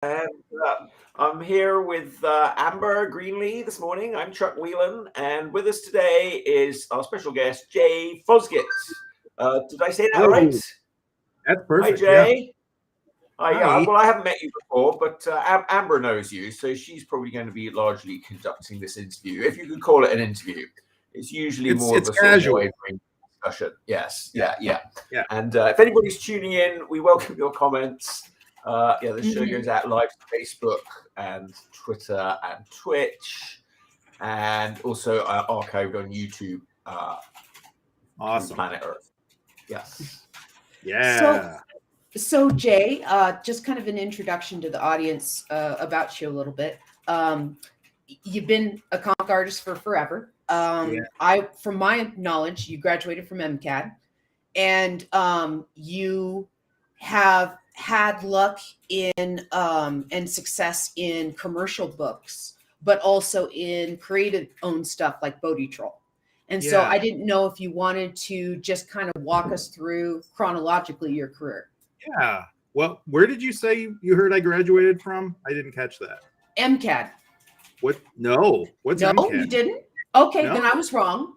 And I'm here with Amber Greenlee this morning. I'm Chuck Whelan, and with us today is our special guest, Jay Fosgitt. Did I say that right? That's perfect. Hi, Jay. Yeah. Hi. Well, I haven't met you before, but Amber knows you, so she's probably going to be largely conducting this interview, if you could call it an interview. It's usually more of a casual sort of discussion. Yes. Yeah. And if anybody's tuning in, we welcome your comments. The show goes out live to Facebook and Twitter and Twitch, and also archived on YouTube. Awesome. Planet Earth. Yes. Yeah. So Jay, just kind of an introduction to the audience about you a little bit. You've been a comic artist for forever. From my knowledge, you graduated from MCAD, and you have had luck in and success in commercial books, but also in creative owned stuff like BODIE. And so I didn't know if you wanted to just kind of walk us through chronologically your career. Yeah. Well, where did you say you heard I graduated from? I didn't catch that. MCAD. What? No. What's MCAD? No, you didn't? Okay, No. Then I was wrong.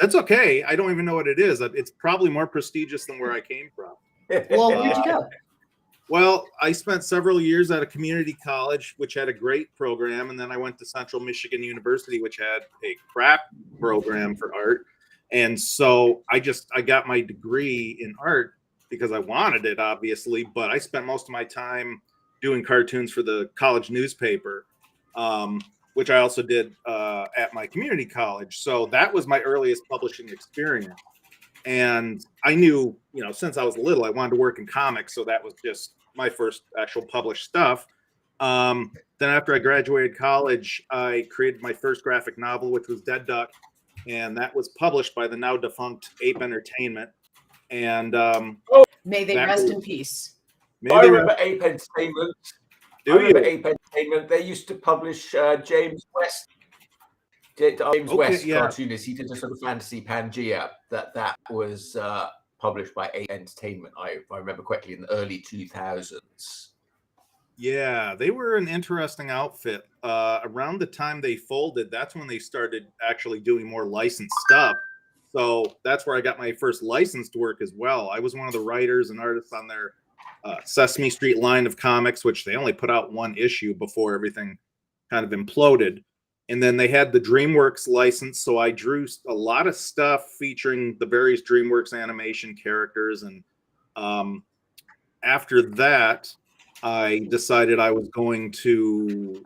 That's okay. I don't even know what it is. It's probably more prestigious than where I came from. Well, where'd you go? Well, I spent several years at a community college, which had a great program. And then I went to Central Michigan University, which had a crap program for art. And so I got my degree in art because I wanted it, obviously. But I spent most of my time doing cartoons for the college newspaper, which I also did at my community college. So that was my earliest publishing experience. And I knew, since I was little, I wanted to work in comics. So that was just my first actual published stuff. Then after I graduated college, I created my first graphic novel, which was Dead Duck. And that was published by the now defunct Ape Entertainment. And may they rest in peace. I remember Ape Entertainment. Ape Entertainment. They used to publish James West. Cartoonist. He did a sort of fantasy Pangea that was published by Ape Entertainment. If I remember correctly, in the early 2000s. Yeah, they were an interesting outfit. Around the time they folded, that's when they started actually doing more licensed stuff. So that's where I got my first licensed work as well. I was one of the writers and artists on their Sesame Street line of comics, which they only put out one issue before everything kind of imploded. And then they had the DreamWorks license, so I drew a lot of stuff featuring the various DreamWorks animation characters. And after that, I decided I was going to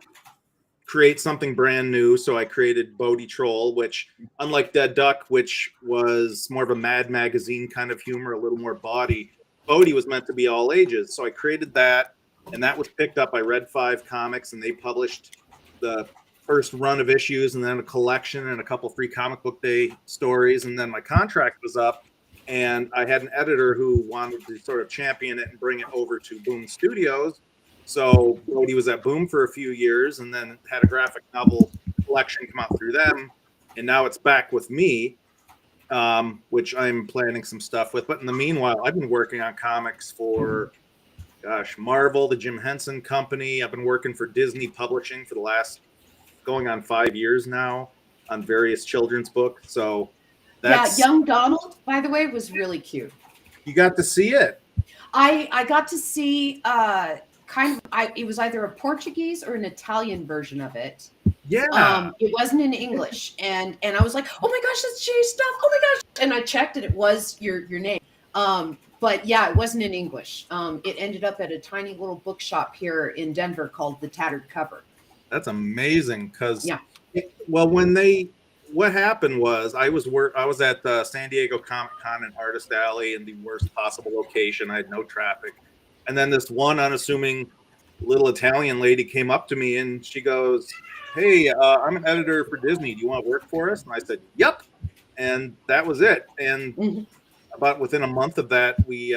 create something brand new. So I created BODIE, which, unlike Dead Duck, which was more of a Mad Magazine kind of humor, a little more BODIE was meant to be all ages. So I created that, and that was picked up by Red 5 Comics, and they published the first run of issues and then a collection and a couple free comic book day stories. And then my contract was up, and I had an editor who wanted to sort of champion it and bring it over to Boom Studios. So BODIE was at Boom for a few years, and then had a graphic novel collection come out through them. And now it's back with me, which I'm planning some stuff with. But in the meanwhile, I've been working on comics for, Marvel, the Jim Henson Company. I've been working for Disney Publishing for the last going on 5 years now on various children's books. So that's Young Donald, by the way, was really cute. You got to see it. I got to see it was either a Portuguese or an Italian version of it. Yeah. It wasn't in English, and I was like, oh my gosh, that's Jay's stuff. Oh my gosh. And I checked and it was your name. But yeah, it wasn't in English. It ended up at a tiny little bookshop here in Denver called The Tattered Cover. That's amazing, because what happened was I was at the San Diego Comic Con and Artist Alley in the worst possible location. I had no traffic, and then this one unassuming little Italian lady came up to me and she goes, "Hey, I'm an editor for Disney. Do you want to work for us?" And I said, "Yep," and that was it. And about within a month of that, we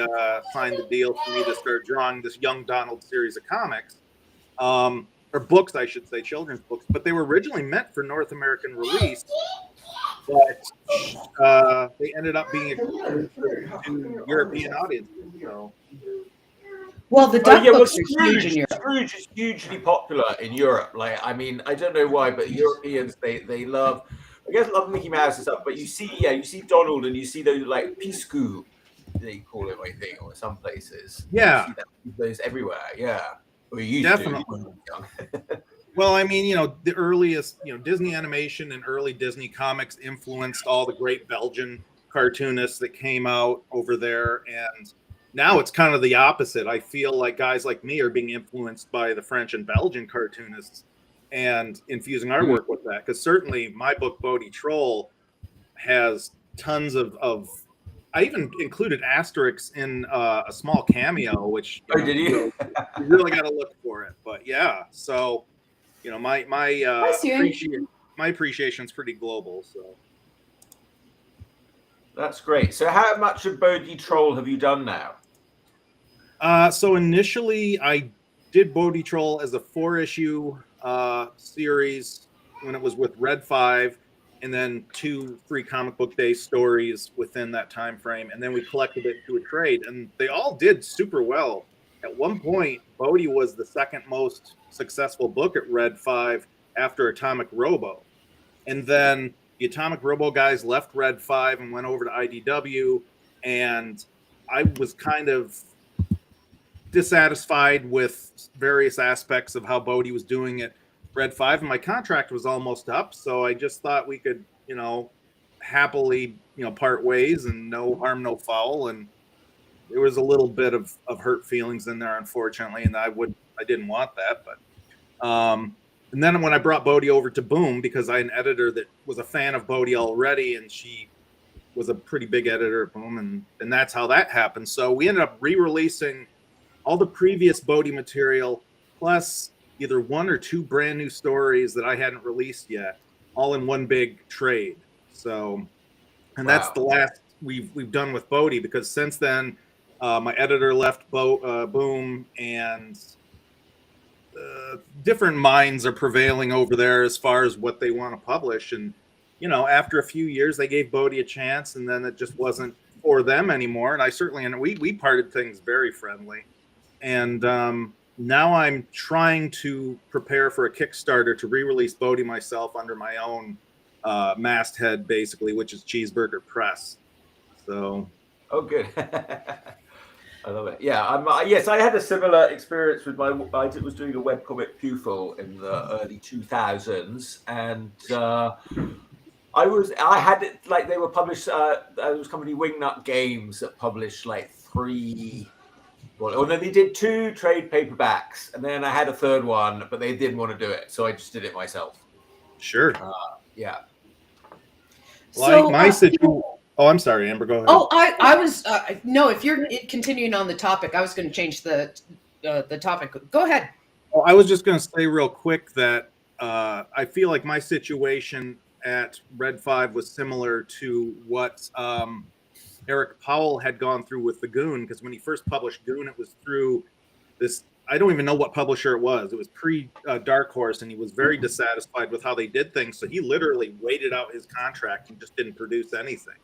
signed the deal for me to start drawing this Young Donald series of comics. Or books, I should say, children's books, but they were originally meant for North American release, but they ended up being exclusive to European audiences. So Well, the Oh duck yeah, well, books are huge in Europe. Scrooge is hugely popular in Europe. Like, I mean, I don't know why, but Europeans they love, I guess, love Mickey Mouse and stuff. But you see Donald, and you see those like Piscu, they call it, I think, or some places. Yeah, you see those everywhere. Yeah, or you used definitely. to. You young. Well, I mean, the earliest, Disney animation and early Disney comics influenced all the great Belgian cartoonists that came out over there. And now it's kind of the opposite. I feel like guys like me are being influenced by the French and Belgian cartoonists and infusing our work with that. Because certainly my book, Bodie Troll, has tons of I even included asterisks in a small cameo, which Did you? you really got to look for it. But yeah, so my appreciation is pretty global. So that's great. So how much of Bodie Troll have you done now? So initially I did Bodie Troll as a 4-issue series when it was with Red 5, and then 2 free comic book day stories within that time frame, and then we collected it to a trade, and they all did super well. At one point, Bodie was the second most successful book at Red 5 after Atomic Robo. And then the Atomic Robo guys left Red 5 and went over to IDW, and I was kind of dissatisfied with various aspects of how Bodie was doing at Red 5, and my contract was almost up, so I just thought we could, happily, part ways and no harm, no foul. And there was a little bit of hurt feelings in there, unfortunately, and I didn't want that. But and then when I brought Bodie over to Boom, because I had an editor that was a fan of Bodie already, and she was a pretty big editor at Boom, and that's how that happened. So we ended up re-releasing all the previous Bodie material, plus either 1 or 2 brand new stories that I hadn't released yet, all in one big trade. So, and that's the last we've done with Bodie, because since then, my editor left Boom, and different minds are prevailing over there as far as what they want to publish. And, after a few years, they gave Bodie a chance, and then it just wasn't for them anymore. And and we parted things very friendly. And now I'm trying to prepare for a Kickstarter to re-release Bodie myself under my own masthead, basically, which is Cheeseburger Press. So. Oh, good. I love it. Yeah, yes, I had a similar experience with I was doing a webcomic Pupil in the early 2000s, and I had it like they were published. There was a company, Wingnut Games, that published like 3. Well, then they did 2 trade paperbacks, and then I had a 3rd one, but they didn't want to do it, so I just did it myself. Sure. Yeah. Like my situation. Oh, I'm sorry, Amber. Go ahead. Oh, I was no. If you're continuing on the topic, I was going to change the topic. Go ahead. Well, I was just going to say real quick that I feel like my situation at Red 5 was similar to what Eric Powell had gone through with the Goon, because when he first published Goon, it was through this. I don't even know what publisher it was. It was pre Dark Horse, and he was very dissatisfied with how they did things. So he literally waited out his contract and just didn't produce anything.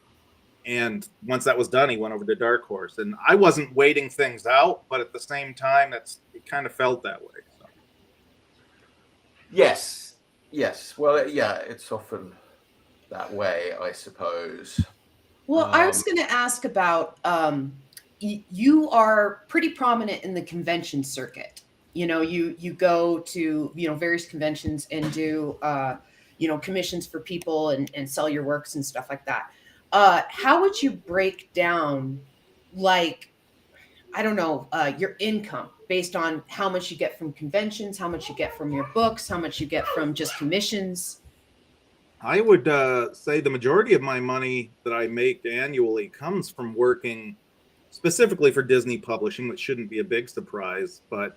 And once that was done, he went over to Dark Horse. And I wasn't waiting things out, but at the same time, it kind of felt that way. So. Yes. Well, yeah, it's often that way, I suppose. Well, I was going to ask about, you are pretty prominent in the convention circuit. You go to, various conventions and do, commissions for people and sell your works and stuff like that. How would you break down, like, I don't know, your income based on how much you get from conventions, how much you get from your books, how much you get from just commissions? I would say the majority of my money that I make annually comes from working specifically for Disney Publishing, which shouldn't be a big surprise, but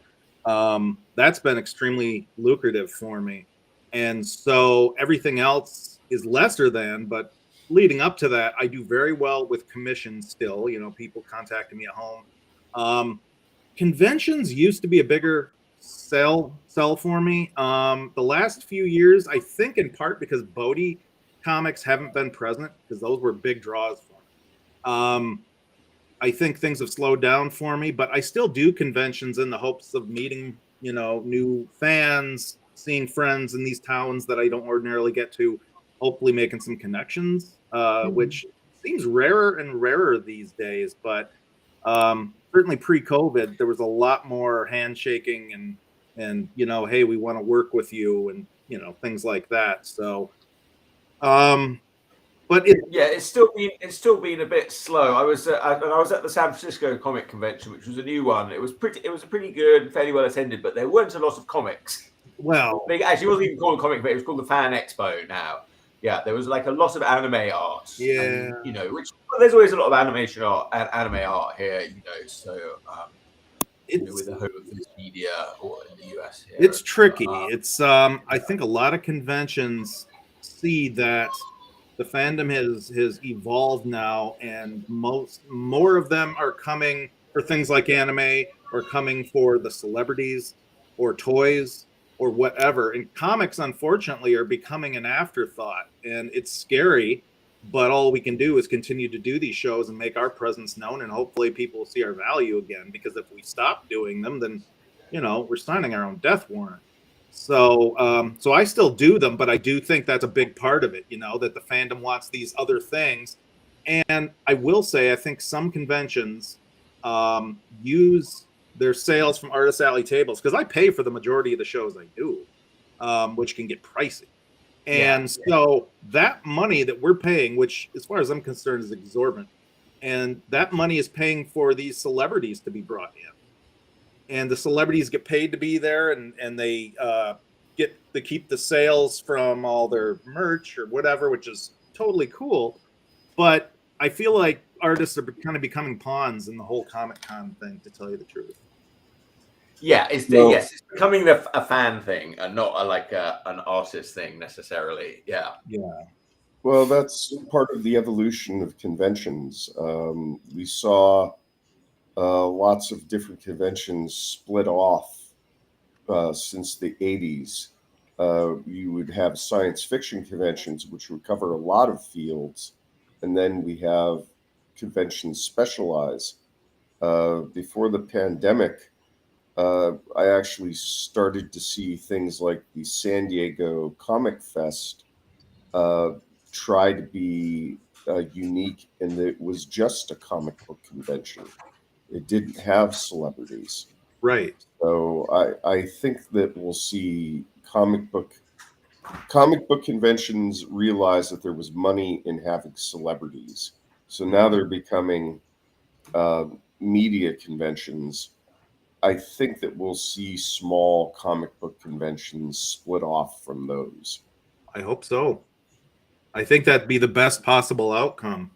that's been extremely lucrative for me. And so everything else is lesser than, but leading up to that, I do very well with commissions still, people contacting me at home. Conventions used to be a bigger sell for me. The last few years, I think in part because Bodie comics haven't been present, because those were big draws for me. I think things have slowed down for me, but I still do conventions in the hopes of meeting, you know, new fans, seeing friends in these towns that I don't ordinarily get to, hopefully making some connections, which seems rarer and rarer these days. But certainly pre-COVID, there was a lot more handshaking and you know, hey, we want to work with you, and you know, things like that. So, but it's still been a bit slow. I was at the San Francisco Comic Convention, which was a new one. It was a pretty good, fairly well attended, but there weren't a lot of comics. Well, actually, it wasn't even called a comic, but it was called the Fan Expo now. Yeah, there was like a lot of anime art. Yeah, and, you know, which there's always a lot of animation art and anime art here. You know, so with the home of this media or in the US here, it's tricky. It's I think a lot of conventions see that the fandom has evolved now, and more of them are coming for things like anime, or coming for the celebrities or toys or whatever. And comics, unfortunately, are becoming an afterthought, and it's scary. But all we can do is continue to do these shows and make our presence known, and hopefully people will see our value again. Because if we stop doing them, then, you know, we're signing our own death warrant. So, so I still do them, but I do think that's a big part of it, you know, that the fandom wants these other things. And I will say, I think some conventions use their sales from Artist Alley tables, because I pay for the majority of the shows I do, which can get pricey. And so that money that we're paying, which as far as I'm concerned is exorbitant, and that money is paying for these celebrities to be brought in. And the celebrities get paid to be there, and they get to keep the sales from all their merch or whatever, which is totally cool. But I feel like artists are kind of becoming pawns in the whole Comic-Con thing, to tell you the truth. Yeah, it's becoming a fan thing and not an artist thing necessarily. Yeah. Well, that's part of the evolution of conventions. We saw lots of different conventions split off since the 80s. You would have science fiction conventions, which would cover a lot of fields, and then we have conventions specialize. Before the pandemic, I actually started to see things like the San Diego Comic Fest try to be unique, and it was just a comic book convention. It didn't have celebrities. Right. So I think that we'll see comic book conventions realize that there was money in having celebrities. So now they're becoming media conventions. I think that we'll see small comic book conventions split off from those. I hope so. I think that'd be the best possible outcome.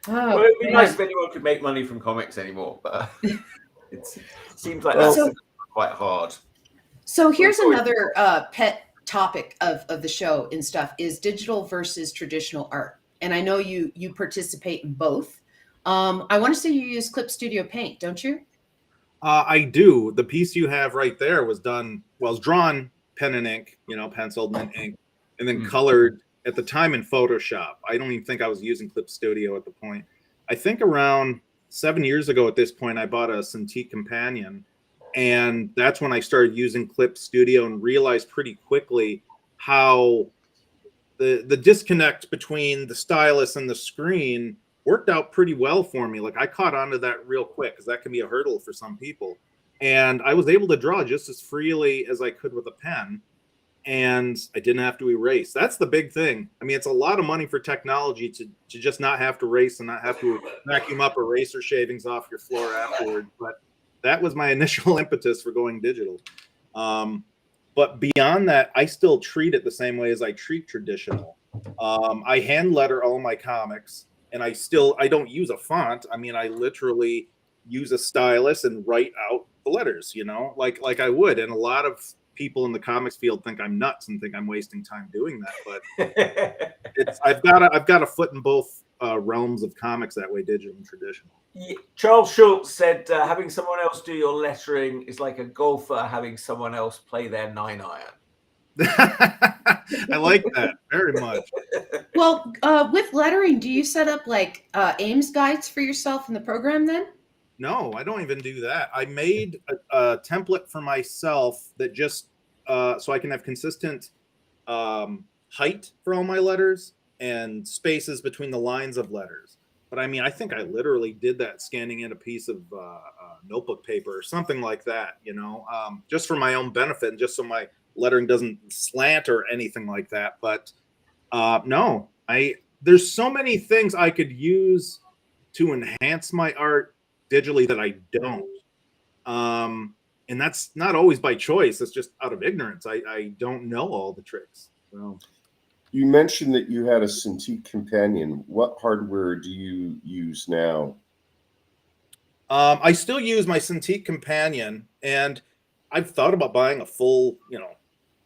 Oh, well, it'd be nice if anyone could make money from comics anymore, but it seems like that's quite hard. So here's another pet topic of the show and stuff is digital versus traditional art. And I know you participate in both. I want to say you use Clip Studio Paint, don't you? I do. The piece you have right there was drawn pen and ink, you know, penciled and ink, and then colored at the time in Photoshop. I don't even think I was using Clip Studio at the point. I think around 7 years ago at this point, I bought a Cintiq Companion, and that's when I started using Clip Studio and realized pretty quickly how the disconnect between the stylus and the screen worked out pretty well for me. Like, I caught onto that real quick, because that can be a hurdle for some people. And I was able to draw just as freely as I could with a pen, and I didn't have to erase. That's the big thing. I mean, it's a lot of money for technology to just not have to erase and not have to vacuum up eraser shavings off your floor afterward. But that was my initial impetus for going digital. But beyond that, I still treat it the same way as I treat traditional. I hand letter all my comics, and I don't use a font. I mean, I literally use a stylus and write out the letters, you know, like I would. And a lot of people in the comics field think I'm nuts and think I'm wasting time doing that. But I've got a foot in both realms of comics that way, digital and traditional. Yeah. Charles Schultz said having someone else do your lettering is like a golfer having someone else play their 9-iron. I like that very much. Well, with lettering, do you set up like aims guides for yourself in the program then? No, I don't even do that. I made a template for myself that just so I can have consistent height for all my letters and spaces between the lines of letters. But I mean, I think I literally did that scanning in a piece of notebook paper or something like that, you know, just for my own benefit and just so my lettering doesn't slant or anything like that. But no, there's so many things I could use to enhance my art digitally that I don't. And that's not always by choice. It's just out of ignorance. I don't know all the tricks. So. You mentioned that you had a Cintiq companion. What hardware do you use now? I still use my Cintiq companion, and I've thought about buying a full, you know,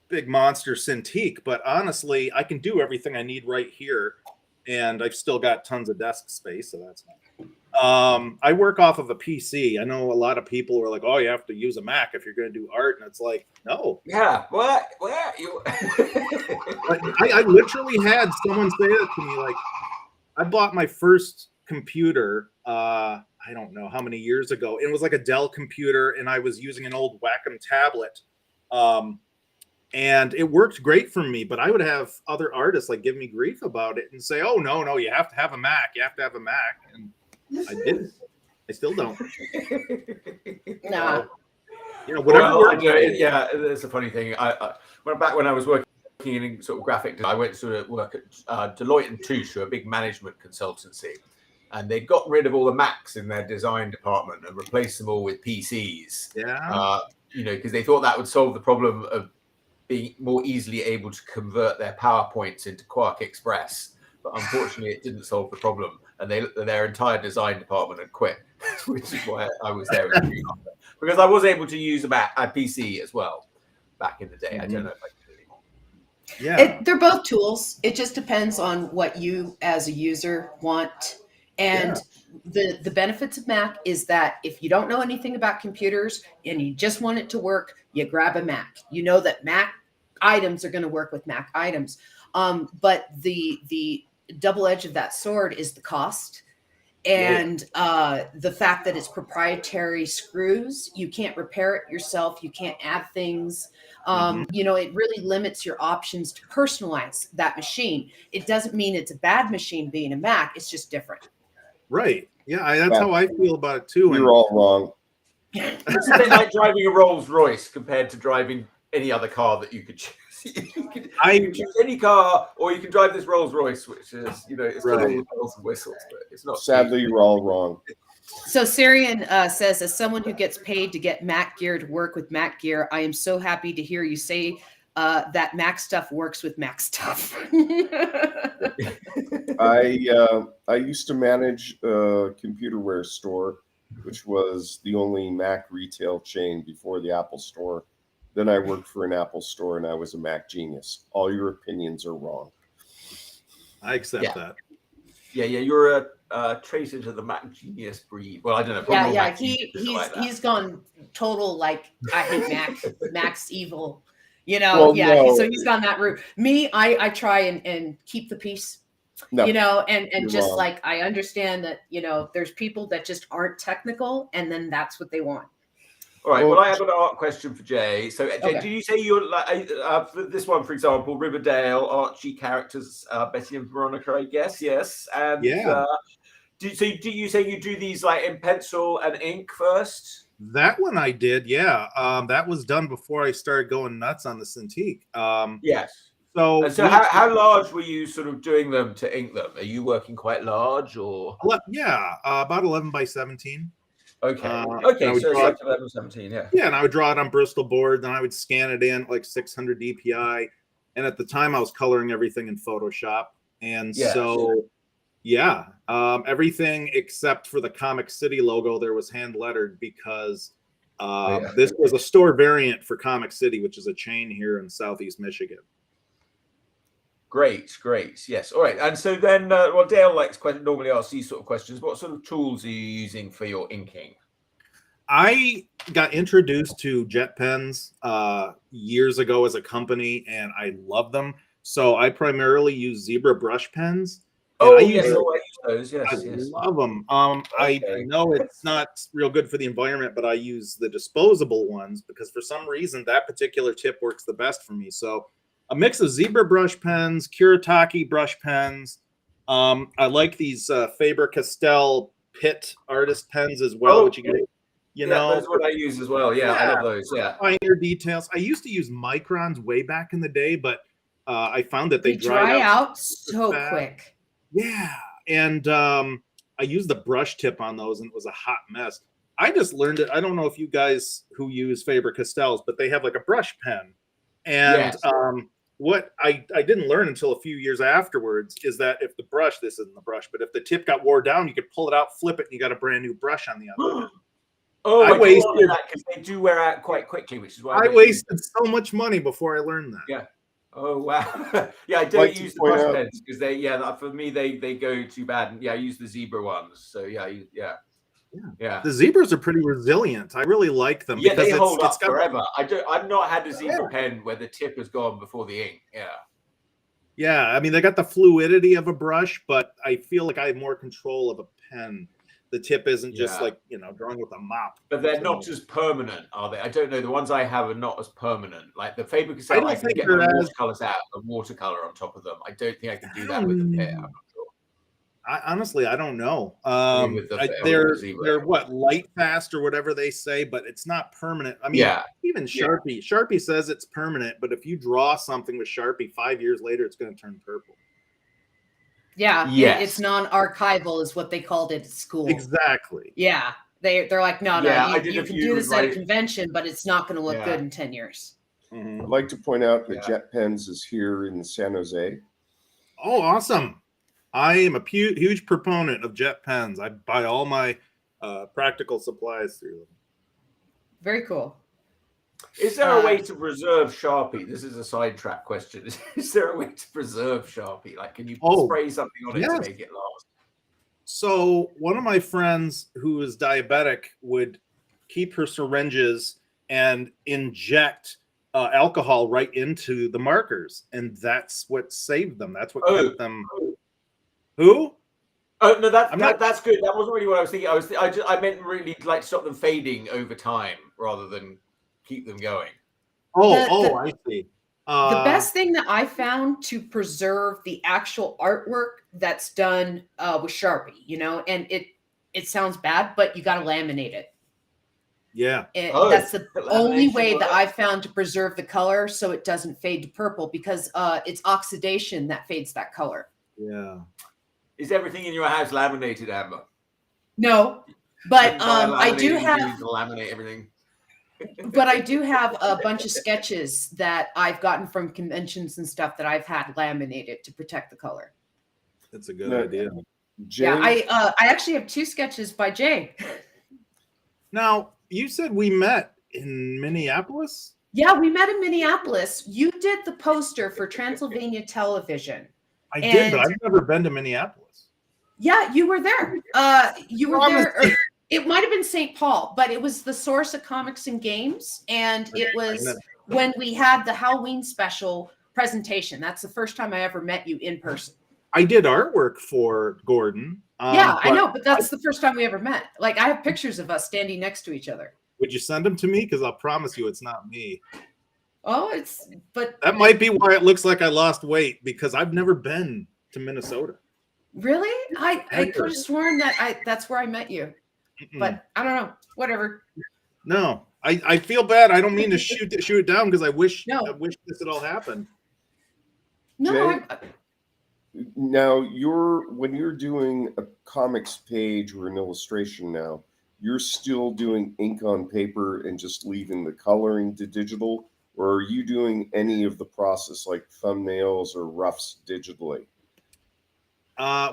big monster Cintiq, but honestly, I can do everything I need right here, and I've still got tons of desk space, so that's nice. I work off of a PC. I know a lot of people are like, "Oh, you have to use a Mac if you're going to do art," and it's like, no. Yeah, what? You? I literally had someone say that to me. Like, I bought my first computer. I don't know how many years ago. It was like a Dell computer, and I was using an old Wacom tablet. And it worked great for me, but I would have other artists like give me grief about it and say, "Oh, no, you have to have a Mac. You have to have a Mac." And I didn't. I still don't. Nah. You know, whatever works. Yeah, it's a funny thing. Back when I was working in sort of graphic, I went to work at Deloitte and Touche, a big management consultancy, and they got rid of all the Macs in their design department and replaced them all with PCs. Yeah. You know, because they thought that would solve the problem of being more easily able to convert their PowerPoints into Quark Express. But unfortunately, it didn't solve the problem, and their entire design department had quit, which is why I was there because I was able to use a PC as well back in the day. I don't know if I can anymore. Yeah, They're both tools. It just depends on what you as a user want. And the benefits of Mac is that if you don't know anything about computers and you just want it to work, you grab a Mac. You know that Mac items are going to work with Mac items. But the double edge of that sword is the cost and the fact that it's proprietary screws. You can't repair it yourself. You can't add things. You know, it really limits your options to personalize that machine. It doesn't mean it's a bad machine being a Mac. It's just different. Right. Yeah, that's how I feel about it too. You're all wrong. It's a bit like driving a Rolls Royce compared to driving any other car that you could choose. You can choose any car, or you can drive this Rolls Royce, which is, you know, it's got all the bells and whistles, but it's not. Sadly, you're all wrong. So Syrian says, as someone who gets paid to get Mac gear to work with Mac gear, I am so happy to hear you say that Mac stuff works with Mac stuff. I used to manage a computerware store, which was the only Mac retail chain before the Apple Store. Then I worked for an Apple store, and I was a Mac genius. All your opinions are wrong. I accept that. Yeah, you're a traitor to the Mac genius breed. Well, I don't know. Yeah. He's gone total like I hate Mac. Mac's evil. You know, no. So he's gone that route. Me, I try and keep the peace. No, you know, and just wrong. like I understand that, you know, there's people that just aren't technical, and then that's what they want. All right. Well, I have an art question for Jay. So, Jay, Okay. do you say you're like this one, for example, Riverdale, Archie characters, Betty and Veronica? I guess yes. And do you say you do these like in pencil and ink first? That one I did, yeah. That was done before I started going nuts on the Cintiq. Yes. So how large were you sort of doing them to ink them? Are you working quite large or? Yeah, about 11 by 17. Okay. So it's like 11, 17, yeah. Yeah, and I would draw it on Bristol board, then I would scan it in like 600 DPI. And at the time I was coloring everything in Photoshop. And everything except for the Comic City logo there was hand lettered because this was a store variant for Comic City, which is a chain here in Southeast Michigan. Great. Yes. All right. And so then, well, Dale normally asks these sort of questions. What sort of tools are you using for your inking? I got introduced to jet pens years ago as a company, and I love them. So I primarily use zebra brush pens. And Oh, I use, yes, I use those. Yes, I yes. love them. Okay. I know it's not real good for the environment, but I use the disposable ones because for some reason that particular tip works the best for me. So a mix of zebra brush pens, Kuretake brush pens. I like these Faber-Castell Pitt artist pens as well, which you get, you know, that's what I use as well. Yeah, I love those. Yeah, finer details. I used to use microns way back in the day, but I found that they dry out so quick. Yeah, and I used the brush tip on those, and it was a hot mess. I just learned it. I don't know if you guys who use Faber-Castells, but they have like a brush pen, and what I didn't learn until a few years afterwards is that if the brush, this isn't the brush, but if the tip got wore down, you could pull it out, flip it, and you got a brand new brush on the other end. Oh, I wasted that because they do wear out quite quickly, which is why I wasted so much money before I learned that. Yeah. Oh wow. Yeah, I don't use the brush pens because they for me they go too bad. And yeah, I use the zebra ones. So yeah. The zebras are pretty resilient. I really like them. Yeah, because they hold up forever. I've not had a zebra pen where the tip has gone before the ink. Yeah. Yeah, I mean they got the fluidity of a brush, but I feel like I have more control of a pen. The tip isn't just like, you know, drawing with a mop. But they're not as permanent, are they? I don't know. The ones I have are not as permanent. Like the Faber-Castell, I can get the watercolors out and watercolor on top of them. I don't think I can do that with the Pitt. I'm not sure. Honestly, I don't know. They're what, light fast or whatever they say, but it's not permanent. I mean, even Sharpie. Sharpie says it's permanent, but if you draw something with Sharpie 5 years later, it's going to turn purple. Yeah, it's non-archival is what they called it at school. Exactly. Yeah, they're like, no, you can do this at a convention, but it's not going to look good in 10 years. I'd like to point out that Jet Pens is here in San Jose. Oh, awesome. I am a huge proponent of jet pens. I buy all my practical supplies through them. Very cool. Is there a way to preserve Sharpie? This is a sidetrack question. Is there a way to preserve Sharpie? Like, can you spray something on it to make it last? So one of my friends who is diabetic would keep her syringes and inject alcohol right into the markers, and that's what saved them. That's what kept them. Who? Oh no, that's good. That wasn't really what I was thinking. I meant really like stop them fading over time rather than keep them going. I see. The best thing that I found to preserve the actual artwork that's done with Sharpie, you know, and it sounds bad, but you got to laminate it. Yeah. That's the only way that I've found to preserve the color so it doesn't fade to purple, because it's oxidation that fades that color. Yeah. Is everything in your house laminated, Amber? No, but I do have to laminate everything. But I do have a bunch of sketches that I've gotten from conventions and stuff that I've had laminated to protect the color. That's a good idea. Jay? Yeah, I actually have 2 sketches by Jay. Now, you said we met in Minneapolis? Yeah, we met in Minneapolis. You did the poster for Transylvania Television. I did, but I've never been to Minneapolis. Yeah, you were there. You were there. It might have been St. Paul, but it was the source of comics and games. And it was when we had the Halloween special presentation. That's the first time I ever met you in person. I did artwork for Gordon. Yeah, I know, but that's the first time we ever met. Like, I have pictures of us standing next to each other. Would you send them to me? Because I'll promise you it's not me. Oh, but that might be why it looks like I lost weight, because I've never been to Minnesota. Really? I could have sworn that that's where I met you. But I don't know. Whatever. No, I feel bad. I don't mean to shoot it down, because I wish this had all happened. No. Now when you're doing a comics page or an illustration now, you're still doing ink on paper and just leaving the coloring to digital, or are you doing any of the process like thumbnails or roughs digitally?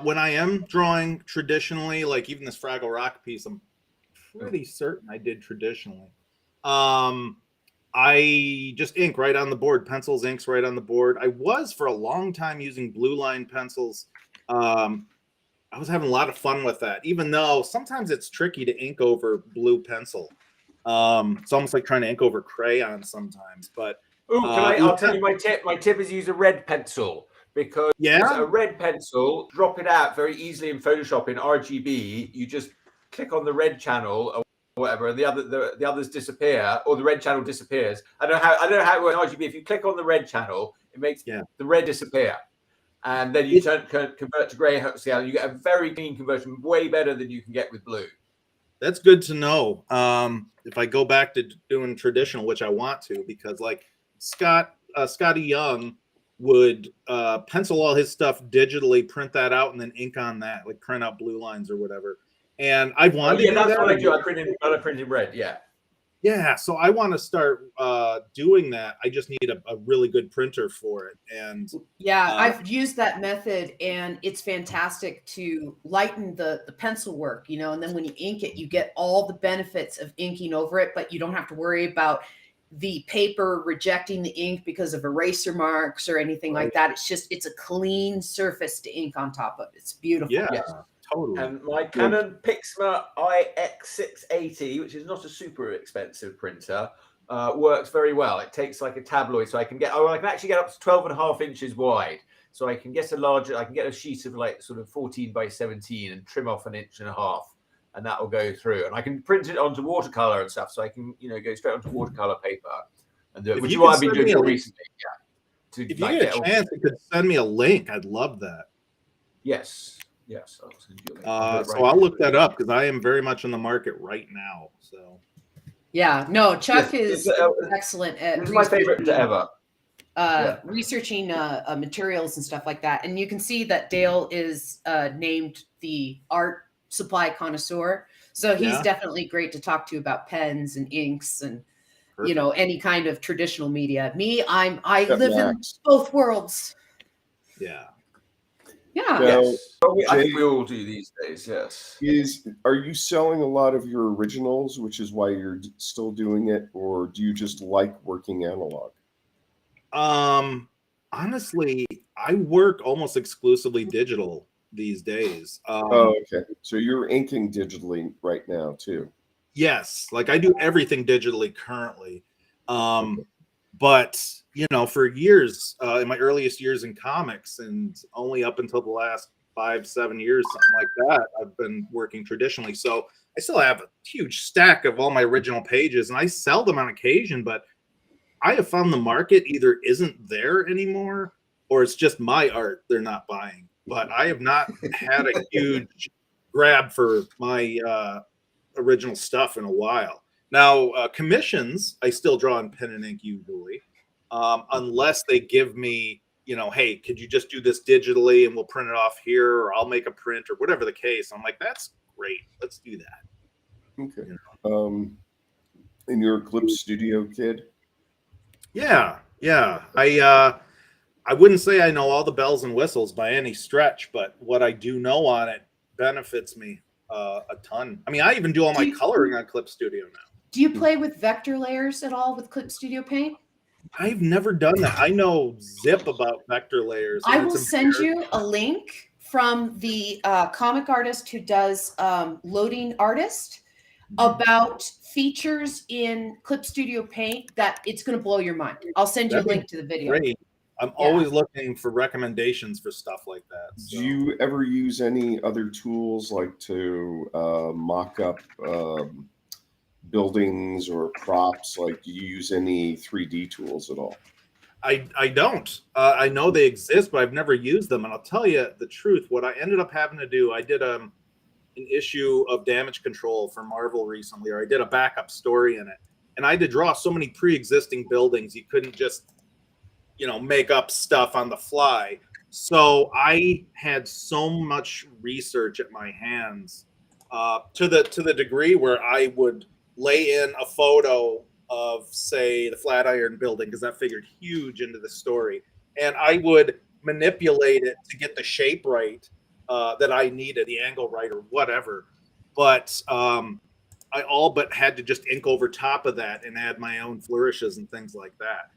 When I am drawing traditionally, like even this Fraggle Rock piece, I'm pretty certain I did traditionally. I just ink right on the board, pencils, inks right on the board. I was for a long time using blue line pencils. I was having a lot of fun with that, even though sometimes it's tricky to ink over blue pencil. It's almost like trying to ink over crayon sometimes. But I'll tell you my tip. My tip is use a red pencil, because a red pencil, drop it out very easily in Photoshop in RGB. You just click on the red channel or whatever, and the others disappear, or the red channel disappears. I don't know how it works in RGB. If you click on the red channel, it makes the red disappear, and then you convert to grey. So you get a very clean conversion, way better than you can get with blue. That's good to know. If I go back to doing traditional, which I want to, because like Scotty Young would pencil all his stuff digitally, print that out, and then ink on that, like print out blue lines or whatever. And I wanted to do that's that. what I do. I print in red. Yeah, so I want to start doing that. I just need a really good printer for it. And I've used that method, and it's fantastic to lighten the pencil work, you know, and then when you ink it, you get all the benefits of inking over it, but you don't have to worry about the paper rejecting the ink because of eraser marks or anything like that. It's a clean surface to ink on top of. It's beautiful. Yeah. Totally. And my Canon Pixma IX680, which is not a super expensive printer, works very well. It takes like a tabloid, so I can actually get up to 12.5 inches wide. So I can get a sheet of like sort of 14 by 17 and trim off 1.5 inches, and that will go through. And I can print it onto watercolor and stuff, so I can go straight onto watercolor paper and do it, which is what I've been doing more recently. If you get a chance, you could send me a link. I'd love that. Yes. I'll send you a link. So I'll look that up, because I am very much in the market right now. So Chuck is excellent at it's my favorite ever. Researching materials and stuff like that. And you can see that Dale is named the art supply connoisseur. So he's definitely great to talk to about pens and inks and any kind of traditional media. Me, I live in both worlds. Yeah. I think we all do these days. Yes. Are you selling a lot of your originals, which is why you're still doing it, or do you just like working analog? Honestly, I work almost exclusively digital these days. Okay. So you're inking digitally right now too? Yes. Like I do everything digitally currently. But for years, in my earliest years in comics, and only up until the last 5-7 years, something like that, I've been working traditionally. So I still have a huge stack of all my original pages, and I sell them on occasion, but I have found the market either isn't there anymore, or it's just my art they're not buying. But I have not had a huge grab for my original stuff in a while. Now, commissions, I still draw in pen and ink usually, unless they give me, hey, could you just do this digitally and we'll print it off here, or I'll make a print, or whatever the case. I'm like, that's great. Let's do that. Okay. And you're a clip studio kid? Yeah. I wouldn't say I know all the bells and whistles by any stretch, but what I do know on it benefits me a ton. I mean, I even do all my coloring on Clip Studio now. Do you play with vector layers at all with Clip Studio Paint? I've never done that. I know zip about vector layers. I will send you a link from the comic artist who does Loading Artist about features in Clip Studio Paint that it's going to blow your mind. I'll send you a link to the video. Great. I'm always looking for recommendations for stuff like that. So. Do you ever use any other tools like to mock up buildings or props? Like, do you use any 3D tools at all? I don't. I know they exist, but I've never used them. And I'll tell you the truth. What I ended up having to do, I did an issue of Damage Control for Marvel recently, or I did a backup story in it. And I had to draw so many pre-existing buildings. You couldn't just, make up stuff on the fly. So I had so much research at my hands to the degree where I would lay in a photo of, say, the Flatiron Building, because that figured huge into the story. And I would manipulate it to get the shape right that I needed, the angle right, or whatever. But I all but had to just ink over top of that and add my own flourishes and things like that.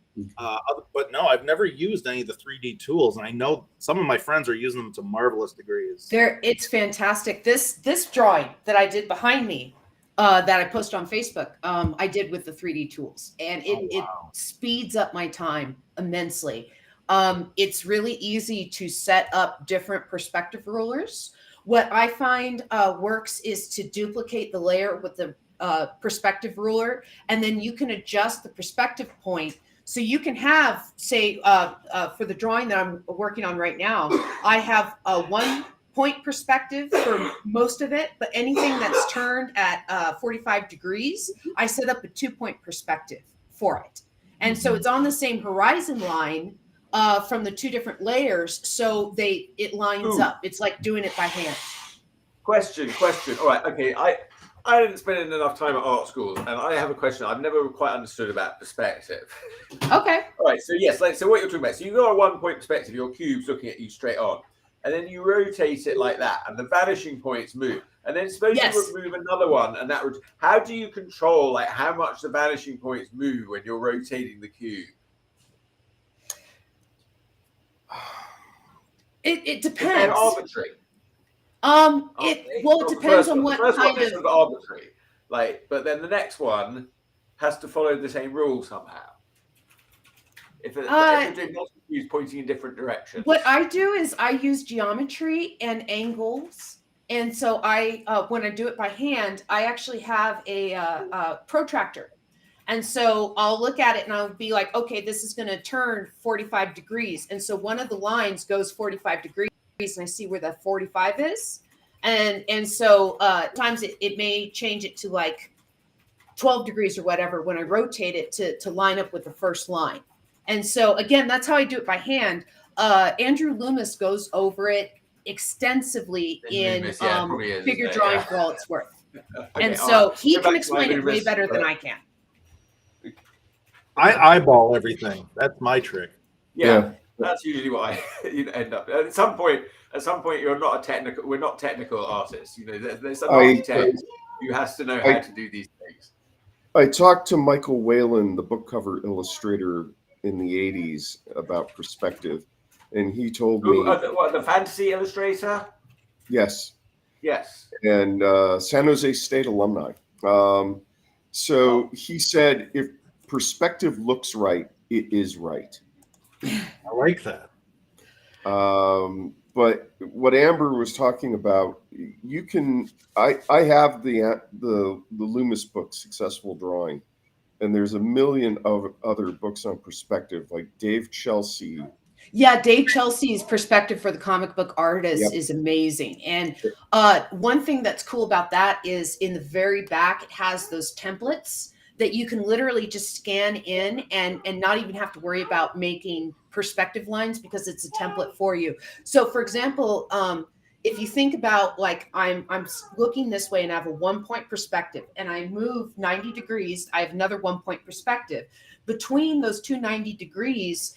But no, I've never used any of the 3D tools, and I know some of my friends are using them to marvelous degrees. It's fantastic. This drawing that I did behind me, that I post on Facebook, I did with the 3D tools, and it speeds up my time immensely. It's really easy to set up different perspective rulers. What I find works is to duplicate the layer with the perspective ruler, and then you can adjust the perspective point. So you can have, say, for the drawing that I'm working on right now, I have a 1 point perspective for most of it, but anything that's turned at 45 degrees, I set up a 2 point perspective for it. And so it's on the same horizon line from the 2 different layers, so it lines up. It's like doing it by hand. Question. All right, okay. I didn't spend enough time at art school, and I have a question I've never quite understood about perspective. Okay. All right, so yes, so what you're talking about, so you've got a 1 point perspective, your cube's looking at you straight on, and then you rotate it like that, and the vanishing points move, and then suppose you move another one, and that would, how do you control like how much the vanishing points move when you're rotating the cube? It depends. It's arbitrary. It depends on what kind of arbitrary. Like, but then the next one has to follow the same rule somehow. If you're doing multiple cubes pointing in different directions. What I do is I use geometry and angles, and so when I do it by hand, I actually have a protractor. And so I'll look at it and I'll be like, okay, this is going to turn 45 degrees. And so one of the lines goes 45 degrees, and I see where the 45 is. And so times it may change it to like 12 degrees or whatever when I rotate it to line up with the first line. And so again, that's how I do it by hand. Andrew Loomis goes over it extensively in figure drawing for all it's worth. Okay, and so he can explain it way better than I can. I eyeball everything. That's my trick. Yeah, that's usually what I end up. At some point, you're not a technical. We're not technical artists. You know, there's some architect who has to know how to do these things. I talked to Michael Whalen, the book cover illustrator in the '80s, about perspective, and he told me the fantasy illustrator. Yes. And San Jose State alumni. So he said, if perspective looks right, it is right. I like that. But what Amber was talking about, you can. I have the Loomis book, Successful Drawing, and there's a million of other books on perspective, like Dave Chelsea. Yeah, Dave Chelsea's perspective for the comic book artist is amazing. And one thing that's cool about that is in the very back, it has those templates that you can literally just scan in and not even have to worry about making perspective lines because it's a template for you. So for example, if you think about like I'm looking this way and I have a 1 point perspective and I move 90 degrees, I have another 1 point perspective. Between those two 90 degrees,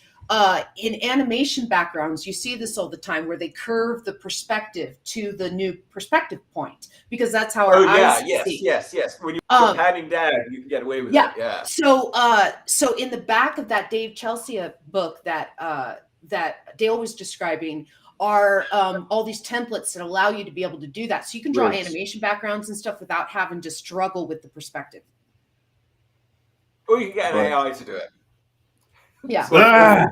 in animation backgrounds, you see this all the time where they curve the perspective to the new perspective point because that's how our eyes see. Yes. When you're panning down, you can get away with it. Yeah. So in the back of that Dave Chelsea book that Dale was describing are all these templates that allow you to be able to do that. So you can draw animation backgrounds and stuff without having to struggle with the perspective. Or you can get an AI to do it. Yeah.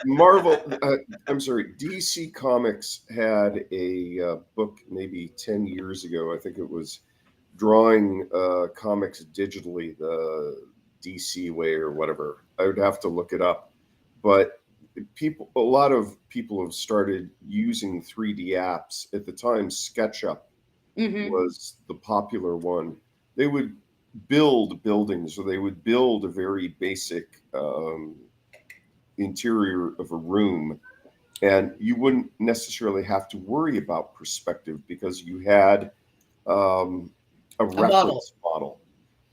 Marvel, I'm sorry, DC Comics had a book maybe 10 years ago. I think it was drawing comics digitally, the DC way or whatever. I would have to look it up. But a lot of people have started using 3D apps. At the time, SketchUp was the popular one. They would build buildings, or they would build a very basic interior of a room, and you wouldn't necessarily have to worry about perspective because you had a reference model.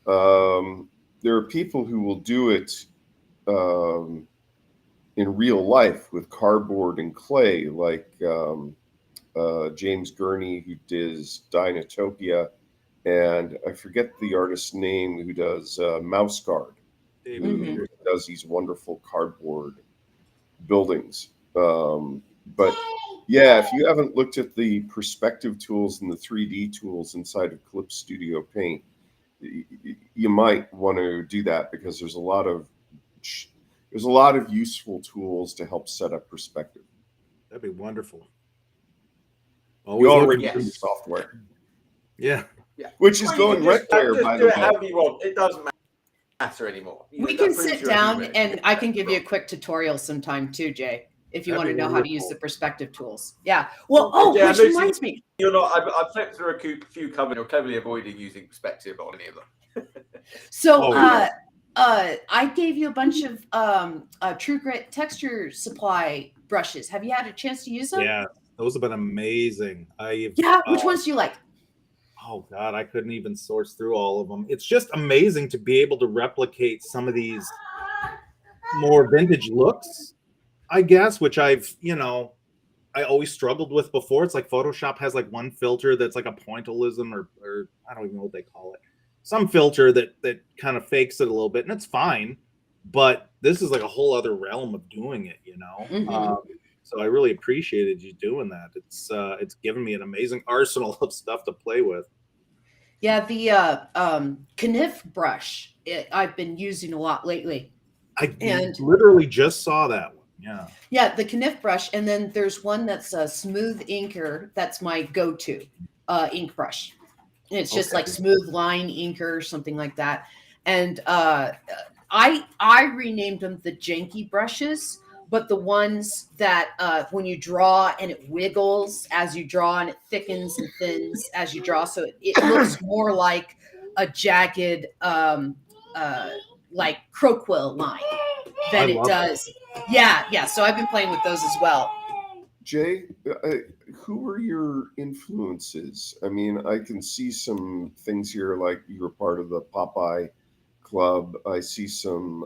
There are people who will do it in real life with cardboard and clay, like James Gurney, who does Dinotopia, and I forget the artist's name who does Mouse Guard. Who does these wonderful cardboard buildings. But Yeah, if you haven't looked at the perspective tools and the 3D tools inside of Clip Studio Paint, you might want to do that, because there's a lot of useful tools to help set up perspective. That'd be wonderful. You already do the software. Yeah. Which is going right there, by the way. However you want. It doesn't matter anymore. We can sit down and I can give you a quick tutorial sometime too, Jay, if you want to know how to use the perspective tools. Yeah. Well, which reminds me. You're not. I've flipped through a few covers. You're cleverly avoiding using perspective on any of them. So I gave you a bunch of True Grit texture supply brushes. Have you had a chance to use them? Yeah, those have been amazing. Which ones do you like? Oh God, I couldn't even source through all of them. It's just amazing to be able to replicate some of these more vintage looks, I guess, which I always struggled with before. It's like Photoshop has like one filter that's like a pointillism or I don't even know what they call it. Some filter that kind of fakes it a little bit, and it's fine. But this is like a whole other realm of doing it, So I really appreciated you doing that. It's given me an amazing arsenal of stuff to play with. Yeah, the Kniff brush I've been using a lot lately. I literally just saw that one. Yeah. Yeah, the Kniff brush, and then there's one that's a Smooth Inker. That's my go-to ink brush. And it's just like Smooth Line Inker or something like that. And I renamed them the janky brushes. But the ones that when you draw and it wiggles as you draw and it thickens and thins as you draw, so it looks more like a jagged like croquill line than it does. That. Yeah. So I've been playing with those as well. Jay, who are your influences? I mean, I can see some things here, like you were part of the POPEYE Club. I see some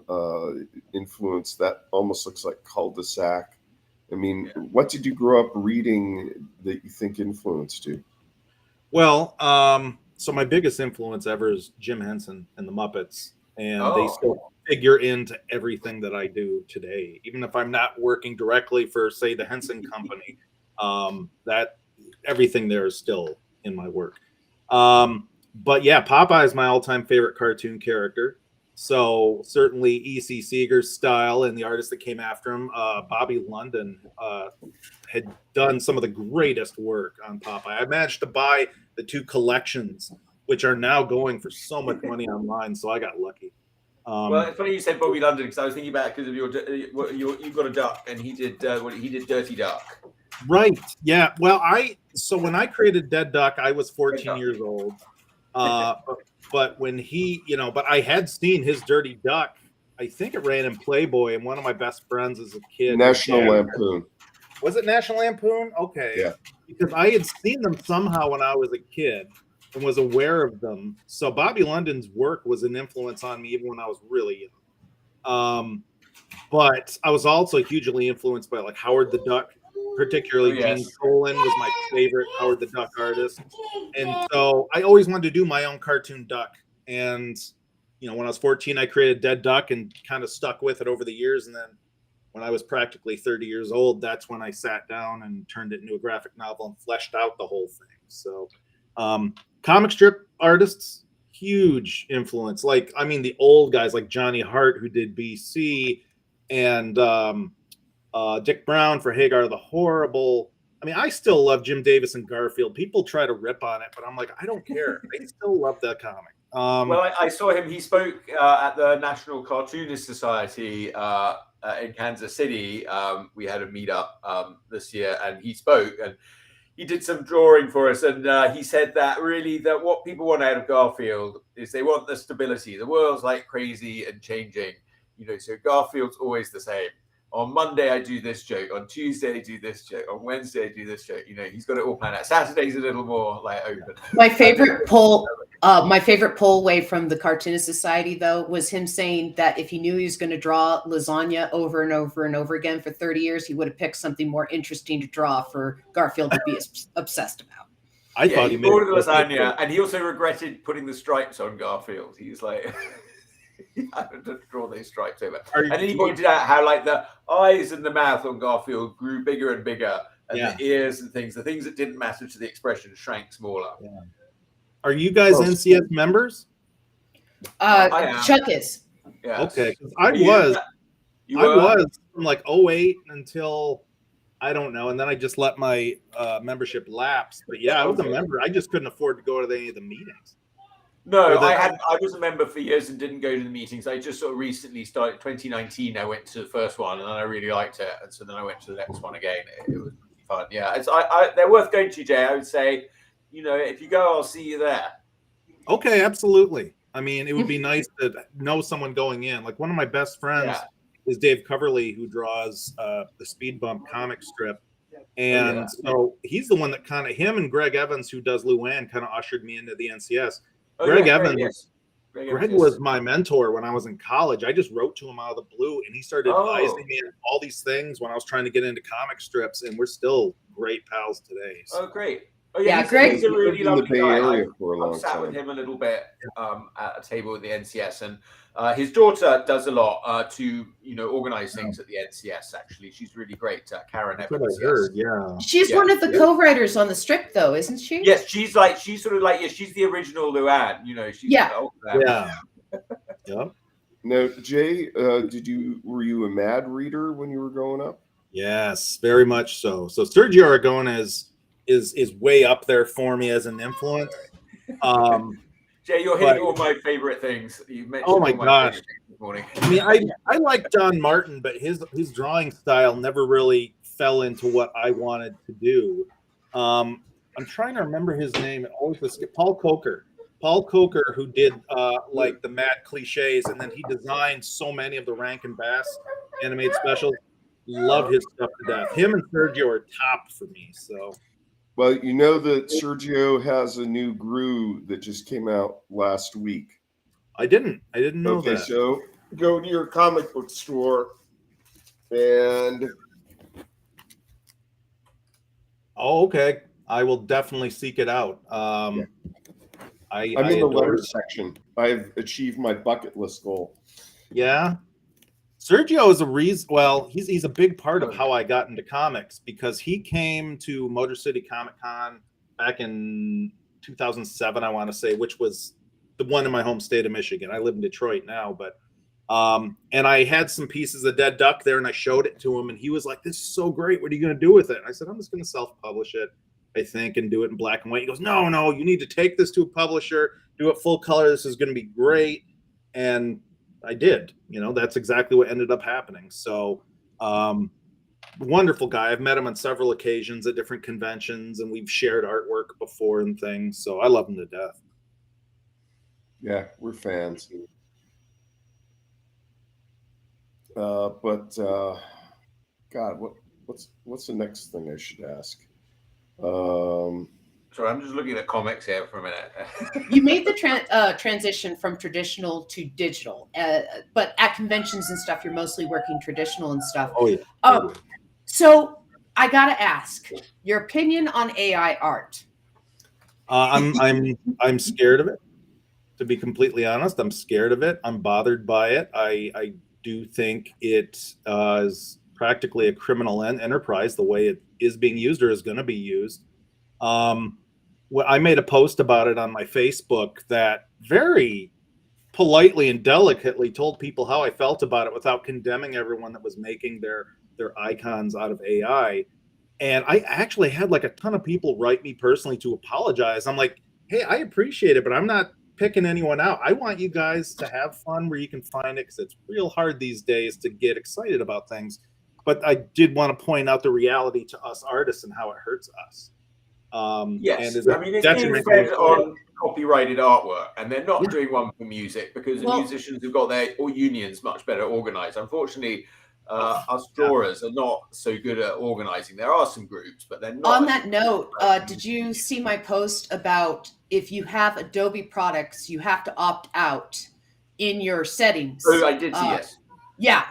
influence that almost looks like cul-de-sac. I mean, what did you grow up reading that you think influenced you? Well, so my biggest influence ever is Jim Henson and the Muppets, and they still figure into everything that I do today, even if I'm not working directly for, say, the Henson Company. That everything there is still in my work. But yeah, Popeye is my all-time favorite cartoon character. So certainly E.C. Seeger's style and the artist that came after him, Bobby London, had done some of the greatest work on Popeye. I managed to buy the 2 collections, which are now going for so much money online. So I got lucky. Well, it's funny you said Bobby London, because I was thinking about it because of you got a duck, and he did Dirty Duck. Right. Yeah. Well, so when I created Dead Duck, I was 14 years old. But when but I had seen his Dirty Duck. I think it ran in Playboy, and one of my best friends as a kid. National Lampoon. Was it National Lampoon? Okay. Yeah. Because I had seen them somehow when I was a kid and was aware of them. So Bobby London's work was an influence on me even when I was really young. But I was also hugely influenced by like Howard the Duck. Particularly Gene Colan was my favorite Howard the Duck artist. And so I always wanted to do my own cartoon duck. And, when I was 14, I created Dead Duck and kind of stuck with it over the years. And then when I was practically 30 years old, that's when I sat down and turned it into a graphic novel and fleshed out the whole thing. So comic strip artists, huge influence. Like, I mean, the old guys like Johnny Hart, who did BC, and Dick Brown for Hagar the Horrible. I mean, I still love Jim Davis and Garfield. People try to rip on it, but I'm like, I don't care. I still love that comic. Well, I saw him. He spoke at the National Cartoonist Society in Kansas City. We had a meetup this year, and he spoke, and he did some drawing for us. And he said that really that what people want out of Garfield is they want the stability. The world's like crazy and changing, so Garfield's always the same. On Monday, I do this joke. On Tuesday, I do this joke. On Wednesday, I do this joke. He's got it all planned out. Saturday's a little more like open. My favorite pull away from the Cartoonist Society, though, was him saying that if he knew he was going to draw lasagna over and over and over again for 30 years, he would have picked something more interesting to draw for Garfield to be obsessed about. I thought he ordered lasagna, and he also regretted putting the stripes on Garfield. He's like... I had to draw those stripes over. And then he pointed out how like the eyes and the mouth on Garfield grew bigger and bigger and the ears and things. The things that didn't matter to the expression shrank smaller. Yeah. Are you guys NCS members? Chuck is. Yes. Okay. I was from like 08 until I don't know, and then I just let my membership lapse. But yeah, I was a member. I just couldn't afford to go to any of the meetings. No, I was a member for years and didn't go to the meetings. I just sort of recently started. 2019, I went to the first one and I really liked it, and so then I went to the next one again. It was pretty fun. Yeah, they're worth going to, Jay. I would say, if you go, I'll see you there. Okay, absolutely. I mean, it would be nice to know someone going in. Like one of my best friends is Dave Coverley, who draws the Speed Bump comic strip. And so he's the one that kind of, him and Greg Evans, who does Luann, kind of ushered me into the NCS. Greg Evans was my mentor when I was in college. I just wrote to him out of the blue, and he started advising me on all these things when I was trying to get into comic strips, and we're still great pals today. So. Oh, great. Oh, Greg's a really lovely guy. I've sat with him a little bit at a table at the NCS, and his daughter does a lot to organize things at the NCS. Actually, she's really great. Karen Evans. She's one of the co-writers on the strip, though, isn't she? Yes, she's she's the original Luann. She's Now, Jay, were you a Mad reader when you were growing up? Yes, very much so. So Sergio Aragona is way up there for me as an influence. Jay, you're hitting all my favorite things. You mentioned oh my gosh! This morning. I mean, I like John Martin, but his drawing style never really fell into what I wanted to do. I'm trying to remember his name. It always was Paul Coker. Paul Coker, who did like the Mad Cliches, and then he designed so many of the Rankin Bass animated specials. Love his stuff to death. Him and Sergio are top for me. So. Well, you know that Sergio has a new GROOT that just came out last week. I didn't know that. Okay, so go to your comic book store and... Oh, okay. I will definitely seek it out. I'm in the letters section. I've achieved my bucket list goal. Yeah. Sergio is a reason. Well, he's a big part of how I got into comics, because he came to Motor City Comic Con back in 2007, I want to say, which was the one in my home state of Michigan. I live in Detroit now, but and I had some pieces of Dead Duck there, and I showed it to him, and he was like, "This is so great. What are you going to do with it?" And I said, "I'm just going to self-publish it, I think, and do it in black and white." He goes, "No, you need to take this to a publisher, do it full color. This is going to be great." And I did. That's exactly what ended up happening. So wonderful guy. I've met him on several occasions at different conventions, and we've shared artwork before and things. So I love him to death. Yeah, we're fans. But God, what's the next thing I should ask? Sorry, I'm just looking at comics here for a minute. You made the transition from traditional to digital, but at conventions and stuff, you're mostly working traditional and stuff. Oh yeah. So I gotta ask your opinion on AI art. I'm scared of it. To be completely honest, I'm scared of it. I'm bothered by it. I do think it is practically a criminal enterprise the way it is being used or is going to be used. I made a post about it on my Facebook that very politely and delicately told people how I felt about it without condemning everyone that was making their icons out of AI. And I actually had like a ton of people write me personally to apologize. I'm like, hey, I appreciate it, but I'm not picking anyone out. I want you guys to have fun where you can find it, because it's real hard these days to get excited about things. But I did want to point out the reality to us artists and how it hurts us. Yes, and I mean, it's being fed on copyrighted artwork, and they're not doing one for music, because the musicians have got their unions much better organized. Unfortunately, us drawers are not so good at organizing. There are some groups, but they're not. On that note, did you see my post about if you have Adobe products, you have to opt out in your settings? Oh, I did see, yes. Yeah,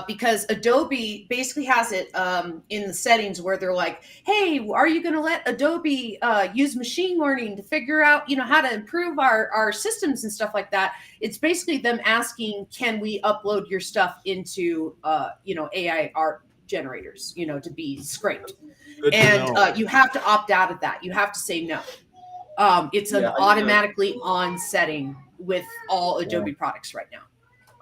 because Adobe basically has it in the settings where they're like, hey, are you going to let Adobe use machine learning to figure out, how to improve our systems and stuff like that? It's basically them asking, can we upload your stuff into, AI art generators, you know, to be scraped. Good to And know. you have to opt out of that. You have to say no. It's an automatically on setting with all Adobe products right now.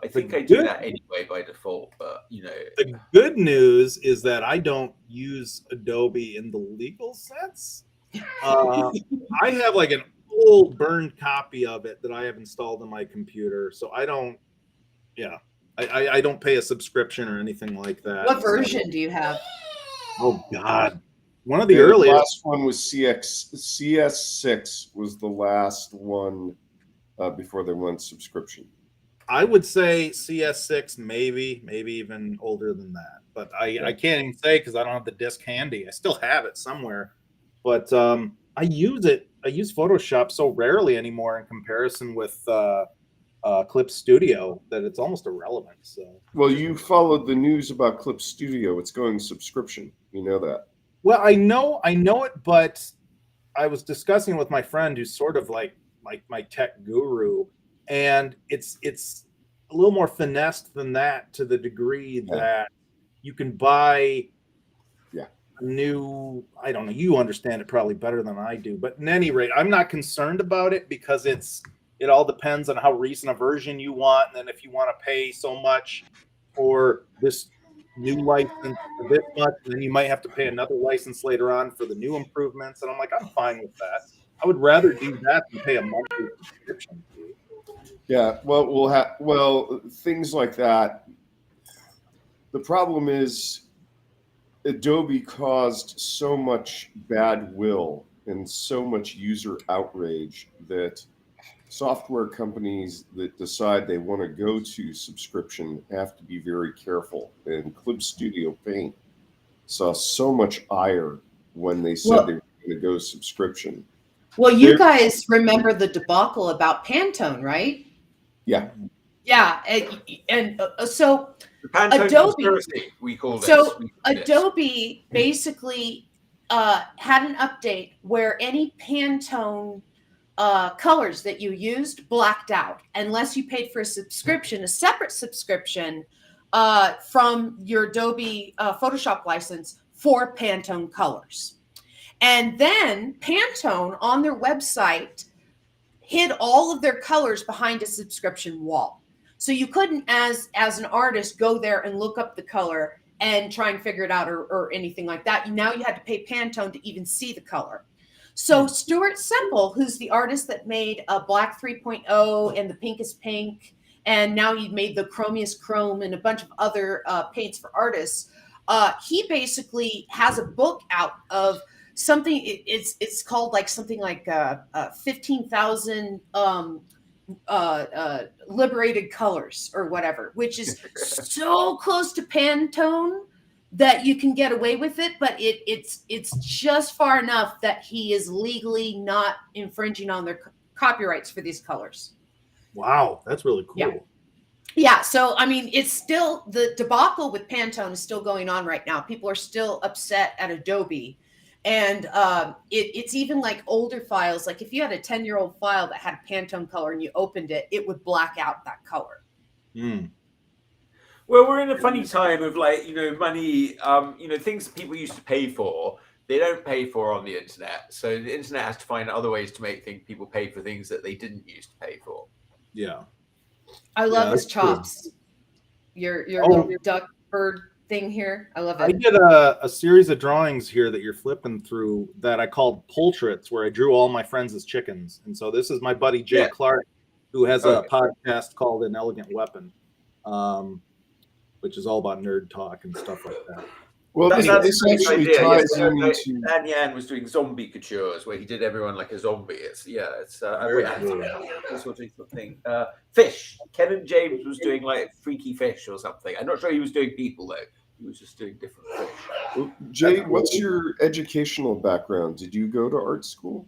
I think I do that anyway by default, but you know. The good news is that I don't use Adobe in the legal sense. I have like an old burned copy of it that I have installed on my computer, so I don't. Yeah, I don't pay a subscription or anything like that. What version do you have? Oh God, one of the earliest. The last one was CS6 was the last one before they went subscription. I would say CS6, maybe even older than that, but I can't even say because I don't have the disc handy. I still have it somewhere, but I use it. I use Photoshop so rarely anymore in comparison with Clip Studio that it's almost irrelevant. So, well, you followed the news about Clip Studio. It's going subscription. You know that. Well, I know it, but I was discussing with my friend who's sort of like my tech guru. And it's a little more finessed than that, to the degree that you can buy a new, I don't know, you understand it probably better than I do. But at any rate, I'm not concerned about it because it all depends on how recent a version you want. And then if you want to pay so much for this new license for this much, then you might have to pay another license later on for the new improvements. And I'm like, I'm fine with that. I would rather do that than pay a monthly subscription fee. Yeah, well, well, things like that. The problem is Adobe caused so much bad will and so much user outrage that software companies that decide they want to go to subscription have to be very careful. And Clip Studio Paint saw so much ire when they said they were going to go subscription. Well, you guys remember the debacle about Pantone, right? Yeah. Yeah, and so Adobe, we call this. So Adobe basically had an update where any Pantone colors that you used blacked out unless you paid for a subscription, a separate subscription from your Adobe Photoshop license for Pantone colors. And then Pantone on their website hid all of their colors behind a subscription wall. So you couldn't, as an artist, go there and look up the color and try and figure it out or anything like that. Now you had to pay Pantone to even see the color. So Stuart Semple, who's the artist that made Black 3.0 and the Pink is Pink, and now he made the Chromius Chrome and a bunch of other paints for artists, he basically has a book out of something. It's called like something like 15,000 liberated colors or whatever, which is so close to Pantone that you can get away with it, but it's just far enough that he is legally not infringing on their copyrights for these colors. Wow, that's really cool. Yeah, so I mean, it's still, the debacle with Pantone is still going on right now. People are still upset at Adobe. And it's even like older files. Like if you had a 10-year-old file that had a Pantone color and you opened it, it would black out that color. Mm. Well, we're in a funny time of like, money, things that people used to pay for, they don't pay for on the internet. So the internet has to find other ways to make people pay for things that they didn't used to pay for. Yeah. I love his chops. Your little duck bird thing here. I love it. I did a series of drawings here that you're flipping through that I called portraits, where I drew all my friends as chickens. And so this is my buddy Jay Clark, who has a podcast called An Elegant Weapon, which is all about nerd talk and stuff like that. Well, this actually ties into... Dan Yan was doing zombie coutures, where he did everyone like a zombie. Something. Fish. Kevin James was doing like freaky fish or something. I'm not sure he was doing people though. He was just doing different fish. Well, Jay, what's your educational background? Did you go to art school?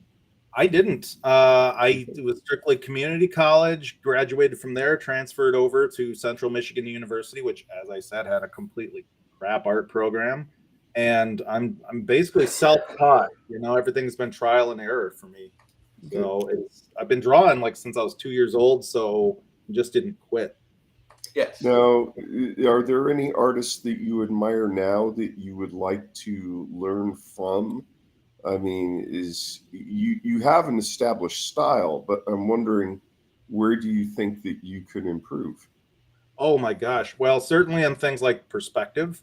I didn't. I was strictly community college, graduated from there, transferred over to Central Michigan University, which, as I said, had a completely crap art program. And I'm basically self-taught. Everything's been trial and error for me. So I've been drawing like since I was 2 years old, so I just didn't quit. Yes. Now, are there any artists that you admire now that you would like to learn from? I mean, you have an established style, but I'm wondering, where do you think that you could improve? Oh my gosh. Well, certainly on things like perspective.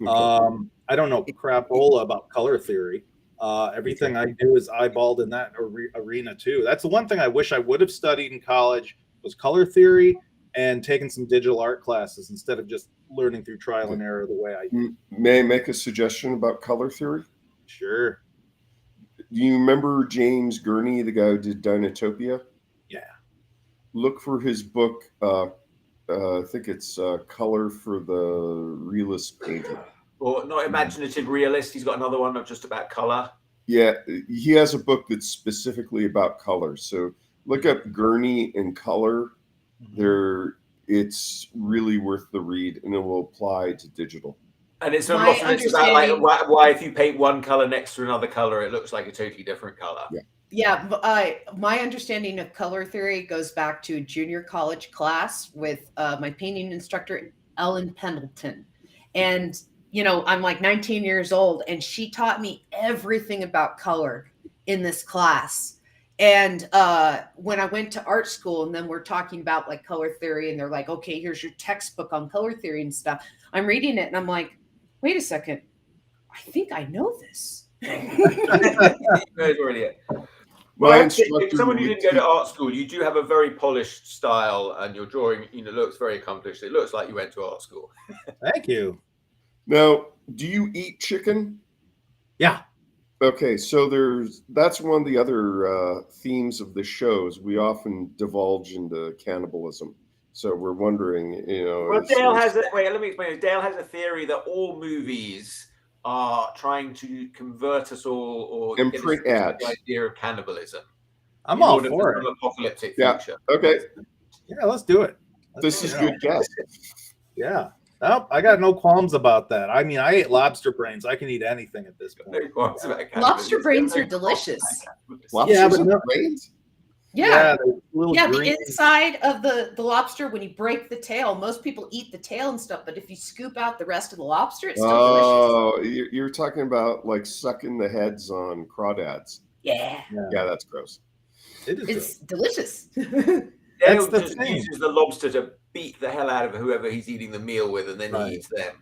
Okay. I don't know crapola about color theory. Everything I do is eyeballed in that arena too. That's the one thing I wish I would have studied in college was color theory and taken some digital art classes instead of just learning through trial and error the way I do. May I make a suggestion about color theory? Sure. Do you remember James Gurney, the guy who did Dinotopia? Yeah. Look for his book. I think it's Color for the Realist Painter. Or not imaginative realist. He's got another one of just about color. Yeah, he has a book that's specifically about color. So look up Gurney and color. It's really worth the read, and it will apply to digital. And it's about like why if you paint one color next to another color, it looks like a totally different color. Yeah. Yeah, my understanding of color theory goes back to junior college class with my painting instructor, Ellen Pendleton. And, you know, I'm like 19 years old, and she taught me everything about color in this class. And when I went to art school, and then we're talking about like color theory, and they're like, okay, here's your textbook on color theory and stuff. I'm reading it, and I'm like, wait a second, I think I know this. Well, someone who didn't go to art school, you do have a very polished style, and your drawing, you know, looks very accomplished. It looks like you went to art school. Thank you. Now, do you eat chicken? Yeah. Okay, so that's one of the other themes of the shows. We often divulge into cannibalism. So we're wondering, you know. Well, Dale has let me explain. Dale has a theory that all movies are trying to convert us all or and get print us ads. the idea of cannibalism. I'm all for it. Apocalyptic future. Okay. Yeah, let's do it. This is good guess. Yeah. Oh, I got no qualms about that. I mean, I ate lobster brains. I can eat anything at this point. Lobster brains are delicious. Lobster brains? Yeah. The inside of the lobster, when you break the tail, most people eat the tail and stuff, but if you scoop out the rest of the lobster, it's still delicious. Oh, you're talking about like sucking the heads on crawdads. Yeah, that's gross. It's delicious. Dale just uses the lobster to beat the hell out of whoever he's eating the meal with, and then he eats them.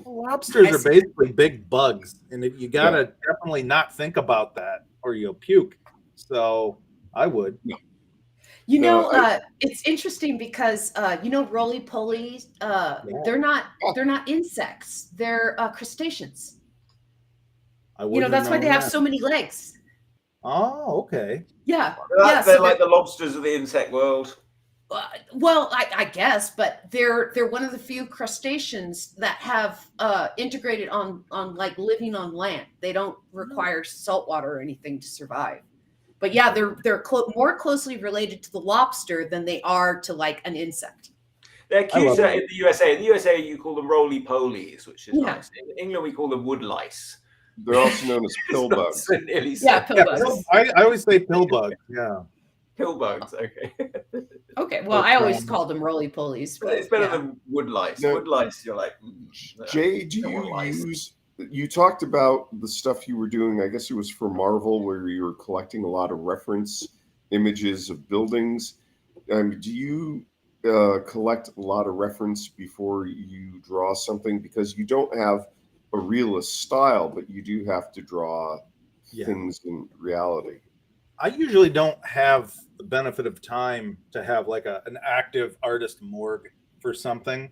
Well, lobsters are basically big bugs, and you gotta definitely not think about that, or you'll puke. So I would. You know, it's interesting because you know, roly-polies, they're not insects, they're crustaceans. You know, that's why they have so many legs. Oh, okay. Yeah. They're like the lobsters of the insect world. Well, I guess, but they're one of the few crustaceans that have integrated on like living on land. They don't require salt water or anything to survive. But yeah, they're more closely related to the lobster than they are to like an insect. They're cuter in the USA. In the USA, you call them roly-polies, which is nice. In England, we call them wood lice. They're also known as pill bugs. Pill bugs. I always say pill bug. Yeah. Pill bugs. Okay. Okay. Well, I always called them roly-polies. It's better than wood lice. No. Wood lice, you're like. Jay, do you use? You talked about the stuff you were doing. I guess it was for Marvel, where you were collecting a lot of reference images of buildings. Do you collect a lot of reference before you draw something? Because you don't have a realist style, but you do have to draw things in reality. I usually don't have the benefit of time to have like an active artist morgue for something.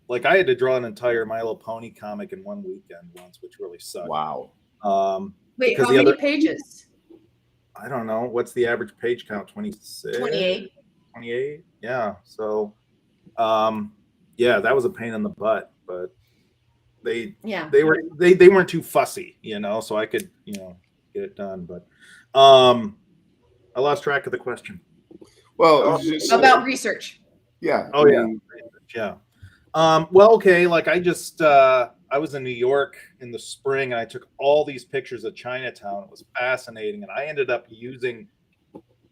Like I had to draw an entire My Little Pony comic in one weekend once, which really sucked. Wow. Wait, how many pages? I don't know. What's the average page count? 26? 28. 28? Yeah. So, that was a pain in the butt, but they weren't too fussy, you know, so I could, you know, get it done. But I lost track of the question. Well, about research. Yeah. Oh, yeah. Well, okay. Like I just, I was in New York in the spring and I took all these pictures of Chinatown. It was fascinating. And I ended up using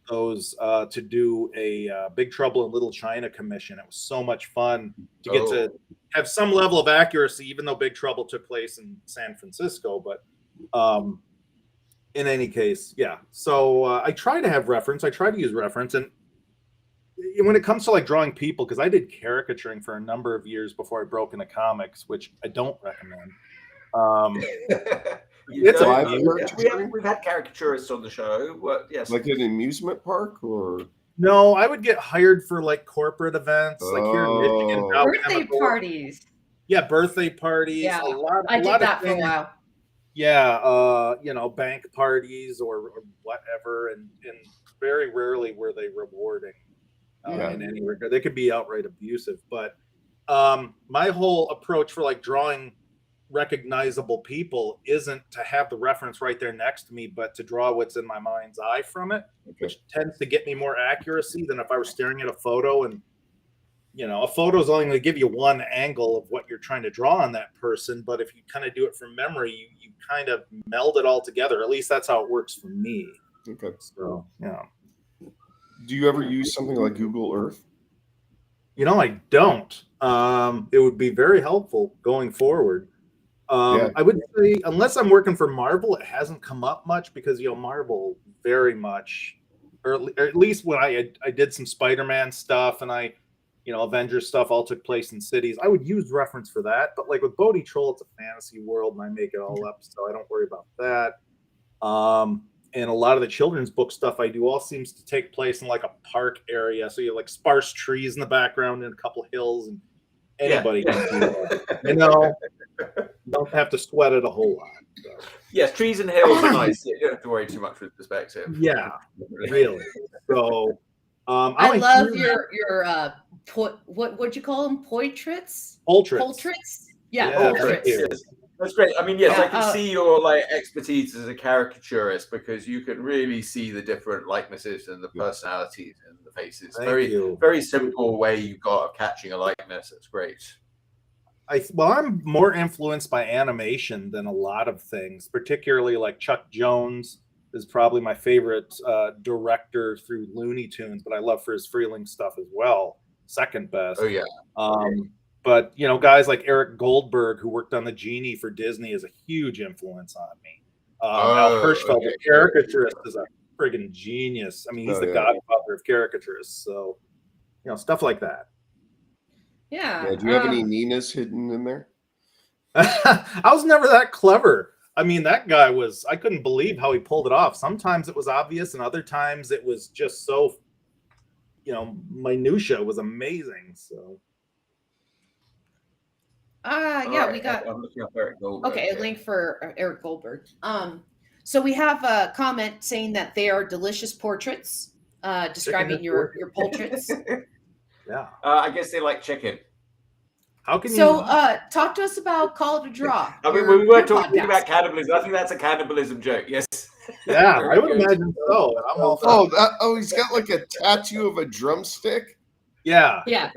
those to do a Big Trouble in Little China commission. It was so much fun to get to have some level of accuracy, even though Big Trouble took place in San Francisco. But in any case, yeah. So I try to have reference. I try to use reference. And when it comes to like drawing people, because I did caricaturing for a number of years before I broke into comics, which I don't recommend. We've had caricaturists on the show. What? Yes, like at an amusement park, or no? I would get hired for like corporate events, like here in Michigan. Birthday parties. Yeah, birthday parties. Yeah, I did that for a while. Yeah, you know, bank parties or whatever, and very rarely were they rewarding in any regard. They could be outright abusive, but my whole approach for like drawing recognizable people isn't to have the reference right there next to me, but to draw what's in my mind's eye from it, which tends to get me more accuracy than if I were staring at a photo. And you know, a photo is only going to give you one angle of what you're trying to draw on that person, but if you kind of do it from memory, you kind of meld it all together. At least that's how it works for me. Okay. So yeah. Do you ever use something like Google Earth? You know, I don't. It would be very helpful going forward. I would say, unless I'm working for Marvel, it hasn't come up much because, you know, Marvel very much, or at least when I did some Spider-Man stuff and you know, Avengers stuff all took place in cities, I would use reference for that. But like with Bodie Troll, it's a fantasy world and I make it all up, so I don't worry about that. And a lot of the children's book stuff I do all seems to take place in like a park area. So you have like sparse trees in the background and a couple hills, and anybody can do that. You know, you don't have to sweat it a whole lot. So. Yes, trees and hills are nice. You don't have to worry too much with perspective. Yeah, really. So I love your what'd you call them? Portraits? Portraits? Yeah, portraits. That's great. I mean, yes, I can see your like expertise as a caricaturist because you can really see the different likenesses and the personalities and the faces. Very simple way you've got of catching a likeness. It's great. I'm more influenced by animation than a lot of things, particularly like Chuck Jones is probably my favorite director through Looney Tunes, but I love for his Freeling stuff as well. Second best. Oh, yeah. But, you know, guys like Eric Goldberg, who worked on the Genie for Disney, is a huge influence on me. Al Hirschfeld, the caricaturist, is a friggin' genius. I mean, he's the godfather of caricaturists. So, you know, stuff like that. Yeah. Do you have any Ninas hidden in there? I was never that clever. I mean, that guy was, I couldn't believe how he pulled it off. Sometimes it was obvious, and other times it was just so, you know, minutia was amazing. So. We got. I'm looking up Eric Goldberg. Okay, a link for Eric Goldberg. So we have a comment saying that they are delicious portraits, describing your portraits. Yeah. I guess they like chicken. How can you? So, talk to us about Call It a Draw. I mean, we were talking about cannibalism. I think that's a cannibalism joke. Yes. Yeah, I would imagine so. I'm all he's got like a tattoo of a drumstick. Yeah. Yeah.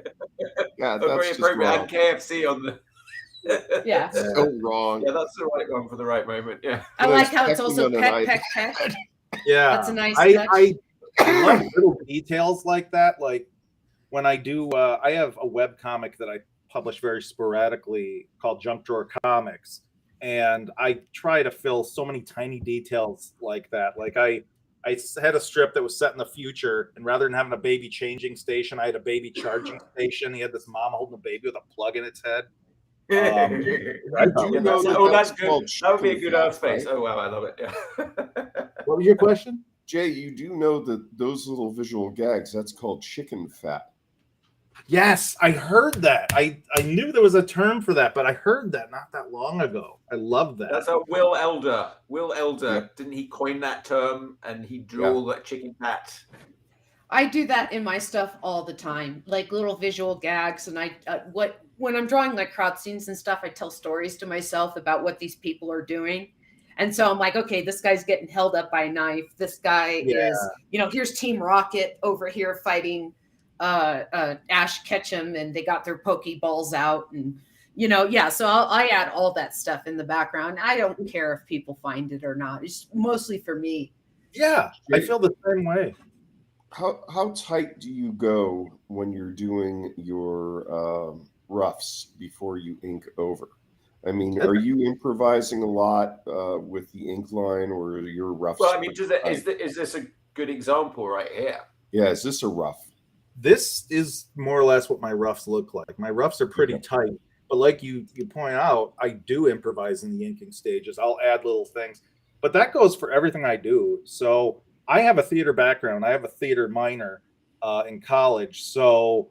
Yeah, very that's appropriate. wrong. And KFC on the. Yeah. So wrong. Yeah, that's the right one for the right moment. Yeah. I like how it's also peck. Yeah. That's a nice touch. I like little details like that. Like when I do, I have a web comic that I publish very sporadically called Junk Drawer Comics, and I try to fill so many tiny details like that. Like I had a strip that was set in the future, and rather than having a baby changing station, I had a baby charging station. He had this mom holding a baby with a plug in its head. That's good. That would be a good Earthface. Right? Oh wow, I love it. Yeah. What was your question? Jay, you do know that those little visual gags, that's called chicken fat. Yes, I heard that. I knew there was a term for that, but I heard that not that long ago. I love that. That's a Will Elder. Will Elder, didn't he coin that term? And he drew that chicken fat. I do that in my stuff all the time, like little visual gags. And when I'm drawing like crowd scenes and stuff, I tell stories to myself about what these people are doing. And so I'm like, okay, this guy's getting held up by a knife. This guy is, you know, here's Team Rocket over here fighting Ash Ketchum, and they got their Pokeballs out, and you know, so I add all that stuff in the background. I don't care if people find it or not. It's mostly for me. Yeah, I feel the same way. how tight do you go when you're doing your roughs before you ink over? I mean, are you improvising a lot with the ink line, or your roughs? Well, I mean, is this a good example right here? Yeah, is this a rough? This is more or less what my roughs look like. My roughs are pretty tight, but like you point out, I do improvise in the inking stages. I'll add little things, but that goes for everything I do. So I have a theater background. I have a theater minor in college, so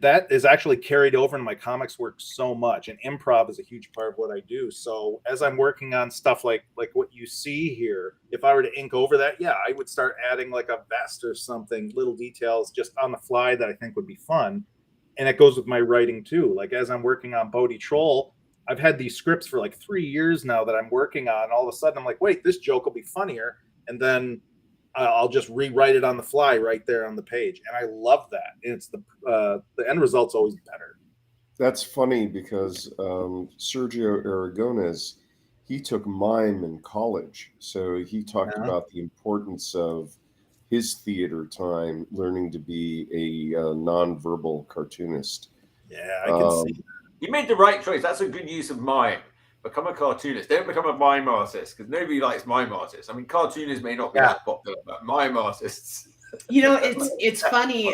that is actually carried over in my comics work so much, and improv is a huge part of what I do. So as I'm working on stuff like what you see here, if I were to ink over that, yeah, I would start adding like a vest or something, little details just on the fly that I think would be fun. And it goes with my writing too. Like as I'm working on Bodie Troll, I've had these scripts for like 3 years now that I'm working on. All of a sudden I'm like, wait, this joke will be funnier. And then I'll just rewrite it on the fly right there on the page. And I love that. It's the end result's always better. That's funny because Sergio Aragonés, he took mime in college. So he talked about the importance of his theater time, learning to be a nonverbal cartoonist. Yeah, I can see that. You made the right choice. That's a good use of mime. Become a cartoonist. Don't become a mime artist, because nobody likes mime artists. I mean, cartoonists may not be that popular, but mime artists. You know, it's funny.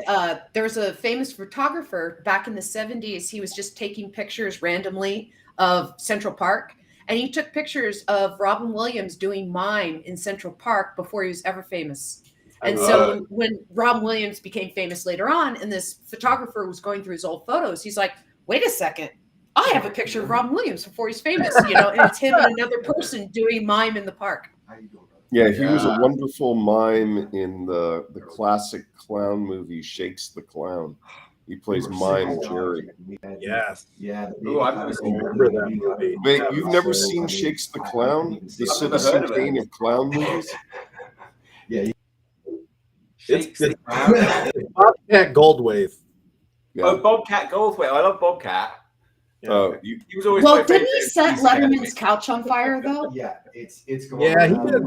There's a famous photographer back in the 70s. He was just taking pictures randomly of Central Park, and he took pictures of Robin Williams doing mime in Central Park before he was ever famous. And so when Robin Williams became famous later on, and this photographer was going through his old photos, he's like, wait a second. I have a picture of Robin Williams before he's famous, you know, and it's him and another person doing mime in the park. Yeah, he was a wonderful mime in the classic clown movie Shakes the Clown. He plays mime Jerry. Yes. Yeah. Oh, I remember that movie. Wait, you've never seen Shakes the Clown? The Citizen Kane of clown movies? Yeah. It's Bobcat Goldthwait. Yeah. Oh, Bobcat Goldthwait. I love Bobcat. He was always Well, didn't he set Letterman's couch on fire though? Yeah, it's going. Yeah, he did.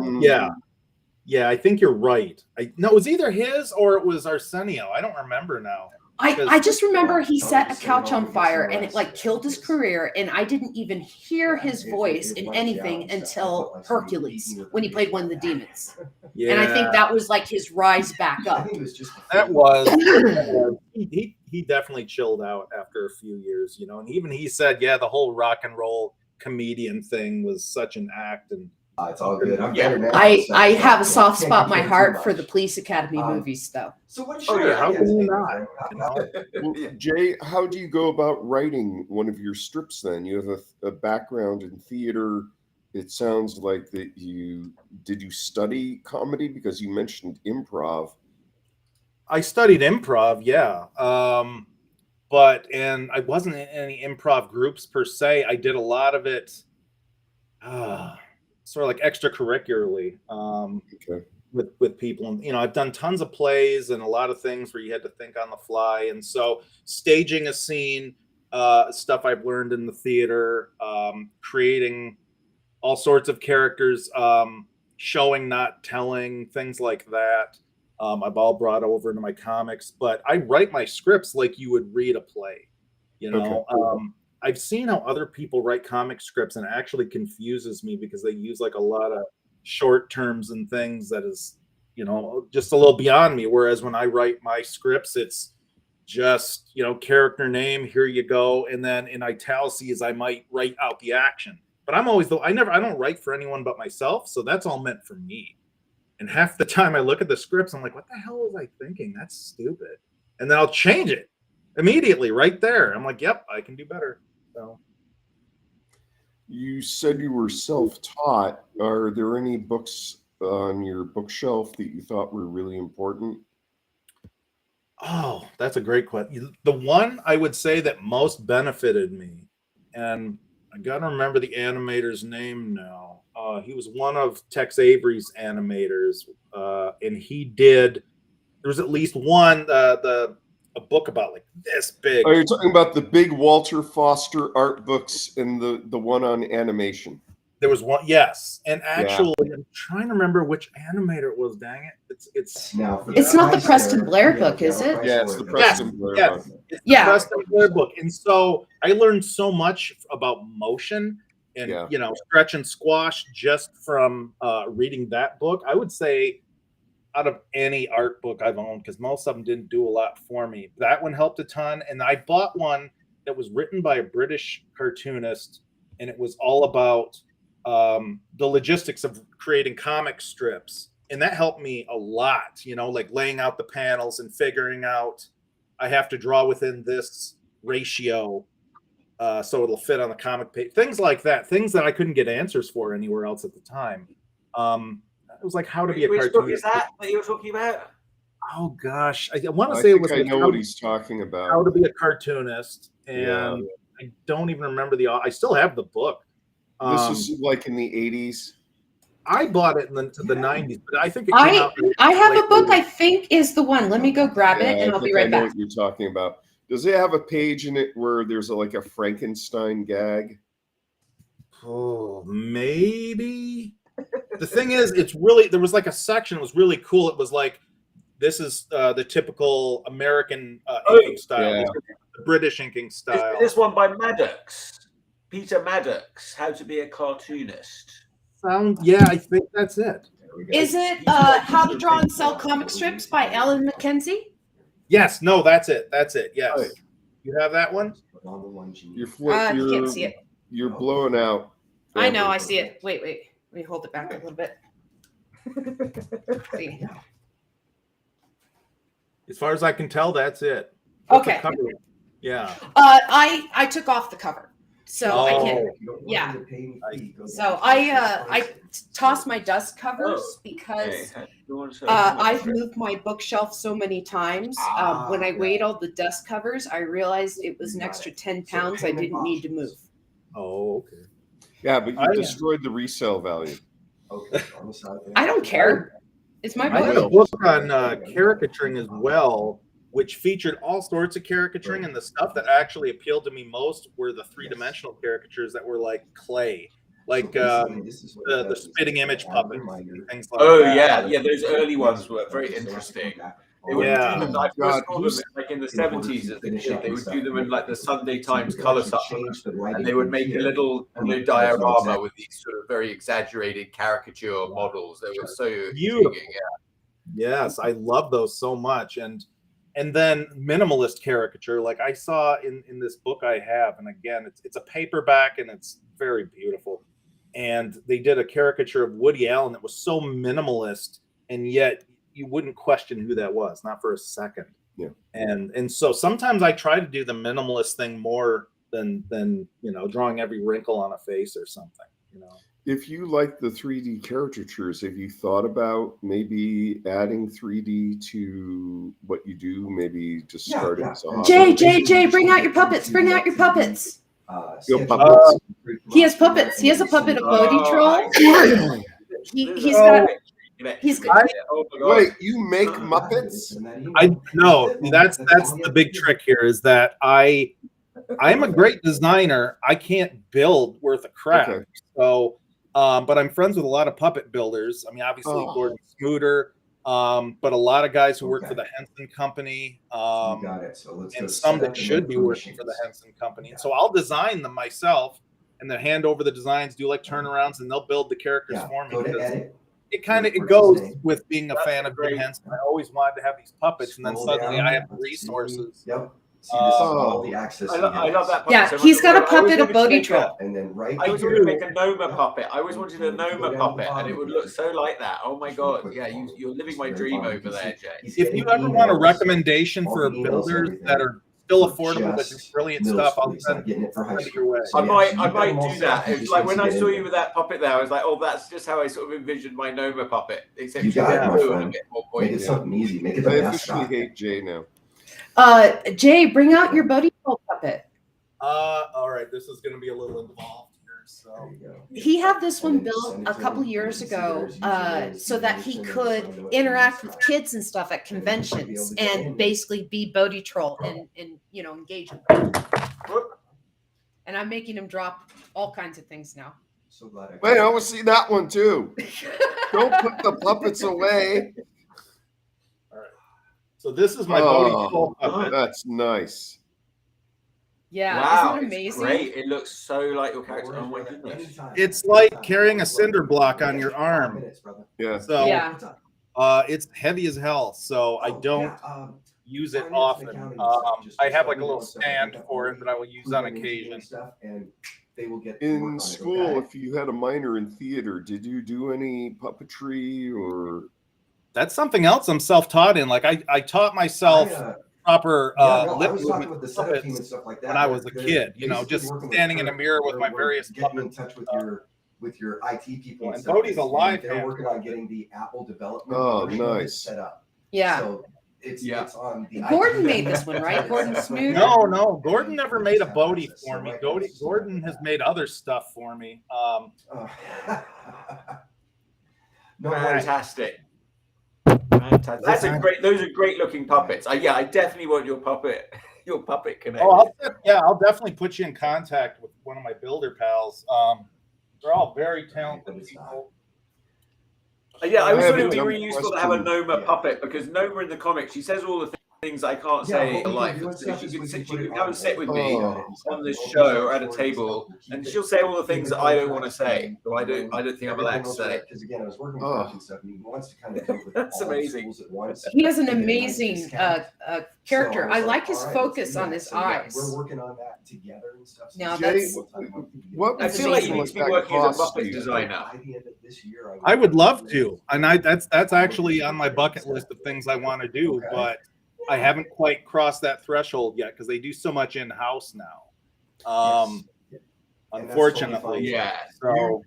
Yeah. I think you're right. No, it was either his or it was Arsenio. I don't remember now. I just remember he set a couch on fire and it like killed his career, and I didn't even hear his voice in anything until Hercules when he played one of the demons. Yeah. And I think that was like his rise back up. That was he definitely chilled out after a few years, you know, and even he said, yeah, the whole rock and roll comedian thing was such an act. And it's all good. I'm yeah, better now. I have a soft spot in my heart for the Police Academy movies, though. So what? How can you not? You know? Well, Jay, how do you go about writing one of your strips then? You have a background in theater. It sounds like that you study comedy, because you mentioned improv? I studied improv, yeah. And I wasn't in any improv groups per se. I did a lot of it sort of like extracurricularly with people. And, you know, I've done tons of plays and a lot of things where you had to think on the fly. And so staging a scene, stuff I've learned in the theater, creating all sorts of characters, showing, not telling, things like that. I've all brought over into my comics, but I write my scripts like you would read a play, you know. I've seen how other people write comic scripts, and it actually confuses me because they use like a lot of short terms and things that is, you know, just a little beyond me. Whereas when I write my scripts, it's just, you know, character name, here you go, and then in italics I might write out the action. But I'm always I don't write for anyone but myself, so that's all meant for me. And half the time I look at the scripts, I'm like, what the hell was I thinking? That's stupid. And then I'll change it immediately right there. I'm like, yep, I can do better. So you said you were self-taught. Are there any books on your bookshelf that you thought were really important? Oh, that's a great question. The one I would say that most benefited me, and I got to remember the animator's name now. He was one of Tex Avery's animators, and he did. There was at least one a book about like this big. Oh, you're talking about the big Walter Foster art books and the one on animation. There was one, yes, and actually, I'm trying to remember which animator it was. Dang it, it's Now, for It's not the Preston Blair book, is it? Yeah, it's the Preston Blair book. It's Yeah. the Preston Blair book, and so I learned so much about motion and stretch and squash just from reading that book. I would say out of any art book I've owned, because most of them didn't do a lot for me, that one helped a ton. And I bought one that was written by a British cartoonist, and it was all about the logistics of creating comic strips, and that helped me a lot, like laying out the panels and figuring out I have to draw within this ratio so it'll fit on the comic page, things like that, things that I couldn't get answers for anywhere else at the time. It was like how to be a cartoonist. Which book is that you were talking about? Oh gosh, I want to say it was. I know what he's talking about. How to be a cartoonist, and I don't even remember I still have the book. This was like in the 80s. I bought it in the 90s, but I think it came out. I have a book I think is the one. Let me go grab it, and I'll be right back. I know what you're talking about. Does it have a page in it where there's like a Frankenstein gag? Oh, maybe. The thing is, it's really, there was like a section. It was really cool. It was like, this is the typical American inking style, the British inking style. This one by Maddox. Peter Maddox, How to Be a Cartoonist. Yeah, I think that's it. Is it How to Draw and Sell Comic Strips by Ellen Mackenzie? Yes, no, that's it. That's it. Yes. Right. You have that one? You can't see it. You're blowing out. I know, I see it. Wait. Let me hold it back a little bit. See. As far as I can tell, that's it. Okay. Yeah. I took off the cover. So I can't. Yeah. So I toss my dust covers because I've moved my bookshelf so many times. When I weighed all the dust covers, I realized it was an extra 10 pounds I didn't need to move. Oh, okay. Yeah, but you destroyed the resale value. I don't care. It's my book. I had a book on caricaturing as well, which featured all sorts of caricaturing, and the stuff that actually appealed to me most were the three-dimensional caricatures that were like clay, like the spitting image puppets, things like that. Yeah, those early ones were very interesting. They would do them, I first saw them like in the 70s as a kid. They would do them in like the Sunday Times color supplement, and they would make a little diorama with these sort of very exaggerated caricature models. They were so beautiful. Yeah. Yes, I love those so much. And then minimalist caricature, like I saw in this book I have, and again, it's a paperback and it's very beautiful. And they did a caricature of Woody Allen that was so minimalist, and yet you wouldn't question who that was, not for a second. Yeah. And so sometimes I try to do the minimalist thing more than drawing every wrinkle on a face or something. If you like the 3D caricatures, have you thought about maybe adding 3D to what you do? Maybe just starting as a hobby? Jay, bring out your puppets. Bring out your puppets. Puppets. He has puppets. He has a puppet of Bodie Troll. He's good. Wait, you make Muppets? I know that's the big trick here, is that I'm a great designer. I can't build worth a crap. Okay. So, but I'm friends with a lot of puppet builders. I mean, obviously Gordon Smuter, but a lot of guys who work for the Henson Company, and some that should be working for the Henson Company. So I'll design them myself, and then hand over the designs, do like turnarounds, and they'll build the characters for me. It goes with being a fan of Jim Henson. I always wanted to have these puppets, and then suddenly I have the resources. Yep. See, this is all the access. I love that puppet. Yeah, he's got a puppet of Bodie Troll. And then I always wanted to make a Noma puppet. I always wanted a Noma puppet, and it would look so like that. Oh my god! Yeah, you're living my dream over there, Jay. If you ever want a recommendation for builders that are still affordable but do brilliant stuff, I'll send it your way. I might do that. It's like when I saw you with that puppet there, I was like, oh, that's just how I sort of envisioned my Noma puppet. Except you got a bit more point. Make it something easy. Make it the I best. officially hate Jay now. Jay, bring out your Bodie Troll puppet. All right, this is going to be a little involved here. So he had this one built a couple years ago, so that he could interact with kids and stuff at conventions and basically be Bodie Troll and engage him. And I'm making him drop all kinds of things now. So glad I. Wait, I want to see that one too. Don't put the puppets away. All right. So this is my Bodie troll puppet. That's nice. Yeah, Wow, isn't it it's amazing? great. It looks so like your character. Oh my goodness. It's like carrying a cinder block on your arm. Yeah. So Yeah. it's heavy as hell. So I don't use it often. I have like a little stand for it that I will use on occasion. In school, if you had a minor in theater, did you do any puppetry or? That's something else I'm self-taught in. Like I taught myself proper lip movement puppets when I was a kid. You know, just standing in a mirror with my various puppets. In touch with your IT people. And Bodie's alive. They're working on getting the Apple development. Oh, nice. Set up. Yeah. So it's on the Gordon made this one, right? Gordon Smoot. No, Gordon never made a Bodie for me. Gordon has made other stuff for me. No, Fantastic. Fantastic. That's a great. Those are great looking puppets. Yeah, I definitely want your puppet. Your puppet connect. Oh, I'll definitely put you in contact with one of my builder pals. They're all very talented people. Yeah, I was thought it would be really useful to have a Noma puppet because Noma in the comics, she says all the things I can't say in life. So she can come and sit with me on this show or at a table, and she'll say all the things that I don't want to say, or I don't think I'm allowed to say. Because again, I was working with and stuff, and he wants to kind of deal with That's amazing. He has an amazing character. I like his focus on his eyes. We're working on that together and stuff. Now Jay, that's what I feel like you need to be working as a puppet designer. I would love to, and that's actually on my bucket list of things I want to do, but I haven't quite crossed that threshold yet because they do so much in house now. Unfortunately, yeah. So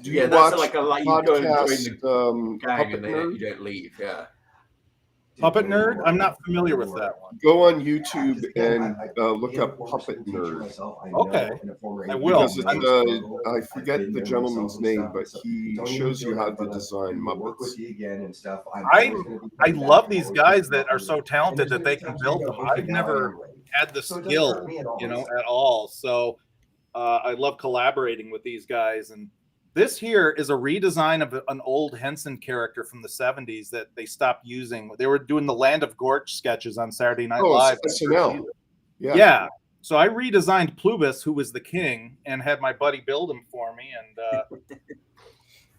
do you that's watch like a you go and join the gang Puppet and then Nerd? you don't leave. Yeah. Puppet Nerd? I'm not familiar with that one. Go on YouTube and look up Puppet Nerd. Okay, I will. Because I forget the gentleman's name, but he shows you how to design Muppets. I love these guys that are so talented that they can build them. I've never had the skill, at all. So I love collaborating with these guys. And this here is a redesign of an old Henson character from the 70s that they stopped using. They were doing the Land of Gorch sketches on Saturday Night Live. SNL. Yeah. So I redesigned Plubus, who was the king, and had my buddy build him for me. And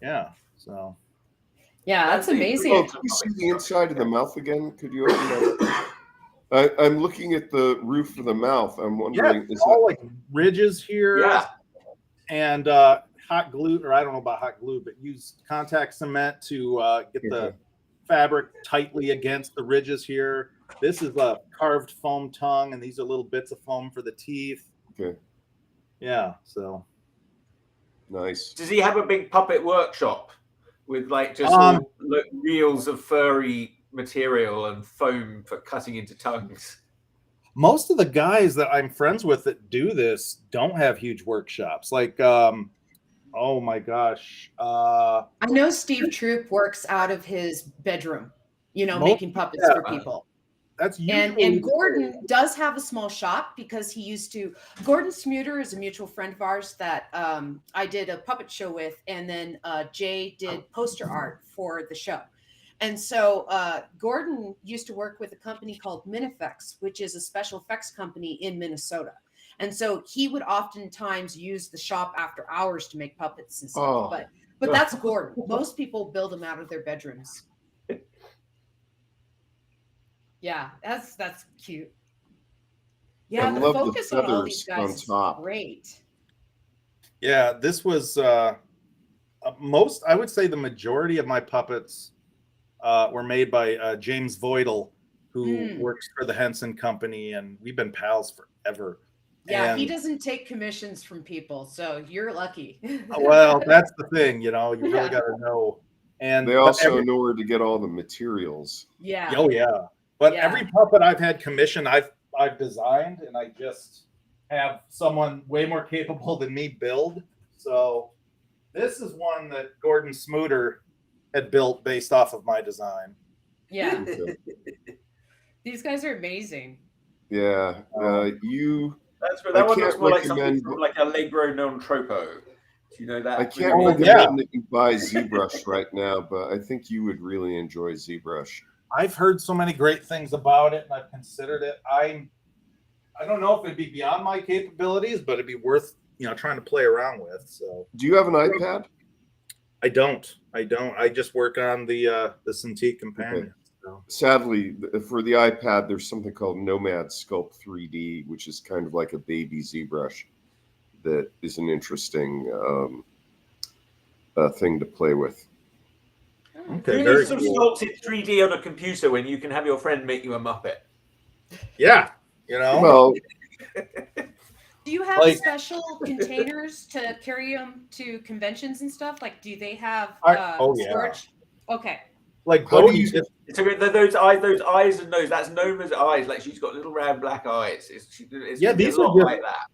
yeah, so. Yeah, that's amazing. Oh, can you see the inside of the mouth again? Could you open that? I'm looking at the roof of the mouth. I'm wondering, is all like ridges here? Yeah. And hot glue, or I don't know about hot glue, but use contact cement to get the fabric tightly against the ridges here. This is a carved foam tongue, and these are little bits of foam for the teeth. Okay. Yeah, so. Nice. Does he have a big puppet workshop with like just reels of furry material and foam for cutting into tongues? Most of the guys that I'm friends with that do this don't have huge workshops. Like, oh my gosh. I know Steve Troop works out of his bedroom, making puppets for people. That's and Gordon does have a small shop because he used to. Gordon Smuter is a mutual friend of ours that I did a puppet show with, and then Jay did poster art for the show. And so Gordon used to work with a company called Minifex, which is a special effects company in Minnesota. And so he would oftentimes use the shop after hours to make puppets and stuff. But that's Gordon. Most people build them out of their bedrooms. Yeah, that's cute. Yeah, the focus on all these guys is great. Yeah, this was I would say the majority of my puppets were made by James Voidle, who works for the Henson Company, and we've been pals forever. Yeah, he doesn't take commissions from people, so you're lucky. Well, that's the thing, you really got to know. And they also know where to get all the materials. Yeah. Oh yeah. But every puppet I've had commissioned, I've designed, and I just have someone way more capable than me build. So this is one that Gordon Smuter had built based off of my design. Yeah. These guys are amazing. Yeah. That one looks more like something from like a Allegro non troppo. Do you know that? I can't Oh, recommend yeah. that you buy ZBrush right now, but I think you would really enjoy ZBrush. I've heard so many great things about it, and I've considered it. I don't know if it'd be beyond my capabilities, but it'd be worth trying to play around with. So, Do you have an iPad? I don't. I just work on the Cintiq Companion. Okay. So. Sadly, for the iPad, there's something called Nomad Sculpt 3D, which is kind of like a baby ZBrush that is an interesting thing to play with. Okay, You very need some cool. sculpted 3D on a computer when you can have your friend make you a Muppet. Yeah, Well, Do you have special containers to carry them to conventions and stuff? Like, do they have storage? Okay. Like How do Bodie, you- So those eyes and nose. That's Noma's eyes. Like she's got little round black eyes. It's Yeah, these a are lot just- like that.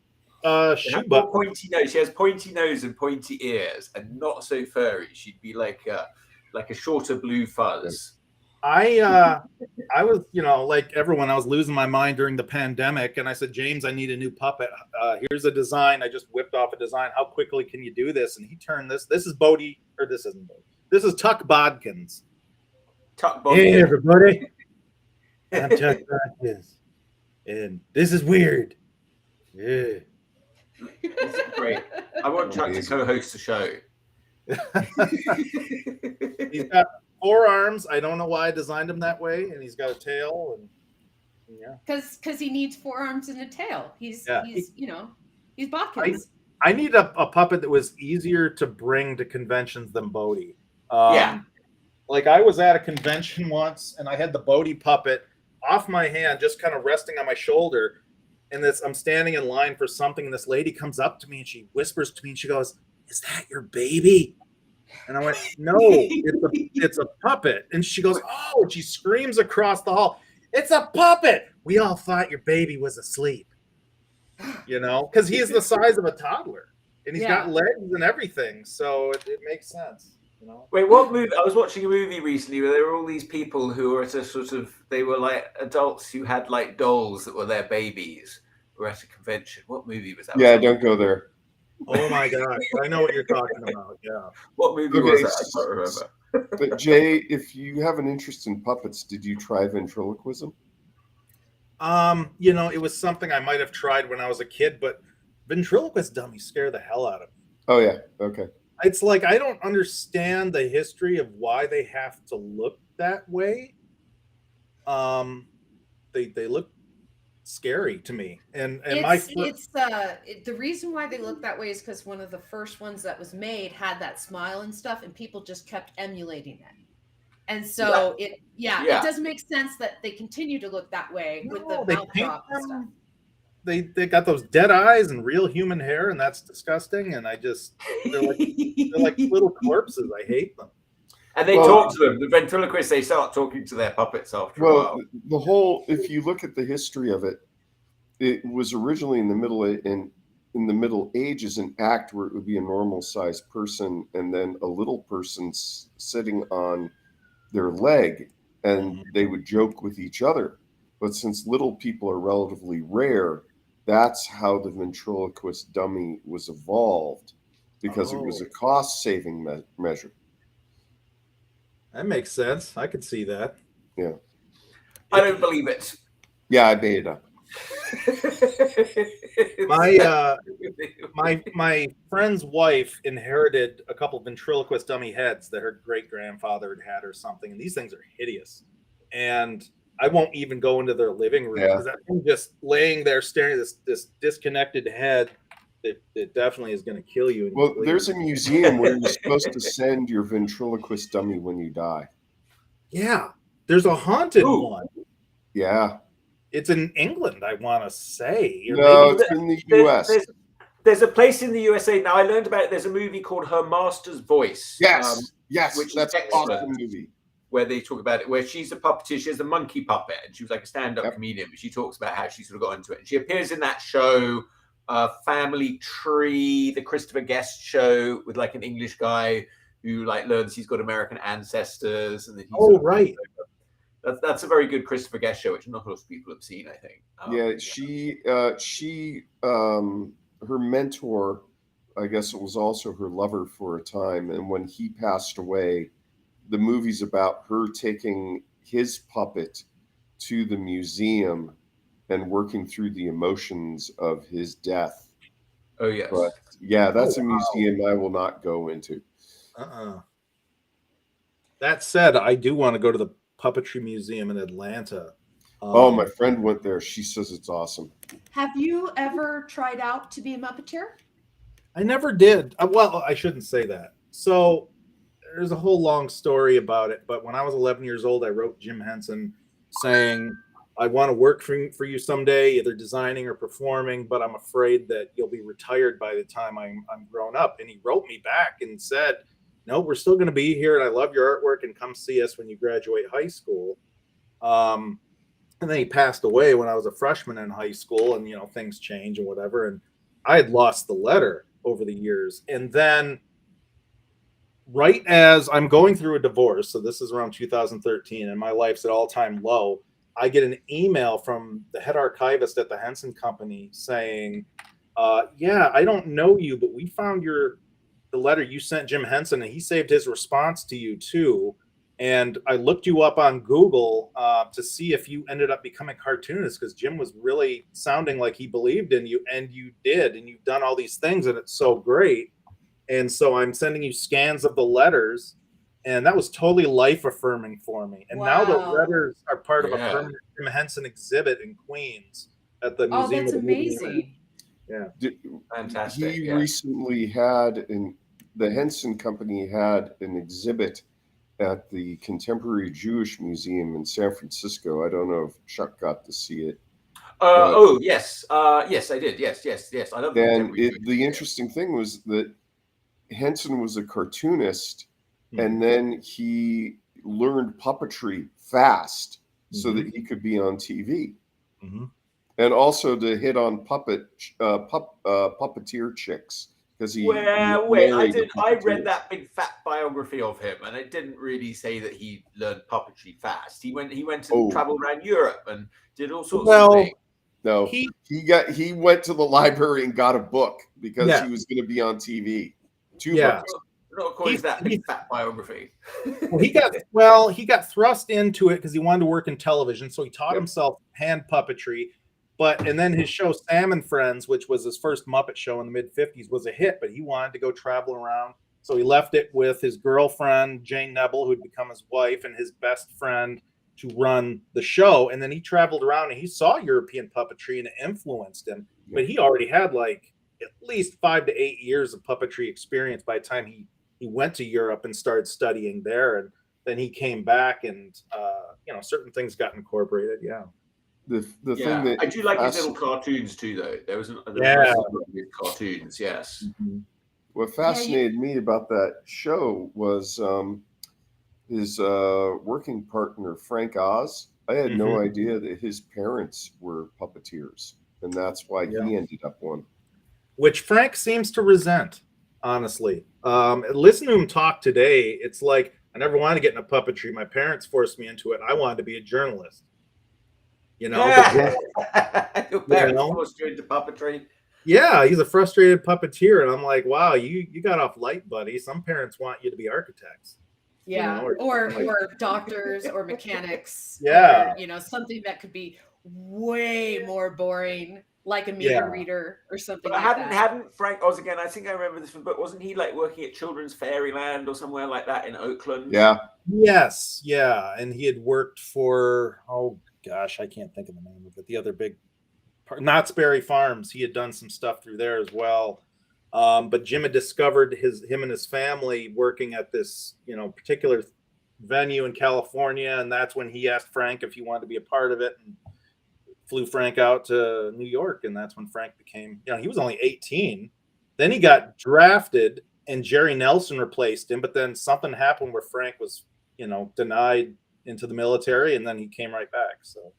She shoe has button. pointy nose. She has pointy nose and pointy ears, and not so furry. She'd be like a shorter blue fuzz. I was, like everyone, I was losing my mind during the pandemic, and I said, James, I need a new puppet. Here's a design. I just whipped off a design. How quickly can you do this? And he turned this. This is Bodie, or this isn't Bodie. This is Tuck Bodkins. Tuck Hey, Bodkins. everybody. I'm Tuck Bodkins. And this is weird. Yeah. This is great. I want Chuck to co-host the show. He's got 4 arms. I don't know why I designed him that way, and he's got a tail, and Because he needs 4 arms and a tail. He's Bodkins. I need a puppet that was easier to bring to conventions than Bodie. Like I was at a convention once, and I had the Bodie puppet off my hand, just kind of resting on my shoulder. And I'm standing in line for something, and this lady comes up to me, and she whispers to me, and she goes, "Is that your baby?" And I went, "No, it's a puppet." And she goes, "Oh," and she screams across the hall, "It's a puppet! We all thought your baby was asleep." Because he's the size of a toddler, and he's got legs and everything, so it makes sense. Wait, what movie? I was watching a movie recently where there were all these people who were at a they were like adults who had like dolls that were their babies. Were at a convention. What movie was that? yeah, don't go there. Oh my gosh, I know what you're talking about. Yeah. What movie was that? I can't remember. But Jay, if you have an interest in puppets, did you try ventriloquism? It was something I might have tried when I was a kid, but ventriloquist dummies scare the hell out of me. Oh yeah, okay. It's like I don't understand the history of why they have to look that way. They look scary to me, and the reason why they look that way is because one of the first ones that was made had that smile and stuff, and people just kept emulating it. And so it doesn't make sense that they continue to look that way with the mouth drop and stuff. They got those dead eyes and real human hair, and that's disgusting. And they're like little corpses. I hate them. And they talk to them. The ventriloquists, they start talking to their puppets after a while. The whole, if you look at the history of it, it was originally in the Middle Ages an act where it would be a normal sized person and then a little person sitting on their leg, and they would joke with each other. But since little people are relatively rare, that's how the ventriloquist dummy was evolved, because it was a cost-saving measure. That makes sense. I could see that. Yeah. I don't believe it. Yeah, I made it up. My friend's wife inherited a couple ventriloquist dummy heads that her great grandfather had or something, and these things are hideous. And I won't even go into their living room because that thing just laying there staring at this disconnected head. It definitely is going to kill you. Well, there's a museum where you're supposed to send your ventriloquist dummy when you die. Yeah, there's a haunted one. Yeah. It's in England, I want to say. No, it's in the U.S. There's a place in the USA. Now, I learned about it. There's a movie called Her Master's Voice. Yes, which that's an excellent, awesome movie. Where they talk about it, where she's a puppeteer. She has a monkey puppet, and she was like a stand-up comedian, but she talks about how she sort of got into it. And she appears in that show, Family Tree, the Christopher Guest show, with like an English guy who like learns he's got American ancestors, and then he's that's a very good Christopher Guest show, which not a lot of people have seen, I think. She her mentor I guess it was also her lover for a time. And when he passed away, the movie's about her taking his puppet to the museum and working through the emotions of his death. Oh, yes. But yeah, that's a museum I will not go into. That said, I do want to go to the Puppetry Museum in Atlanta. Oh, my friend went there. She says it's awesome. Have you ever tried out to be a Muppeteer? I never did. Well, I shouldn't say that. So there's a whole long story about it. But when I was 11 years old, I wrote Jim Henson saying, I want to work for you someday, either designing or performing, but I'm afraid that you'll be retired by the time I'm grown up. And he wrote me back and said, no, we're still going to be here. And I love your artwork, and come see us when you graduate high school. And then he passed away when I was a freshman in high school, and, you know, things change and whatever. And I had lost the letter over the years. And then right as I'm going through a divorce, so this is around 2013, and my life's at all-time low, I get an email from the head archivist at the Henson Company saying, yeah, I don't know you, but we found the letter you sent Jim Henson, and he saved his response to you too. And I looked you up on Google to see if you ended up becoming cartoonist, because Jim was really sounding like he believed in you, and you did, and you've done all these things, and it's so great. And so I'm sending you scans of the letters, and that was totally life affirming for me. And now the letters are part of a permanent Jim Henson exhibit in Queens at the Museum. Oh, that's amazing. Yeah. Fantastic. He recently had, the Henson Company had an exhibit at the Contemporary Jewish Museum in San Francisco. I don't know if Chuck got to see it. Oh, yes. Yes, I did. Yes. I love And the interesting thing was that Henson was a cartoonist, and then he learned puppetry fast so that he could be on TV. And also to hit on puppeteer chicks. Because he I read that big fat biography of him, and it didn't really say that he learned puppetry fast. He went and traveled around Europe and did all sorts of things. No, he went to the library and got a book because he was going to be on TV. Two books. Not according to that big fat biography. He got thrust into it because he wanted to work in television, so he taught himself hand puppetry. And then his show Sam and Friends, which was his first Muppet show in the mid-50s, was a hit, but he wanted to go travel around. So he left it with his girlfriend, Jane Nebel, who'd become his wife, and his best friend to run the show. And then he traveled around and he saw European puppetry, and it influenced him. But he already had like at least 5 to 8 years of puppetry experience by the time he went to Europe and started studying there. And then he came back, and certain things got incorporated. The thing that I do like his little cartoons too, though. There was cartoons, yes. What fascinated me about that show was his working partner Frank Oz. I had no idea that his parents were puppeteers, and that's why he ended up one. Which Frank seems to resent, honestly. Listen to him talk today. It's like, I never wanted to get into puppetry. My parents forced me into it. I wanted to be a journalist. Your parents forced you into puppetry. Yeah, he's a frustrated puppeteer, and I'm like, wow, you got off light, buddy. Some parents want you to be architects. Yeah, or doctors or mechanics. Yeah, or, something that could be way more boring, like a meter reader or something. But hadn't Frank Oz again? I think I remember this one, but wasn't he like working at Children's Fairyland or somewhere like that in Oakland? Yeah. Yes. Yeah, and he had worked for gosh, I can't think of the name of it. The other big Knott's Berry Farms. He had done some stuff through there as well. But Jim had discovered him and his family working at this, particular venue in California, and that's when he asked Frank if he wanted to be a part of it, and flew Frank out to New York, and that's when Frank became, he was only 18. Then he got drafted, and Jerry Nelson replaced him. But then something happened where Frank was, denied into the military, and then he came right back. So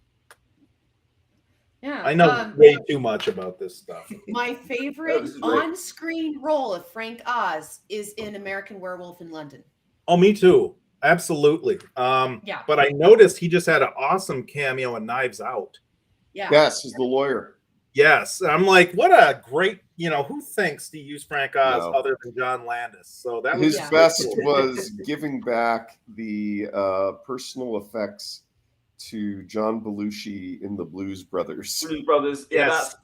I know way too much about this stuff. My favorite on-screen role of Frank Oz is in American Werewolf in London. Oh, me too. Absolutely. But I noticed he just had an awesome cameo in Knives Out. Yeah. Yes, he's the lawyer. Yes. I'm like, what a great you know, who thinks to use Frank Oz No. other than John Landis? So that was His just best cool. was giving back the personal effects to John Belushi in the Blues Brothers. Blues Brothers. Yeah, Yes.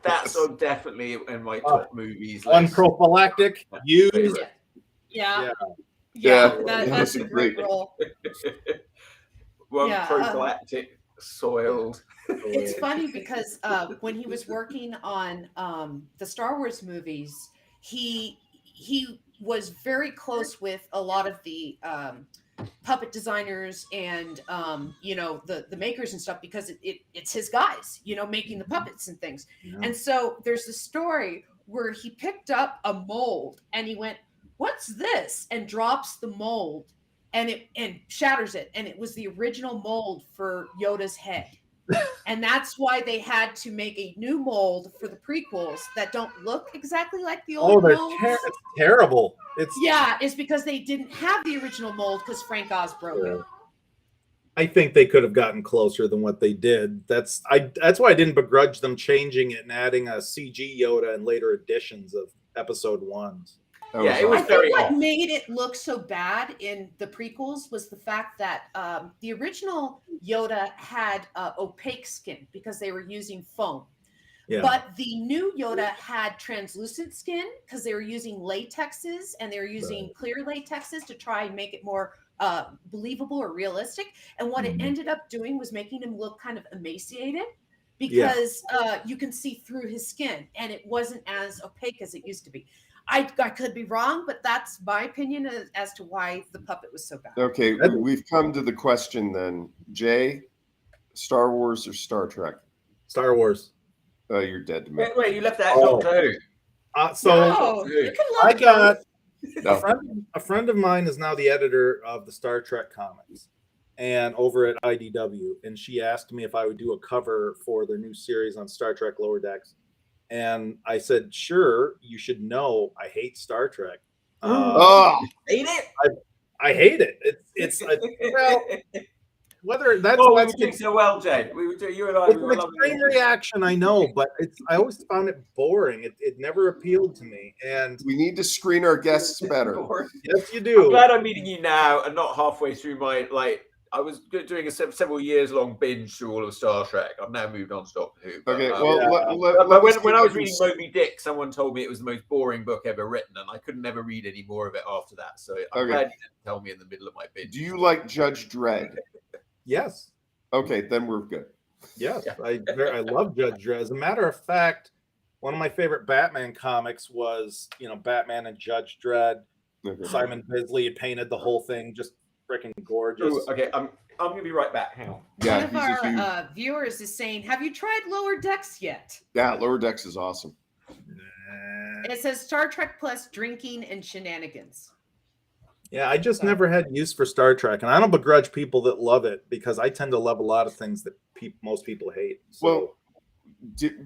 that's so definitely in my top movies list. Unprophylactic, used. Yeah. Yeah, That's a great role. One Yeah, prophylactic, soiled. It's funny because when he was working on the Star Wars movies, he was very close with a lot of the puppet designers and you know, the makers and stuff, because it's his guys, you know, making the puppets and things. Yeah. And so there's a story where he picked up a mold and he went, "What's this?" and drops the mold and shatters it, and it was the original mold for Yoda's head. And that's why they had to make a new mold for the prequels that don't look exactly like the old molds. It's terrible. It's because they didn't have the original mold because Frank Oz broke it. I think they could have gotten closer than what they did. That's why I didn't begrudge them changing it and adding a CG Yoda in later editions of Episode 1. Yeah, it was I very think what off. made it look so bad in the prequels was the fact that the original Yoda had opaque skin because they were using foam. Yeah. But the new Yoda had translucent skin because they were using latexes, and they were using clear latexes to try and make it more believable or realistic. And what it ended up doing was making him look kind of emaciated because you can see through his skin, and it wasn't as opaque as it used to be. I could be wrong, but that's my opinion as to why the puppet was so bad. Okay, we've come to the question then. Jay, Star Wars or Star Trek? Star Wars. You're dead to me. Wait, you left that Doctor Who. No, you can love I got No. a friend of mine is now the editor of the Star Trek comics and over at IDW, and she asked me if I would do a cover for their new series on Star Trek Lower Decks. And I said, sure, you should know I hate Star Trek. Hate it? I hate it. It's well, whether that's we why were doing so well, Jay. We were doing, you and I. it's We an were loving extreme it. reaction, I know, but I always found it boring. It never appealed to me. And We need to screen our guests better. yes, you I'm do. glad I'm meeting you now and not halfway through my I was doing a several years long binge through all of Star Trek. I've now moved on to Doctor Who. But, Okay, when I was reading Moby Dick, someone told me it was the most boring book ever written, and I could never read any more of it after that. So I'm glad you didn't tell me in the middle of my binge. Do you like Judge Dredd? Yes. Okay, then we're good. Yes, I love Judge Dredd. As a matter of fact, one of my favorite Batman comics was, Batman and Judge Dredd. Okay. Simon Bisley had painted the whole thing just freaking gorgeous. Ooh, okay, I'm gonna be right back. Hang on. Yeah, One of our viewers is saying, "Have you tried Lower Decks yet?" Yeah, Lower Decks is awesome. And it says Star Trek plus drinking and shenanigans. Yeah, I just never had use for Star Trek, and I don't begrudge people that love it because I tend to love a lot of things that most people hate. So. Well,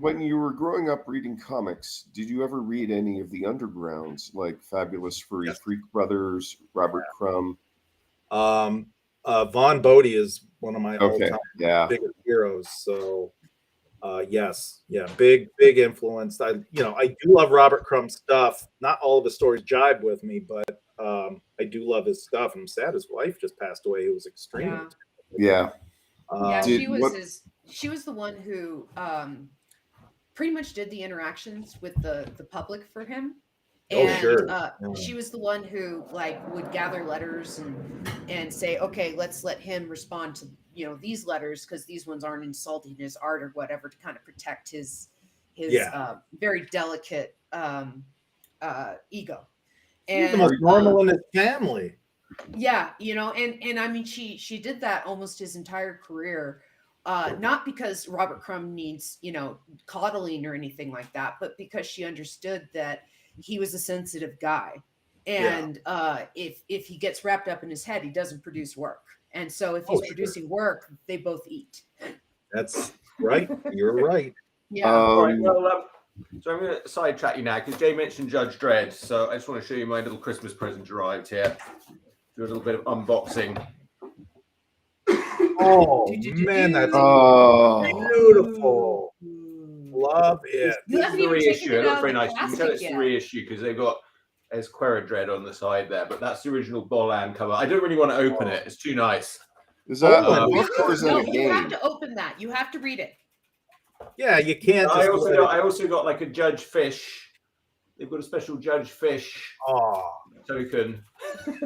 when you were growing up reading comics, did you ever read any of the undergrounds like Fabulous Furry Freak Brothers, Robert Crumb? Von Bodie is one of my all-time biggest heroes. So, yes, big influence. I do love Robert Crumb's stuff. Not all of his stories jibe with me, but I do love his stuff. I'm sad his wife just passed away. It was extreme. Yeah. She was the one who pretty much did the interactions with the public for him. And she was the one who would gather letters and say, okay, let's let him respond to these letters because these ones aren't insulting his art or whatever, to kind of protect his very delicate ego. He's the most normal in his family. Yeah, and I mean she did that almost his entire career. Not because Robert Crumb needs, coddling or anything like that, but because she understood that he was a sensitive guy. And if he gets wrapped up in his head, he doesn't produce work. And so if he's producing work, they both eat. That's right. You're right. Yeah. All right, well, so I'm going to sidetrack you now because Jay mentioned Judge Dredd. So I just want to show you my little Christmas present arrived here. Do a little bit of unboxing. Oh man, that's beautiful. love it. You This haven't is the even taken reissue. it It out looks of very the nice. You can tell plastic it's the yet. reissue because they've got there's Dread on the side there, but that's the original Bolan cover. I don't really want to open it. It's too nice. Is that a Oh, book or is that No, a you have game? to open that. You have to read it. Yeah, you can't. I Just also got like a Judge Fish. They've got a special Judge Fish token.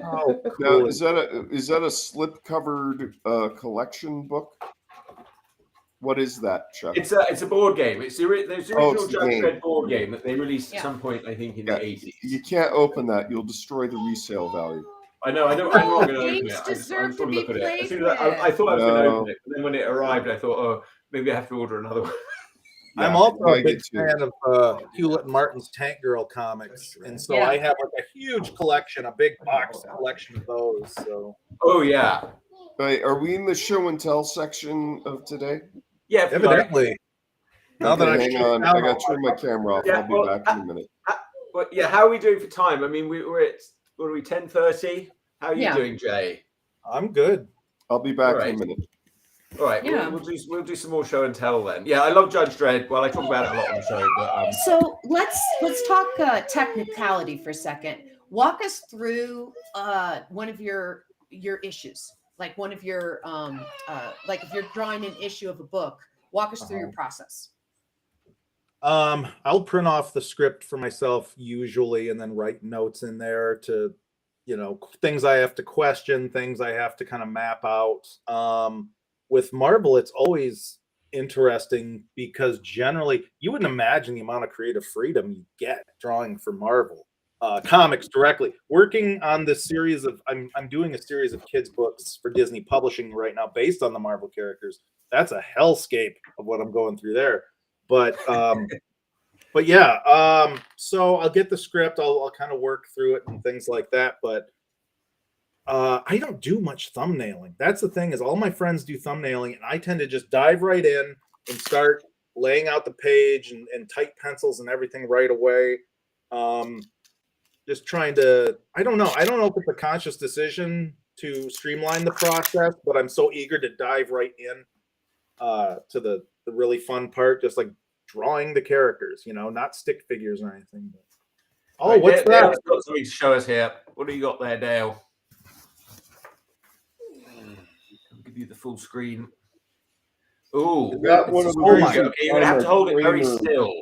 Oh, Now, cool. is that a slip-covered collection book? What is that, Chuck? It's a board game. It's the original it's the Judge game. Dredd board game that they released Yeah. at some point, I think, in Yeah, the 80s. You can't open that. You'll destroy the resale value. I know. I'm not going to open Games it. I just deserve want to to be look at it. As played soon as I thought I was going to No. open it, but then when it arrived, I thought, oh, maybe I have to order another one. I'm Yeah, also I a big get you. fan of Hewlett and Martin's Tank Girl comics, and so Yeah. I have like a huge collection, a big box collection of those. So Oh yeah, Wait, are we in the show and tell section of today? yeah. If you like. evidently, now that Okay, I've hang on. down I got to turn my camera off. Yeah, I'll be well, back in a minute. But yeah, how are we doing for time? I mean, we're at what are we 10:30? How are you Yeah. doing, Jay? I'm good. I'll be back in Alright. a minute. All right, Yeah. we'll do some more show and tell then. Yeah, I love Judge Dredd. Well, I talk about it a lot on the show, but So let's talk technicality for a second. Walk us through one of your issues, like one of your like if you're drawing an issue of a book. Walk us through your process. I'll print off the script for myself usually, and then write notes in there to, things I have to question, things I have to kind of map out. With Marvel, it's always interesting because generally you wouldn't imagine the amount of creative freedom you get drawing for Marvel comics directly. Working on this series of, I'm doing a series of kids books for Disney Publishing right now based on the Marvel characters. That's a hellscape of what I'm going through there. But yeah, so I'll get the script, I'll kind of work through it and things like that. But I don't do much thumbnailing. That's the thing, is all my friends do thumbnailing, and I tend to just dive right in and start laying out the page and tight pencils and everything right away. Just trying to, I don't know if it's a conscious decision to streamline the process, but I'm so eager to dive right in to the really fun part, just like drawing the characters, not stick figures or anything. Oh, right, what's that? Dale's got something to show us here. What do you got there, Dale? I'll give you the full screen. Oh, That one of the you're reasons gonna have to hold it very Kramer- still.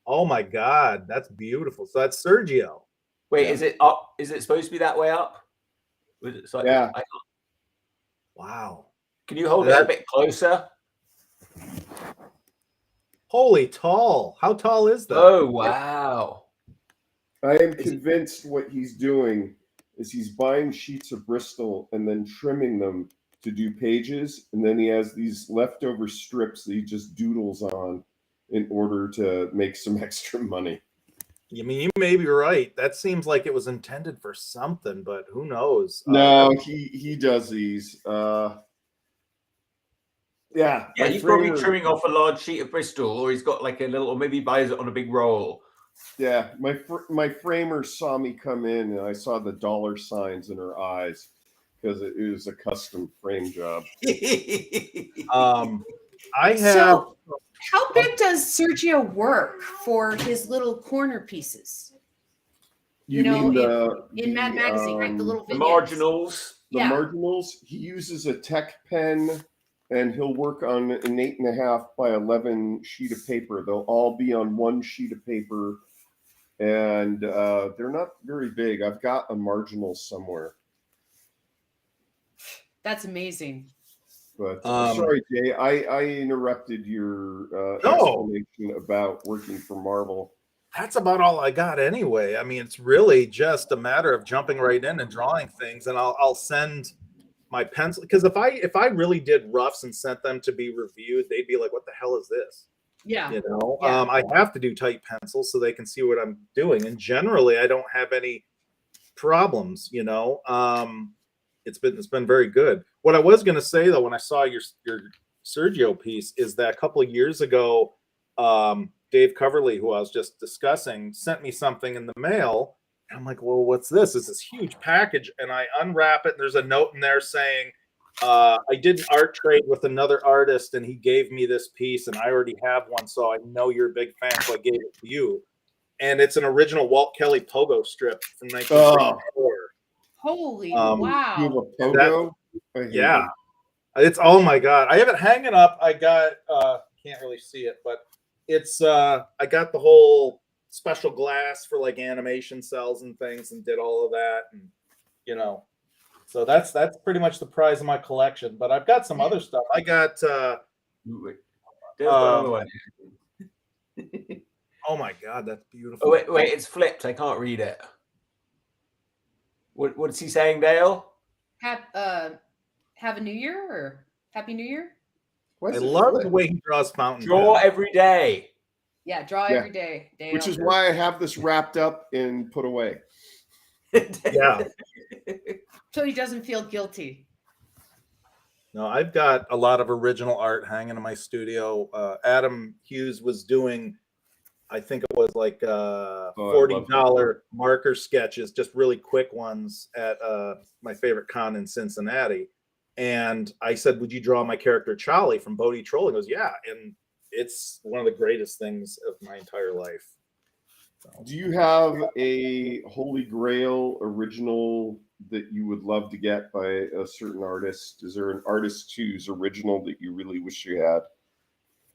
Oh my God, that's beautiful. So that's Sergio. Wait, Yeah. is it up? Is it supposed to be that way up? Was it like, Yeah. Wow. Can you hold it a bit closer? Holy tall. How tall is that? Oh wow! I am convinced what he's doing is he's buying sheets of Bristol and then trimming them to do pages, and then he has these leftover strips that he just doodles on in order to make some extra money. I mean, you may be right. That seems like it was intended for something, but who knows? No, he does these. Yeah, Yeah, he's probably trimming off a large sheet of Bristol, or he's got like a little, or maybe he buys it on a big roll. Yeah, my framer saw me come in, and I saw the dollar signs in her eyes because it was a custom frame job. I have. So, how big does Sergio work for his little corner pieces? You know, mean in Mad Magazine, right? The little The vignettes. marginals. The Yeah. marginals? He uses a tech pen, and he'll work on an 8.5 by 11 sheet of paper. They'll all be on one sheet of paper, and they're not very big. I've got a marginal somewhere. That's amazing. But sorry, Jay, I interrupted your No. explanation about working for Marvel. That's about all I got anyway. I mean, it's really just a matter of jumping right in and drawing things, and I'll send my pencil, because if I really did roughs and sent them to be reviewed, they'd be like, "What the hell is this?" Yeah. You know, Yeah. I have to do tight pencils so they can see what I'm doing, and generally I don't have any problems. It's been very good. What I was going to say though, when I saw your Sergio piece, is that a couple of years ago, Dave Coverly, who I was just discussing, sent me something in the mail. And I'm like, well, what's this? It's this huge package, and I unwrap it, and there's a note in there saying, I did an art trade with another artist, and he gave me this piece, and I already have one, so I know you're a big fan, so I gave it to you. And it's an original Walt Kelly pogo strip from 1934. Holy You have wow! a pogo? Yeah, it's, oh my god, I have it hanging up. I got can't really see it, but it's I got the whole special glass for like animation cells and things, and did all of that, and you know, so that's pretty much the prize of my collection. But I've got some other stuff. I got oh my god, that's beautiful. Oh, wait, it's flipped. I can't read it. What's he saying, Dale? Have a New Year or Happy New Year? I love the way he draws fountain. Draw every day. Yeah, draw every day. Dale. Which is why I have this wrapped up and put away. Yeah. So he doesn't feel guilty. No, I've got a lot of original art hanging in my studio. Adam Hughes was doing, I think it was like $40 marker sketches, just really quick ones at my favorite con in Cincinnati. And I said, would you draw my character Charlie from Bodie Troll? He goes, yeah. And it's one of the greatest things of my entire life. So. Do you have a Holy Grail original that you would love to get by a certain artist? Is there an artist who's original that you really wish you had?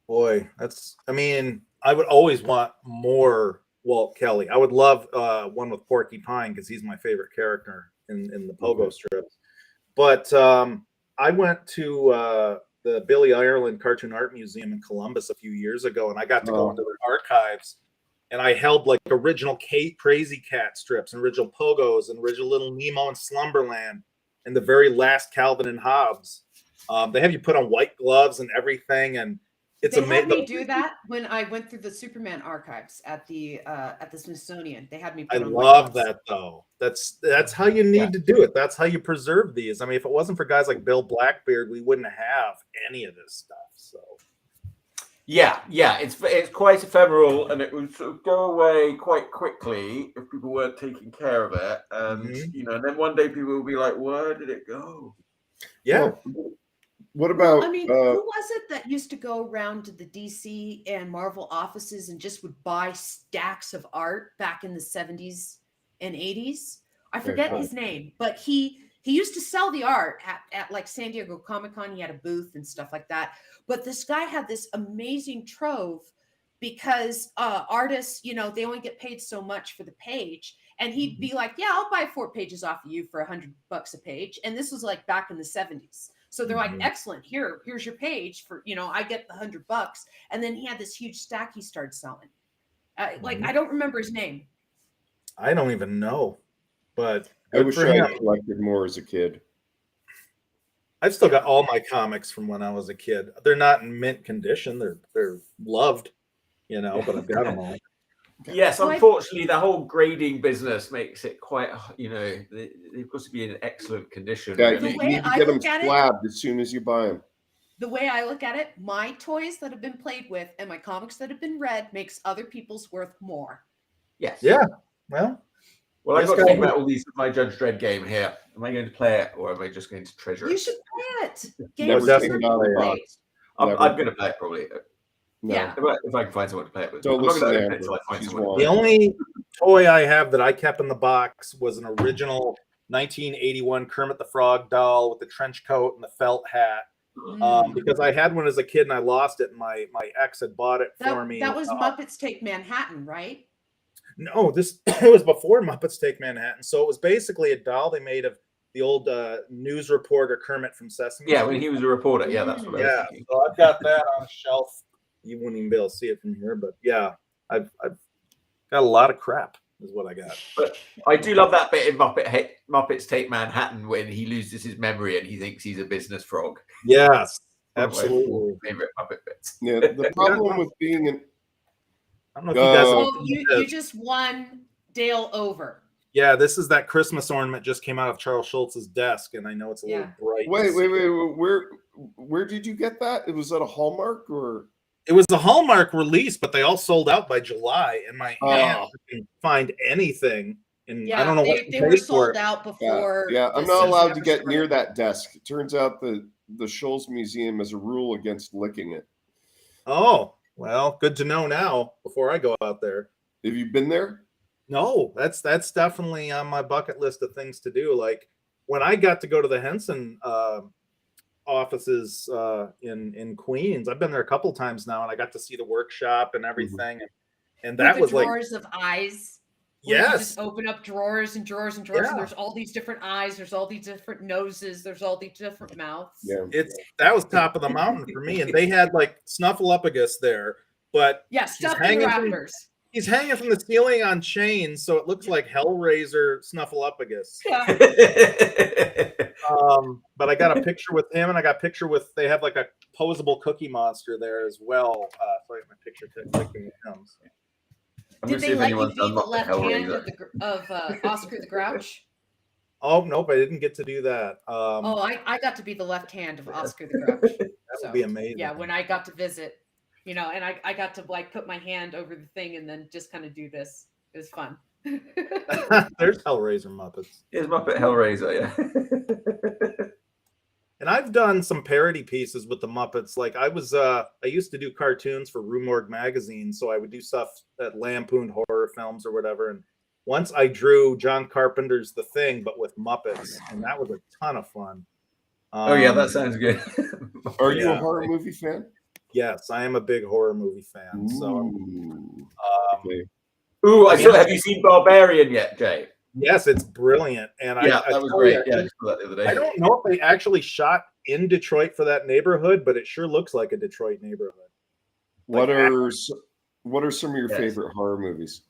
Boy, I mean, I would always want more Walt Kelly. I would love one with Porcupine because he's my favorite character in the pogo strips. But I went to the Billy Ireland Cartoon Art Museum in Columbus a few years ago, and I got to go into their archives, and I held like original Crazy Cat strips and original pogos and original Little Nemo and Slumberland and the very last Calvin and Hobbes. They have you put on white gloves and everything, and it's amazing. They had me do that when I went through the Superman archives at the Smithsonian. They had me put on love that though. That's how you need to do it. That's how you preserve these. I mean, if it wasn't for guys like Bill Blackbeard, we wouldn't have any of this stuff. So yeah, it's quite ephemeral, and it would sort of go away quite quickly if people weren't taking care of it. And you know, and then one day people will be like, "Where did it go?" Yeah. Well, what about? I mean, who was it that used to go around to the DC and Marvel offices and just would buy stacks of art back in the 70s and 80s? I forget his name, but he used to sell the art at like San Diego Comic-Con. He had a booth and stuff like that. But this guy had this amazing trove because artists, you know, they only get paid so much for the page. And he'd be like, yeah, I'll buy 4 pages off of you for $100 a page. And this was like back in the 70s. So they're like, excellent. Here's your page for, you know, I get the $100. And then he had this huge stack he started selling. Like, I don't remember his name. I don't even know, but I wish I had collected more as a kid. I've still got all my comics from when I was a kid. They're not in mint condition. They're loved, you know, but I've got them all. Yes, unfortunately, the whole grading business makes it quite, you know, they've got to be in excellent condition. Yeah, really. you need to get them slabbed as soon as you buy them. The way I look at it, my toys that have been played with and my comics that have been read makes other people's worth more. Yes. Yeah. Well, I've got to think about all these. My Judge Dredd game here. Am I going to play it, or am I just going to treasure it? You should play it. Games I'm going to play it probably. No. Yeah. If I can find someone to play it with. Don't I'm not listen going to to until I find someone. the only toy I have that I kept in the box was an original 1981 Kermit the Frog doll with the trench coat and the felt hat. Because I had one as a kid and I lost it, and my ex had bought it for me. That was Muppets Take Manhattan, right? No, it was before Muppets Take Manhattan. So it was basically a doll they made of the old news reporter Kermit from Sesame Street. Yeah, when he was a reporter. Yeah, that's what I was thinking. So I've got that on a shelf. You wouldn't even be able to see it from here, but yeah, I've got a lot of crap is what I got. But I do love that bit in Muppets Take Manhattan when he loses his memory and he thinks he's a business frog. Yes, absolutely. Favorite Muppet bits. Yeah, the problem with being an I don't know if you guys you just won Dale over. Yeah, this is that Christmas ornament just came out of Charles Schultz's desk, and I know it's a little bright. Wait. Where did you get that? It was at a Hallmark or? It was a Hallmark release, but they all sold out by July, and my aunt didn't find anything And Yeah, I don't know what they you were paid for sold it. out before. Yeah, I'm the not season allowed to ever get near started. that desk. It turns out the Shoals Museum has a rule against licking it. Oh, well, good to know now before I go out there. Have you been there? No, that's definitely on my bucket list of things to do. Like when I got to go to the Henson offices in Queens, I've been there a couple times now, and I got to see the workshop and everything. And that With the was drawers of eyes. Where you yes, just open up drawers and drawers and drawers, Yeah. and there's all these different eyes, there's all these different noses, there's all these different mouths. Yeah. that was top of the mountain for me. And they had like Snuffleupagus there, but Yeah, stuff in the rafters. he's hanging from the ceiling on chains, so it looks like Hellraiser Snuffleupagus. Yeah. But I got a picture with him, and I got a picture with, they have like a posable Cookie Monster there as well. So I got my picture taken with him. So. Did they let you be the left hand of Oscar the Grouch? Oh, nope, I didn't get to do that. I got to be the left hand of Oscar the Grouch. That would be amazing. Yeah, when I got to visit, and I got to like put my hand over the thing and then just kind of do this. It was fun. There's Hellraiser Muppets. Here's Muppet Hellraiser, yeah. And I've done some parody pieces with the Muppets. Like I used to do cartoons for Rue Morgue magazine, so I would do stuff that lampooned horror films or whatever. And once I drew John Carpenter's The Thing, but with Muppets, and that was a ton of fun. Oh yeah, that sounds good. Are you a horror movie fan? Yes, I am a big horror movie fan. So, okay. Ooh, have you seen Barbarian yet, Jay? yes, it's brilliant. And that was great. Yeah, I just saw that the other day. I don't know if they actually shot in Detroit for that neighborhood, but it sure looks like a Detroit neighborhood. What are some of your favorite horror movies?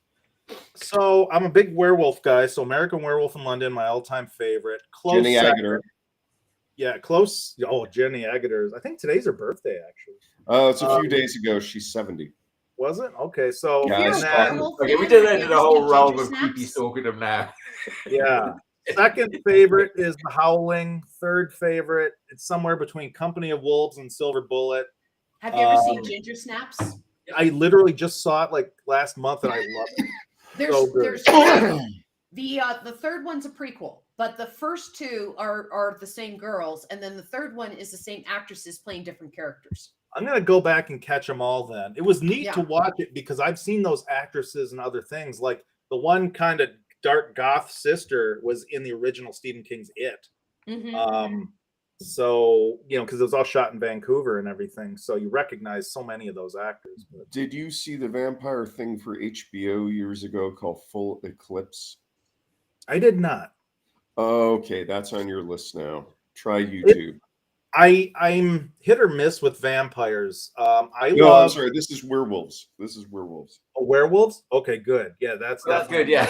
So I'm a big werewolf guy. So American Werewolf in London, my all-time favorite. Close Jenny second. Agutter. Yeah, close. Oh, Jenny Agutter. I think today's her birthday, actually. It's a few days ago. She's 70. Was it? Okay, so Yeah, okay, we just ended a whole realm of creepy stalking them now. Yeah. Second favorite is The Howling. Third favorite, it's somewhere between Company of Wolves and Silver Bullet. Have you ever seen Ginger Snaps? I literally just saw it like last month, and I love it. There's the third one's a prequel, but the first two are the same girls, and then the third one is the same actresses playing different characters. I'm gonna go back and catch them all then. It was neat to watch it because I've seen those actresses and other things. Like the one kind of dark goth sister was in the original Stephen King's It. Mm-hmm. So, because it was all shot in Vancouver and everything. So you recognize so many of those actors. But... Did you see the vampire thing for HBO years ago called Full Eclipse? I did not. Okay, that's on your list now. Try YouTube. I'm hit or miss with vampires. I'm sorry. This is werewolves. Oh, werewolves? Okay, good. Yeah, that's good. Yeah.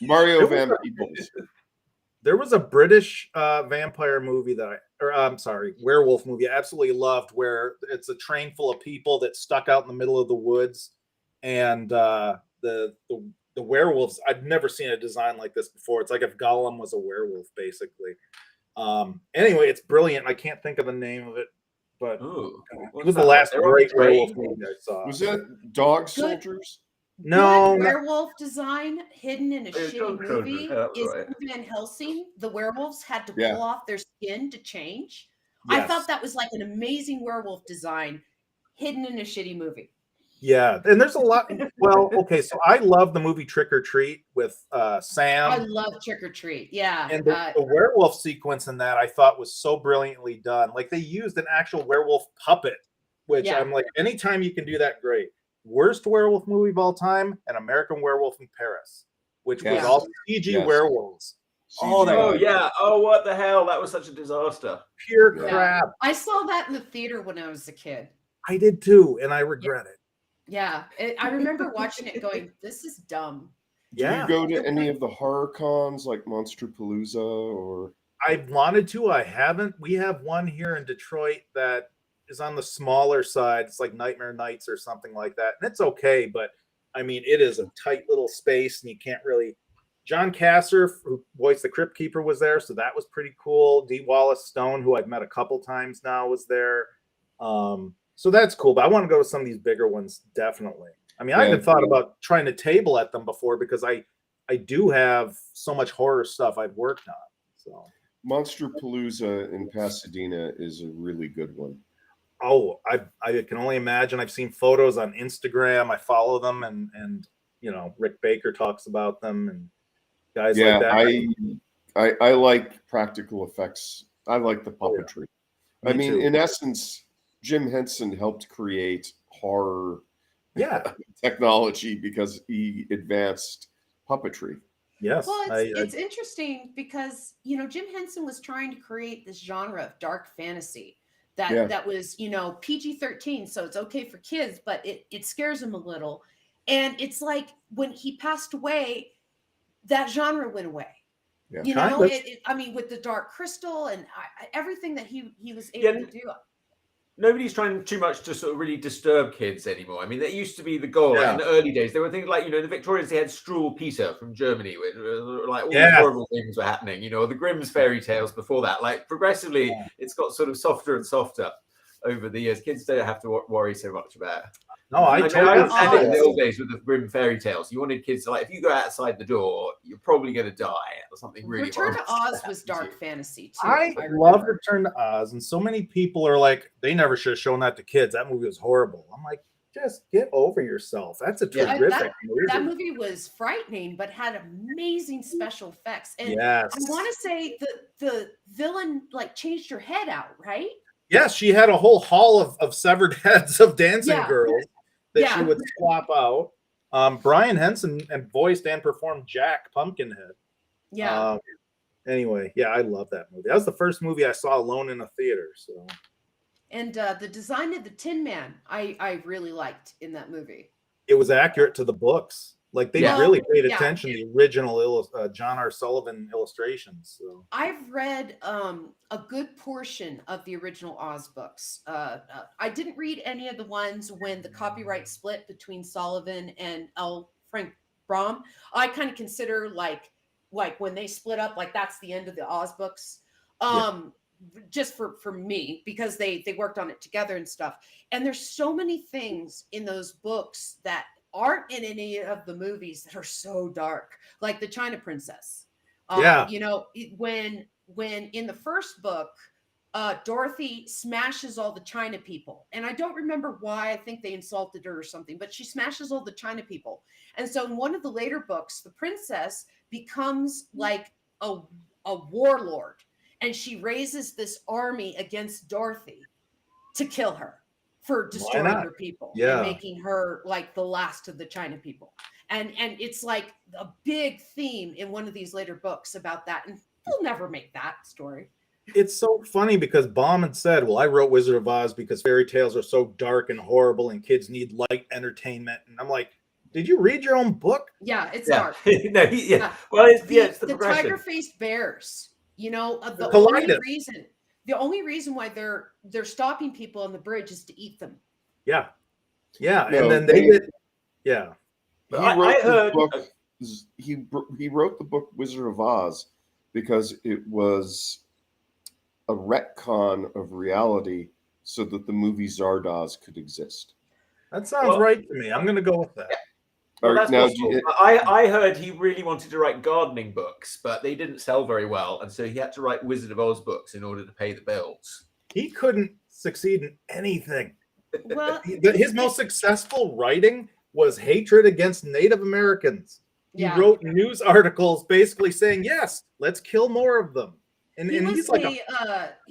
Mario Van Peebles. There was a British vampire movie werewolf movie I absolutely loved, where it's a train full of people that stuck out in the middle of the woods, and the werewolves. I've never seen a design like this before. It's like if Gollum was a werewolf, basically. Anyway, it's brilliant. I can't think of the name of it, but it was the last great werewolf movie I saw. Was that Dog Soldiers? No. Werewolf design hidden in a shitty movie is Van Helsing. The werewolves had to pull off their skin to change. Yes. I thought that was like an amazing werewolf design hidden in a shitty movie. Yeah, and there's a lot. Well, okay, so I love the movie Trick or Treat with Sam. I love Trick or Treat. Yeah, and the werewolf sequence in that I thought was so brilliantly done. Like they used an actual werewolf puppet, which I'm like, anytime you can do that, great. Worst werewolf movie of all time, An American Werewolf in Paris, which was all CG werewolves. Oh yeah. Oh, what the hell? That was such a disaster. Pure crap. I saw that in the theater when I was a kid. I did too, and I regret it. Yeah, I remember watching it going, this is dumb. Do you go to any of the horror cons like Monsterpalooza or? I wanted to. I haven't. We have one here in Detroit that is on the smaller side. It's like Nightmare Nights or something like that. And it's okay, but I mean, it is a tight little space and you can't really. John Kasser, who voiced the Crypt Keeper, was there, so that was pretty cool. D. Wallace Stone, who I've met a couple times now, was there. So that's cool, but I want to go to some of these bigger ones, definitely. I mean, I even thought about trying to table at them before because I I do have so much horror stuff I've worked on. So Monster Palooza in Pasadena is a really good one. Oh, I can only imagine. I've seen photos on Instagram. I follow them, and you know, Rick Baker talks about them, and guys like that. I like practical effects. I like the puppetry. Me I mean, too. in essence, Jim Henson helped create horror Yeah. technology because he advanced puppetry. Yes. Well, it's interesting because, you know, Jim Henson was trying to create this genre of dark fantasy that was, you know, PG-13, so it's okay for kids, but it scares them a little. And it's like when he passed away, that genre went away. Yeah. You know, I mean, with the Dark Crystal and everything that he was able to do. Nobody's trying too much to sort of really disturb kids anymore. I mean, that used to be the goal. Like in the early days, there were things like, you know, the Victorians, they had Struwwel Peter from Germany, where like all these horrible things were happening. You know, the Grimm's fairy tales before that. Like progressively, it's got sort of softer and softer over the years. Kids don't have to worry so much about it. No, I understand it in the old days with the Grimm fairy tales. You wanted kids to, like, if you go outside the door, you're probably going to die or something really. Return to Oz was dark fantasy too. I love Return to Oz, and so many people are like, they never should have shown that to kids. That movie was horrible. I'm like, just get over yourself. That's a terrific movie. That movie was frightening, but had amazing special effects. And I want to say the villain like changed her head out, right? Yes, she had a whole hall of severed heads of dancing girls that she would swap out. Brian Henson voiced and performed Jack Pumpkinhead. Yeah. Anyway, I love that movie. That was the first movie I saw alone in a theater. So. And the design of the Tin Man, I really liked in that movie. It was accurate to the books. Like they really paid attention to the original John R. Sullivan illustrations. So. I've read a good portion of the original Oz books. I didn't read any of the ones when the copyright split between Sullivan and L. Frank Baum. I kind of consider like when they split up, like that's the end of the Oz books. Just for me, because they worked on it together and stuff. And there's so many things in those books that aren't in any of the movies that are so dark, like the China Princess. You know, when in the first book, Dorothy smashes all the China people, and I don't remember why. I think they insulted her or something, but she smashes all the China people. And so in one of the later books, the princess becomes like a warlord, and she raises this army against Dorothy to kill her for destroying her people and making her like the last of the China people. And it's like a big theme in one of these later books about that. And they'll never make that story. It's so funny because Baum had said, well, I wrote Wizard of Oz because fairy tales are so dark and horrible and kids need light entertainment. And I'm like, did you read your own book? Yeah, it's dark. Well, it's the tiger-faced bears, you know, the only reason why they're stopping people on the bridge is to eat them. Yeah. And then they did. Yeah. He wrote the book Wizard of Oz because it was a retcon of reality so that the movie Zardoz could exist. That sounds right to me. I'm going to go with that. Well, I heard he really wanted to write gardening books, but they didn't sell very well, and so he had to write Wizard of Oz books in order to pay the bills. He couldn't succeed in anything. Well, his most successful writing was hatred against Native Americans. He wrote news articles basically saying, yes, let's kill more of them. And he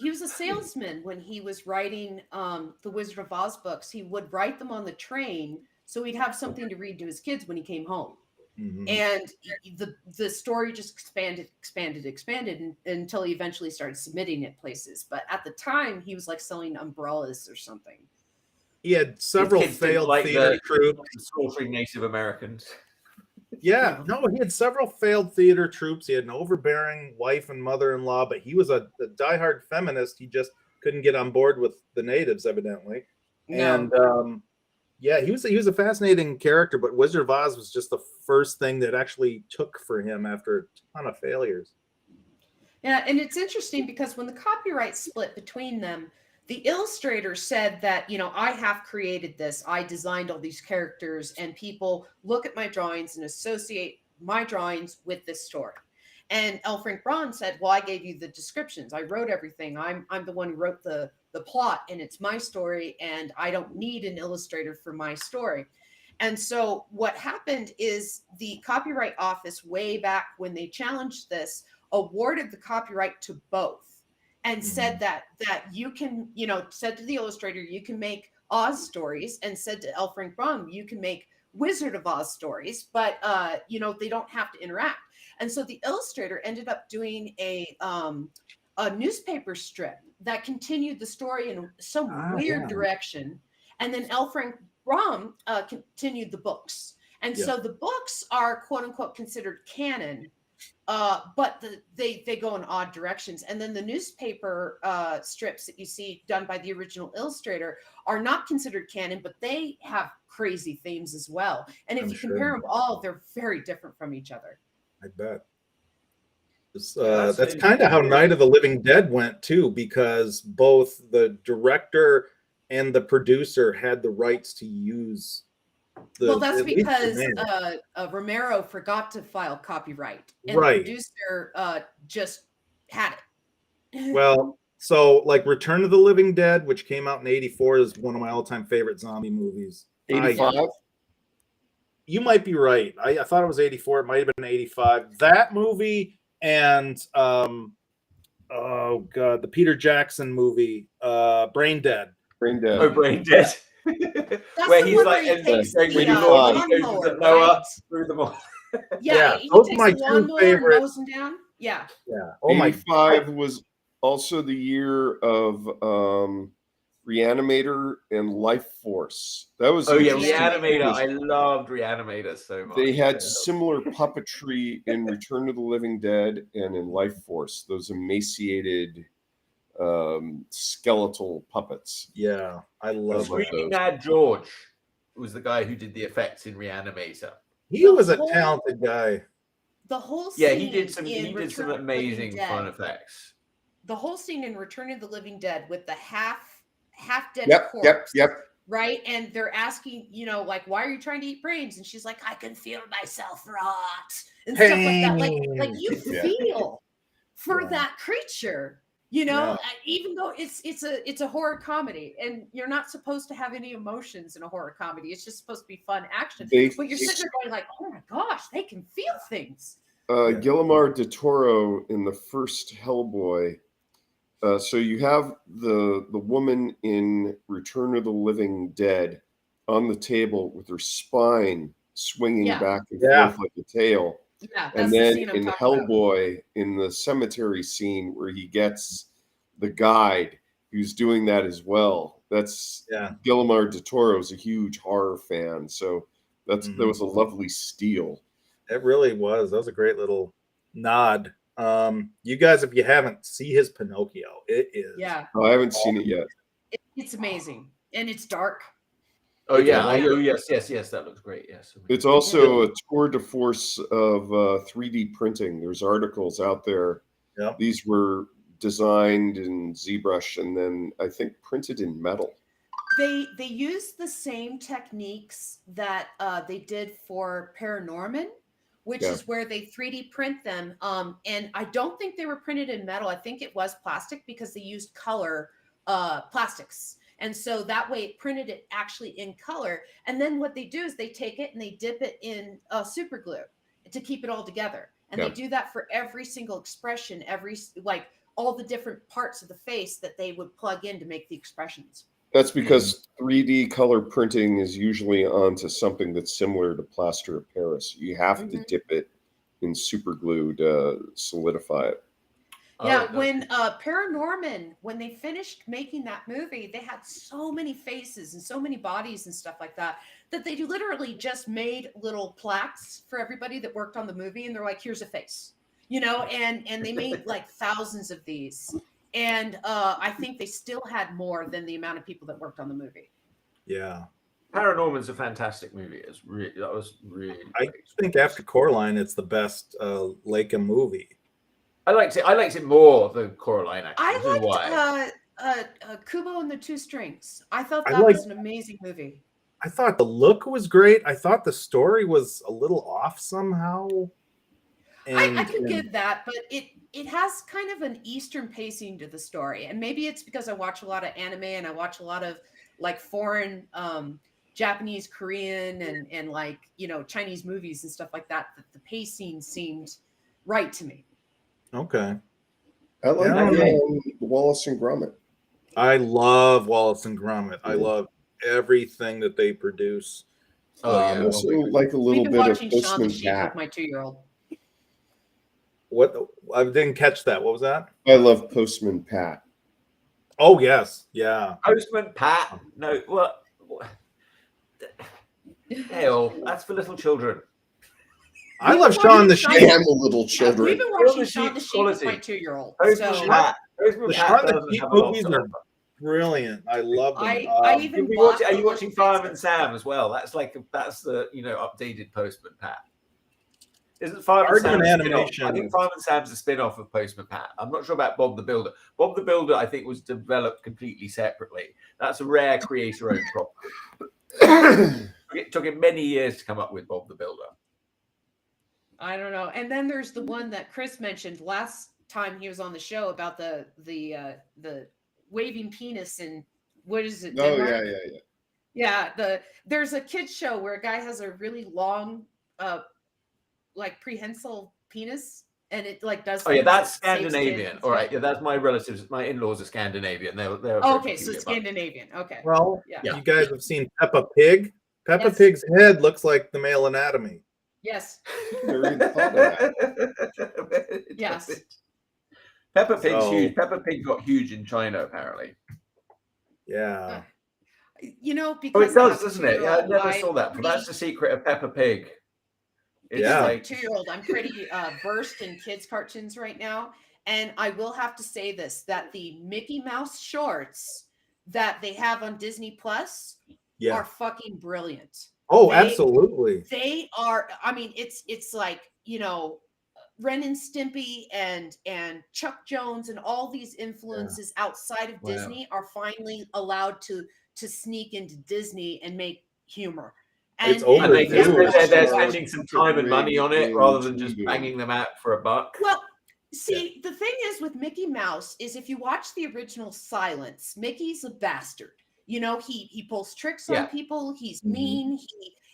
was a salesman when he was writing the Wizard of Oz books. He would write them on the train so he'd have something to read to his kids when he came home. Mm-hmm. And the story just expanded until he eventually started submitting it places. But at the time, he was like selling umbrellas or something. He had several failed theater troops slaughtering Native Americans. He had several failed theater troops. He had an overbearing wife and mother-in-law, but he was a diehard feminist. He just couldn't get on board with the natives, evidently. No. And he was a fascinating character, but Wizard of Oz was just the first thing that actually took for him after a ton of failures. Yeah, and it's interesting because when the copyright split between them, the illustrator said that, you know, I have created this. I designed all these characters, and people look at my drawings and associate my drawings with this story. And L. Frank Braun said, well, I gave you the descriptions. I wrote everything. I'm the one who wrote the plot, and it's my story, and I don't need an illustrator for my story. And so what happened is the Copyright Office, way back when they challenged this, awarded the copyright to both and said that you can, said to the illustrator, you can make Oz stories, and said to L. Frank Braun, you can make Wizard of Oz stories, but they don't have to interact. And so the illustrator ended up doing a newspaper strip that continued the story in some weird direction. And then L. Frank Braun continued the books. And so the books are quote unquote considered canon, but they go in odd directions. And then the newspaper strips that you see done by the original illustrator are not considered canon, but they have crazy themes as well. And if you compare them all, they're very different from each other. I bet. That's kind of how Night of the Living Dead went too, because both the director and the producer had the rights to use well, that's because Romero forgot to file copyright, and the producer just had it. Well, so like Return of the Living Dead, which came out in '84, is one of my all-time favorite zombie movies. 85? You might be right. I thought it was 84. It might have been 85. That movie and oh god, the Peter Jackson movie, Brain Dead. Brain Dead. Oh, Brain Dead. Where he's like, when he goes to Noah through them all. Yeah, those are my two favorite. Down. Yeah. Oh my. 85 was also the year of Reanimator and Life Force. That was Reanimator. I loved Reanimator so much. They had similar puppetry in Return of the Living Dead and in Life Force. Those emaciated skeletal puppets. Yeah, I love Screaming Mad George was the guy who did the effects in Reanimator. He was a talented guy. The whole scene he did some amazing fun effects. The whole scene in Return of the Living Dead with the half dead corpse. Yep. Right. And they're asking, like, why are you trying to eat brains? And she's like, I can feel myself rot and stuff like that. Like you feel for that creature, even though it's a horror comedy, and you're not supposed to have any emotions in a horror comedy. It's just supposed to be fun action. But you're sitting there going like, oh my gosh, they can feel things. Guillermo del Toro in the first Hellboy. So you have the woman in Return of the Living Dead on the table with her spine swinging back and forth like a tail. Yeah, and then in Hellboy, in the cemetery scene where he gets the guide who's doing that as well. That's Guillermo del Toro's a huge horror fan, so that was a lovely steal. It really was. That was a great little nod. You guys, if you haven't, see his Pinocchio. It is. Yeah. Oh, I haven't seen it yet. It's amazing, and it's dark. Oh yeah. Yes. That looks great. Yes. It's also a tour de force of 3D printing. There's articles out there. Yep. These were designed in ZBrush and then I think printed in metal. They used the same techniques that they did for Paranorman, which is where they 3D print them. And I don't think they were printed in metal. I think it was plastic because they used color plastics. And so that way it printed it actually in color. And then what they do is they take it and they dip it in super glue to keep it all together. And they do that for every single expression, all the different parts of the face that they would plug in to make the expressions. That's because 3D color printing is usually onto something that's similar to plaster of Paris. You have to dip it in super glue to solidify it. Yeah, when Paranorman, when they finished making that movie, they had so many faces and so many bodies and stuff like that, that they literally just made little plaques for everybody that worked on the movie. And they're like, here's a face, and they made like thousands of these. And I think they still had more than the amount of people that worked on the movie. Yeah. Paranorman's a fantastic movie. That was really I think after Coraline, it's the best Leica movie. I liked it more than Coraline, actually. I liked Kubo and the Two Strings. I thought that was an amazing movie. I thought the look was great. I thought the story was a little off somehow. I can give that, but it has kind of an Eastern pacing to the story. And maybe it's because I watch a lot of anime and I watch a lot of like foreign Japanese, Korean, and like, you know, Chinese movies and stuff like that, that the pacing seemed right to me. Okay. I like Wallace and Gromit. I love Wallace and Gromit. I love everything that they produce. I also like a little bit of Postman Pat. With my 2-year-old. What? I didn't catch that. What was that? I love Postman Pat. Oh yes, yeah. Postman Pat. No, what? Hell, that's for little children. I love Shaun the Sheep. Damn the little children. We've been watching Shaun the Sheep with my 2-year-old. Postman Pat. The Shaun the Sheep movies are brilliant. I love them. I even are you watching Fireman Sam as well? That's the updated Postman Pat. Isn't Fireman Sam animation? I think Fireman Sam's a spin-off of Postman Pat. I'm not sure about Bob the Builder. Bob the Builder, I think, was developed completely separately. That's a rare creator-owned property. It took him many years to come up with Bob the Builder. I don't know. And then there's the one that Chris mentioned last time he was on the show about the waving penis and what is it? Oh, Denmark? yeah. There's a kids show where a guy has a really long like prehensile penis and it like does. Oh yeah, that's Scandinavian. All right, yeah, that's my relatives. My in-laws are Scandinavian. They're okay, so Scandinavian. Okay. Well, you guys have seen Peppa Pig. Peppa Pig's head looks like the male anatomy. Yes. Yes. Peppa Pig's huge. Peppa Pig got huge in China, apparently. Yeah. You know, because it does, doesn't it? Yeah, I never saw that. But that's the secret of Peppa Pig. Yeah. Like 2-year-old, I'm pretty versed in kids' cartoons right now. And I will have to say this, that the Mickey Mouse shorts that they have on Disney Plus are fucking brilliant. Oh, absolutely. They are, I mean, it's like, you know, Ren and Stimpy and Chuck Jones and all these influences outside of Disney are finally allowed to sneak into Disney and make humor. And it's over. They're spending some time and money on it rather than just banging them out for $1. Well, see, the thing is with Mickey Mouse is if you watch the original Silence, Mickey's a bastard. You know, he pulls tricks on people. He's mean.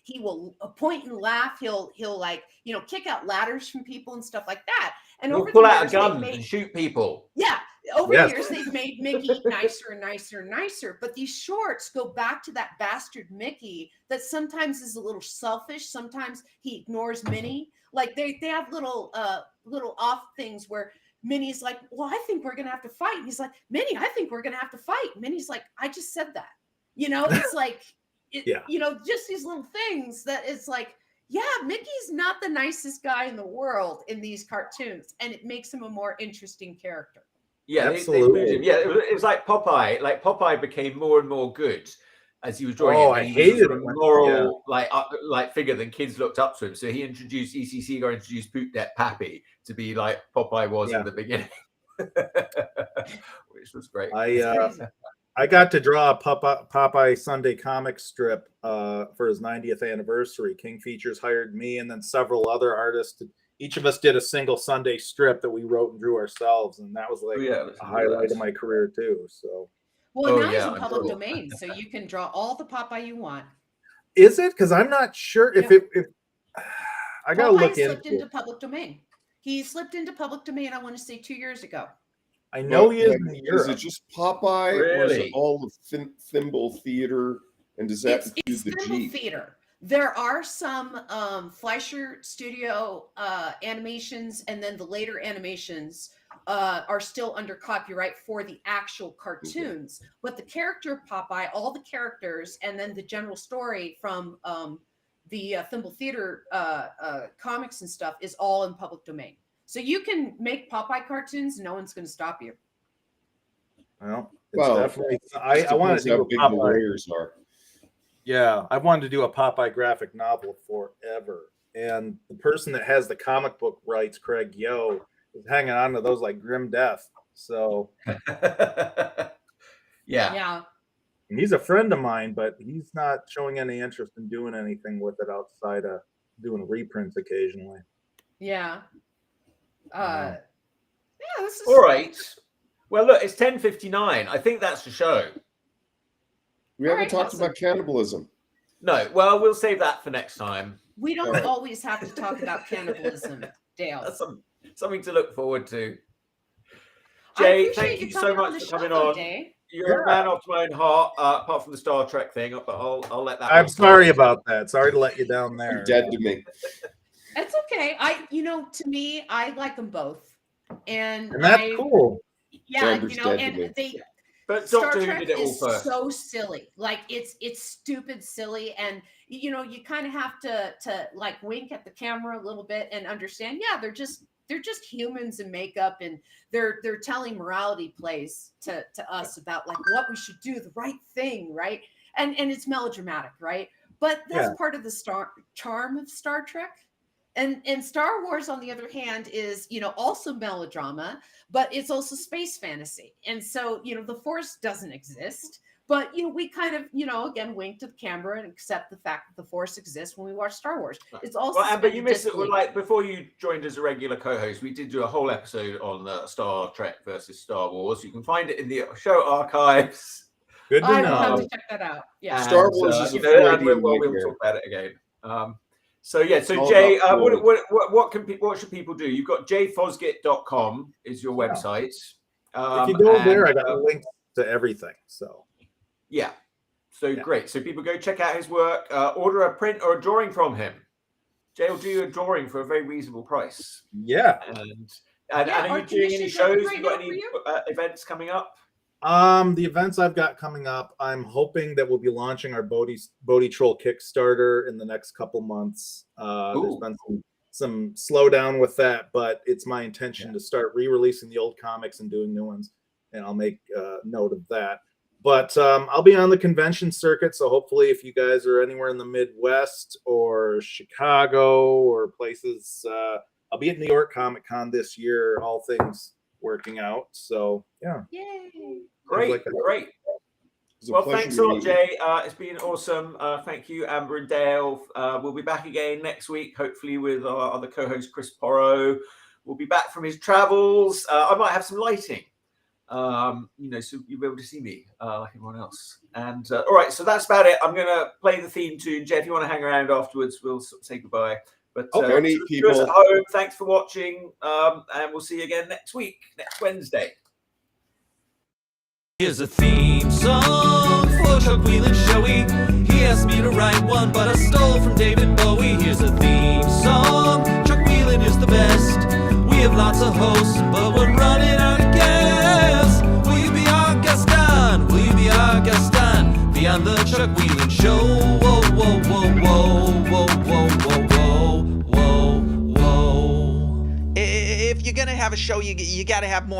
He will point and laugh. He'll like, you know, kick out ladders from people and stuff like that. And he'll pull out a gun and shoot people. Yeah. Over the years, they've made Mickey nicer and nicer and nicer. But these shorts go back to that bastard Mickey that sometimes is a little selfish. Sometimes he ignores Minnie. Like they have little off things where Minnie's like, well, I think we're going to have to fight. And he's like, Minnie, I think we're going to have to fight. Minnie's like, I just said that. You know, it's like, you know, just these little things that it's like, yeah, Mickey's not the nicest guy in the world in these cartoons. And it makes him a more interesting character. Yeah, absolutely. It was like Popeye. Like Popeye became more and more good as he was drawing. I hated a moral like figure that kids looked up to him. So he introduced introduced Poop Det Pappy to be like Popeye was in the beginning, which was great. I got to draw a Popeye Sunday comic strip for his 90th anniversary. King Features hired me and then several other artists. Each of us did a single Sunday strip that we wrote and drew ourselves, and that was like a highlight of my career too. So, well, now it's in public domain, so you can draw all the Popeye you want. Is it? Because I'm not sure if I gotta look into public domain. He slipped into public domain. I want to say 2 years ago. I know he is in Europe. Is it just Popeye, or is it all of Thimble Theater? And does that include the Thimble Theater? There are some Fleischer Studio animations, and then the later animations are still under copyright for the actual cartoons. But the character of Popeye, all the characters, and then the general story from the Thimble Theater comics and stuff is all in public domain. So you can make Popeye cartoons, and no one's going to stop you. Well, definitely. I want to do how big the warriors are. Yeah, I wanted to do a Popeye graphic novel forever. And the person that has the comic book rights, Craig Yo, is hanging on to those like grim death. So yeah. He's a friend of mine, but he's not showing any interest in doing anything with it outside of doing reprints occasionally. Yeah. Yeah, this is All right. Well, look, it's 10:59. I think that's the show. We haven't Alright, talked awesome. about cannibalism. No, well, we'll save that for next time. We don't always have to talk about cannibalism, Dale. That's something to look forward to. I Jay, appreciate thank you so coming on much the for coming show, on. Jay. You're a man after my own heart, apart from the Star Trek thing, but I'll let that. I'm one sorry slide. about that. Sorry to let you down there. You're dead to me. It's okay. To me, I like them both, and that's cool. Yeah, Xander's dead to me. and they. But Star Doctor Who Trek did it all is first. so silly. Like it's stupid silly, and you kind of have to like wink at the camera a little bit and understand. Yeah, they're just humans in makeup, and they're telling morality plays to us about like what we should do, the right thing, right? And it's melodramatic, right? But that's part of the charm of Star Trek. And Star Wars, on the other hand, is, also melodrama, but it's also space fantasy. And so, the Force doesn't exist, but, we kind of, again, wink to the camera and accept the fact that the Force exists when we watch Star Wars. It's also. Well, Amber, you missed it. Like before you joined as a regular co-host, we did do a whole episode on Star Trek versus Star Wars. You can find it in the show archives. Good to I know. will have to check that out. Yeah. Star Wars is a and Freudian we'll nightmare. talk about it again. So all Jay, about what should people do? You've got jfosgitt.com is your website. If you go there, I got links to everything. So great. So people go check out his work, order a print or a drawing from him. Jay will do you a drawing for a very reasonable price. Yeah. And are you doing any shows? You got any events coming up? The events I've got coming up, I'm hoping that we'll be launching our Bodie Troll Kickstarter in the next couple months. There's been some slowdown with that, but it's my intention to start re-releasing the old comics and doing new ones, and I'll make note of that. But I'll be on the convention circuit, so hopefully if you guys are anywhere in the Midwest or Chicago or places, I'll be at New York Comic Con this year, all things working out. So Yay. Great. Well, thanks a lot, Jay. It's been awesome. Thank you, Amber and Dale. We'll be back again next week, hopefully with our other co-host Chris Porro. We'll be back from his travels. I might have some lighting, so you'll be able to see me like everyone else. And all right, so that's about it. I'm gonna play the theme tune. Jay, if you want to hang around afterwards, we'll say goodbye. But people at home, thanks for watching, and we'll see you again next week, next Wednesday. Here's a theme song for Chuck Whelan Showy. He asked me to write one, but I stole from David Bowie. Here's a theme song. Chuck Whelan is the best. We have lots of hosts, but we're running out of gas. Will you be our guest on? Will you be our guest on? Be on the Chuck Whelan Show. Whoa, whoa, whoa, whoa, whoa, whoa, whoa, whoa, whoa, whoa. If you're gonna have a show, you gotta have more.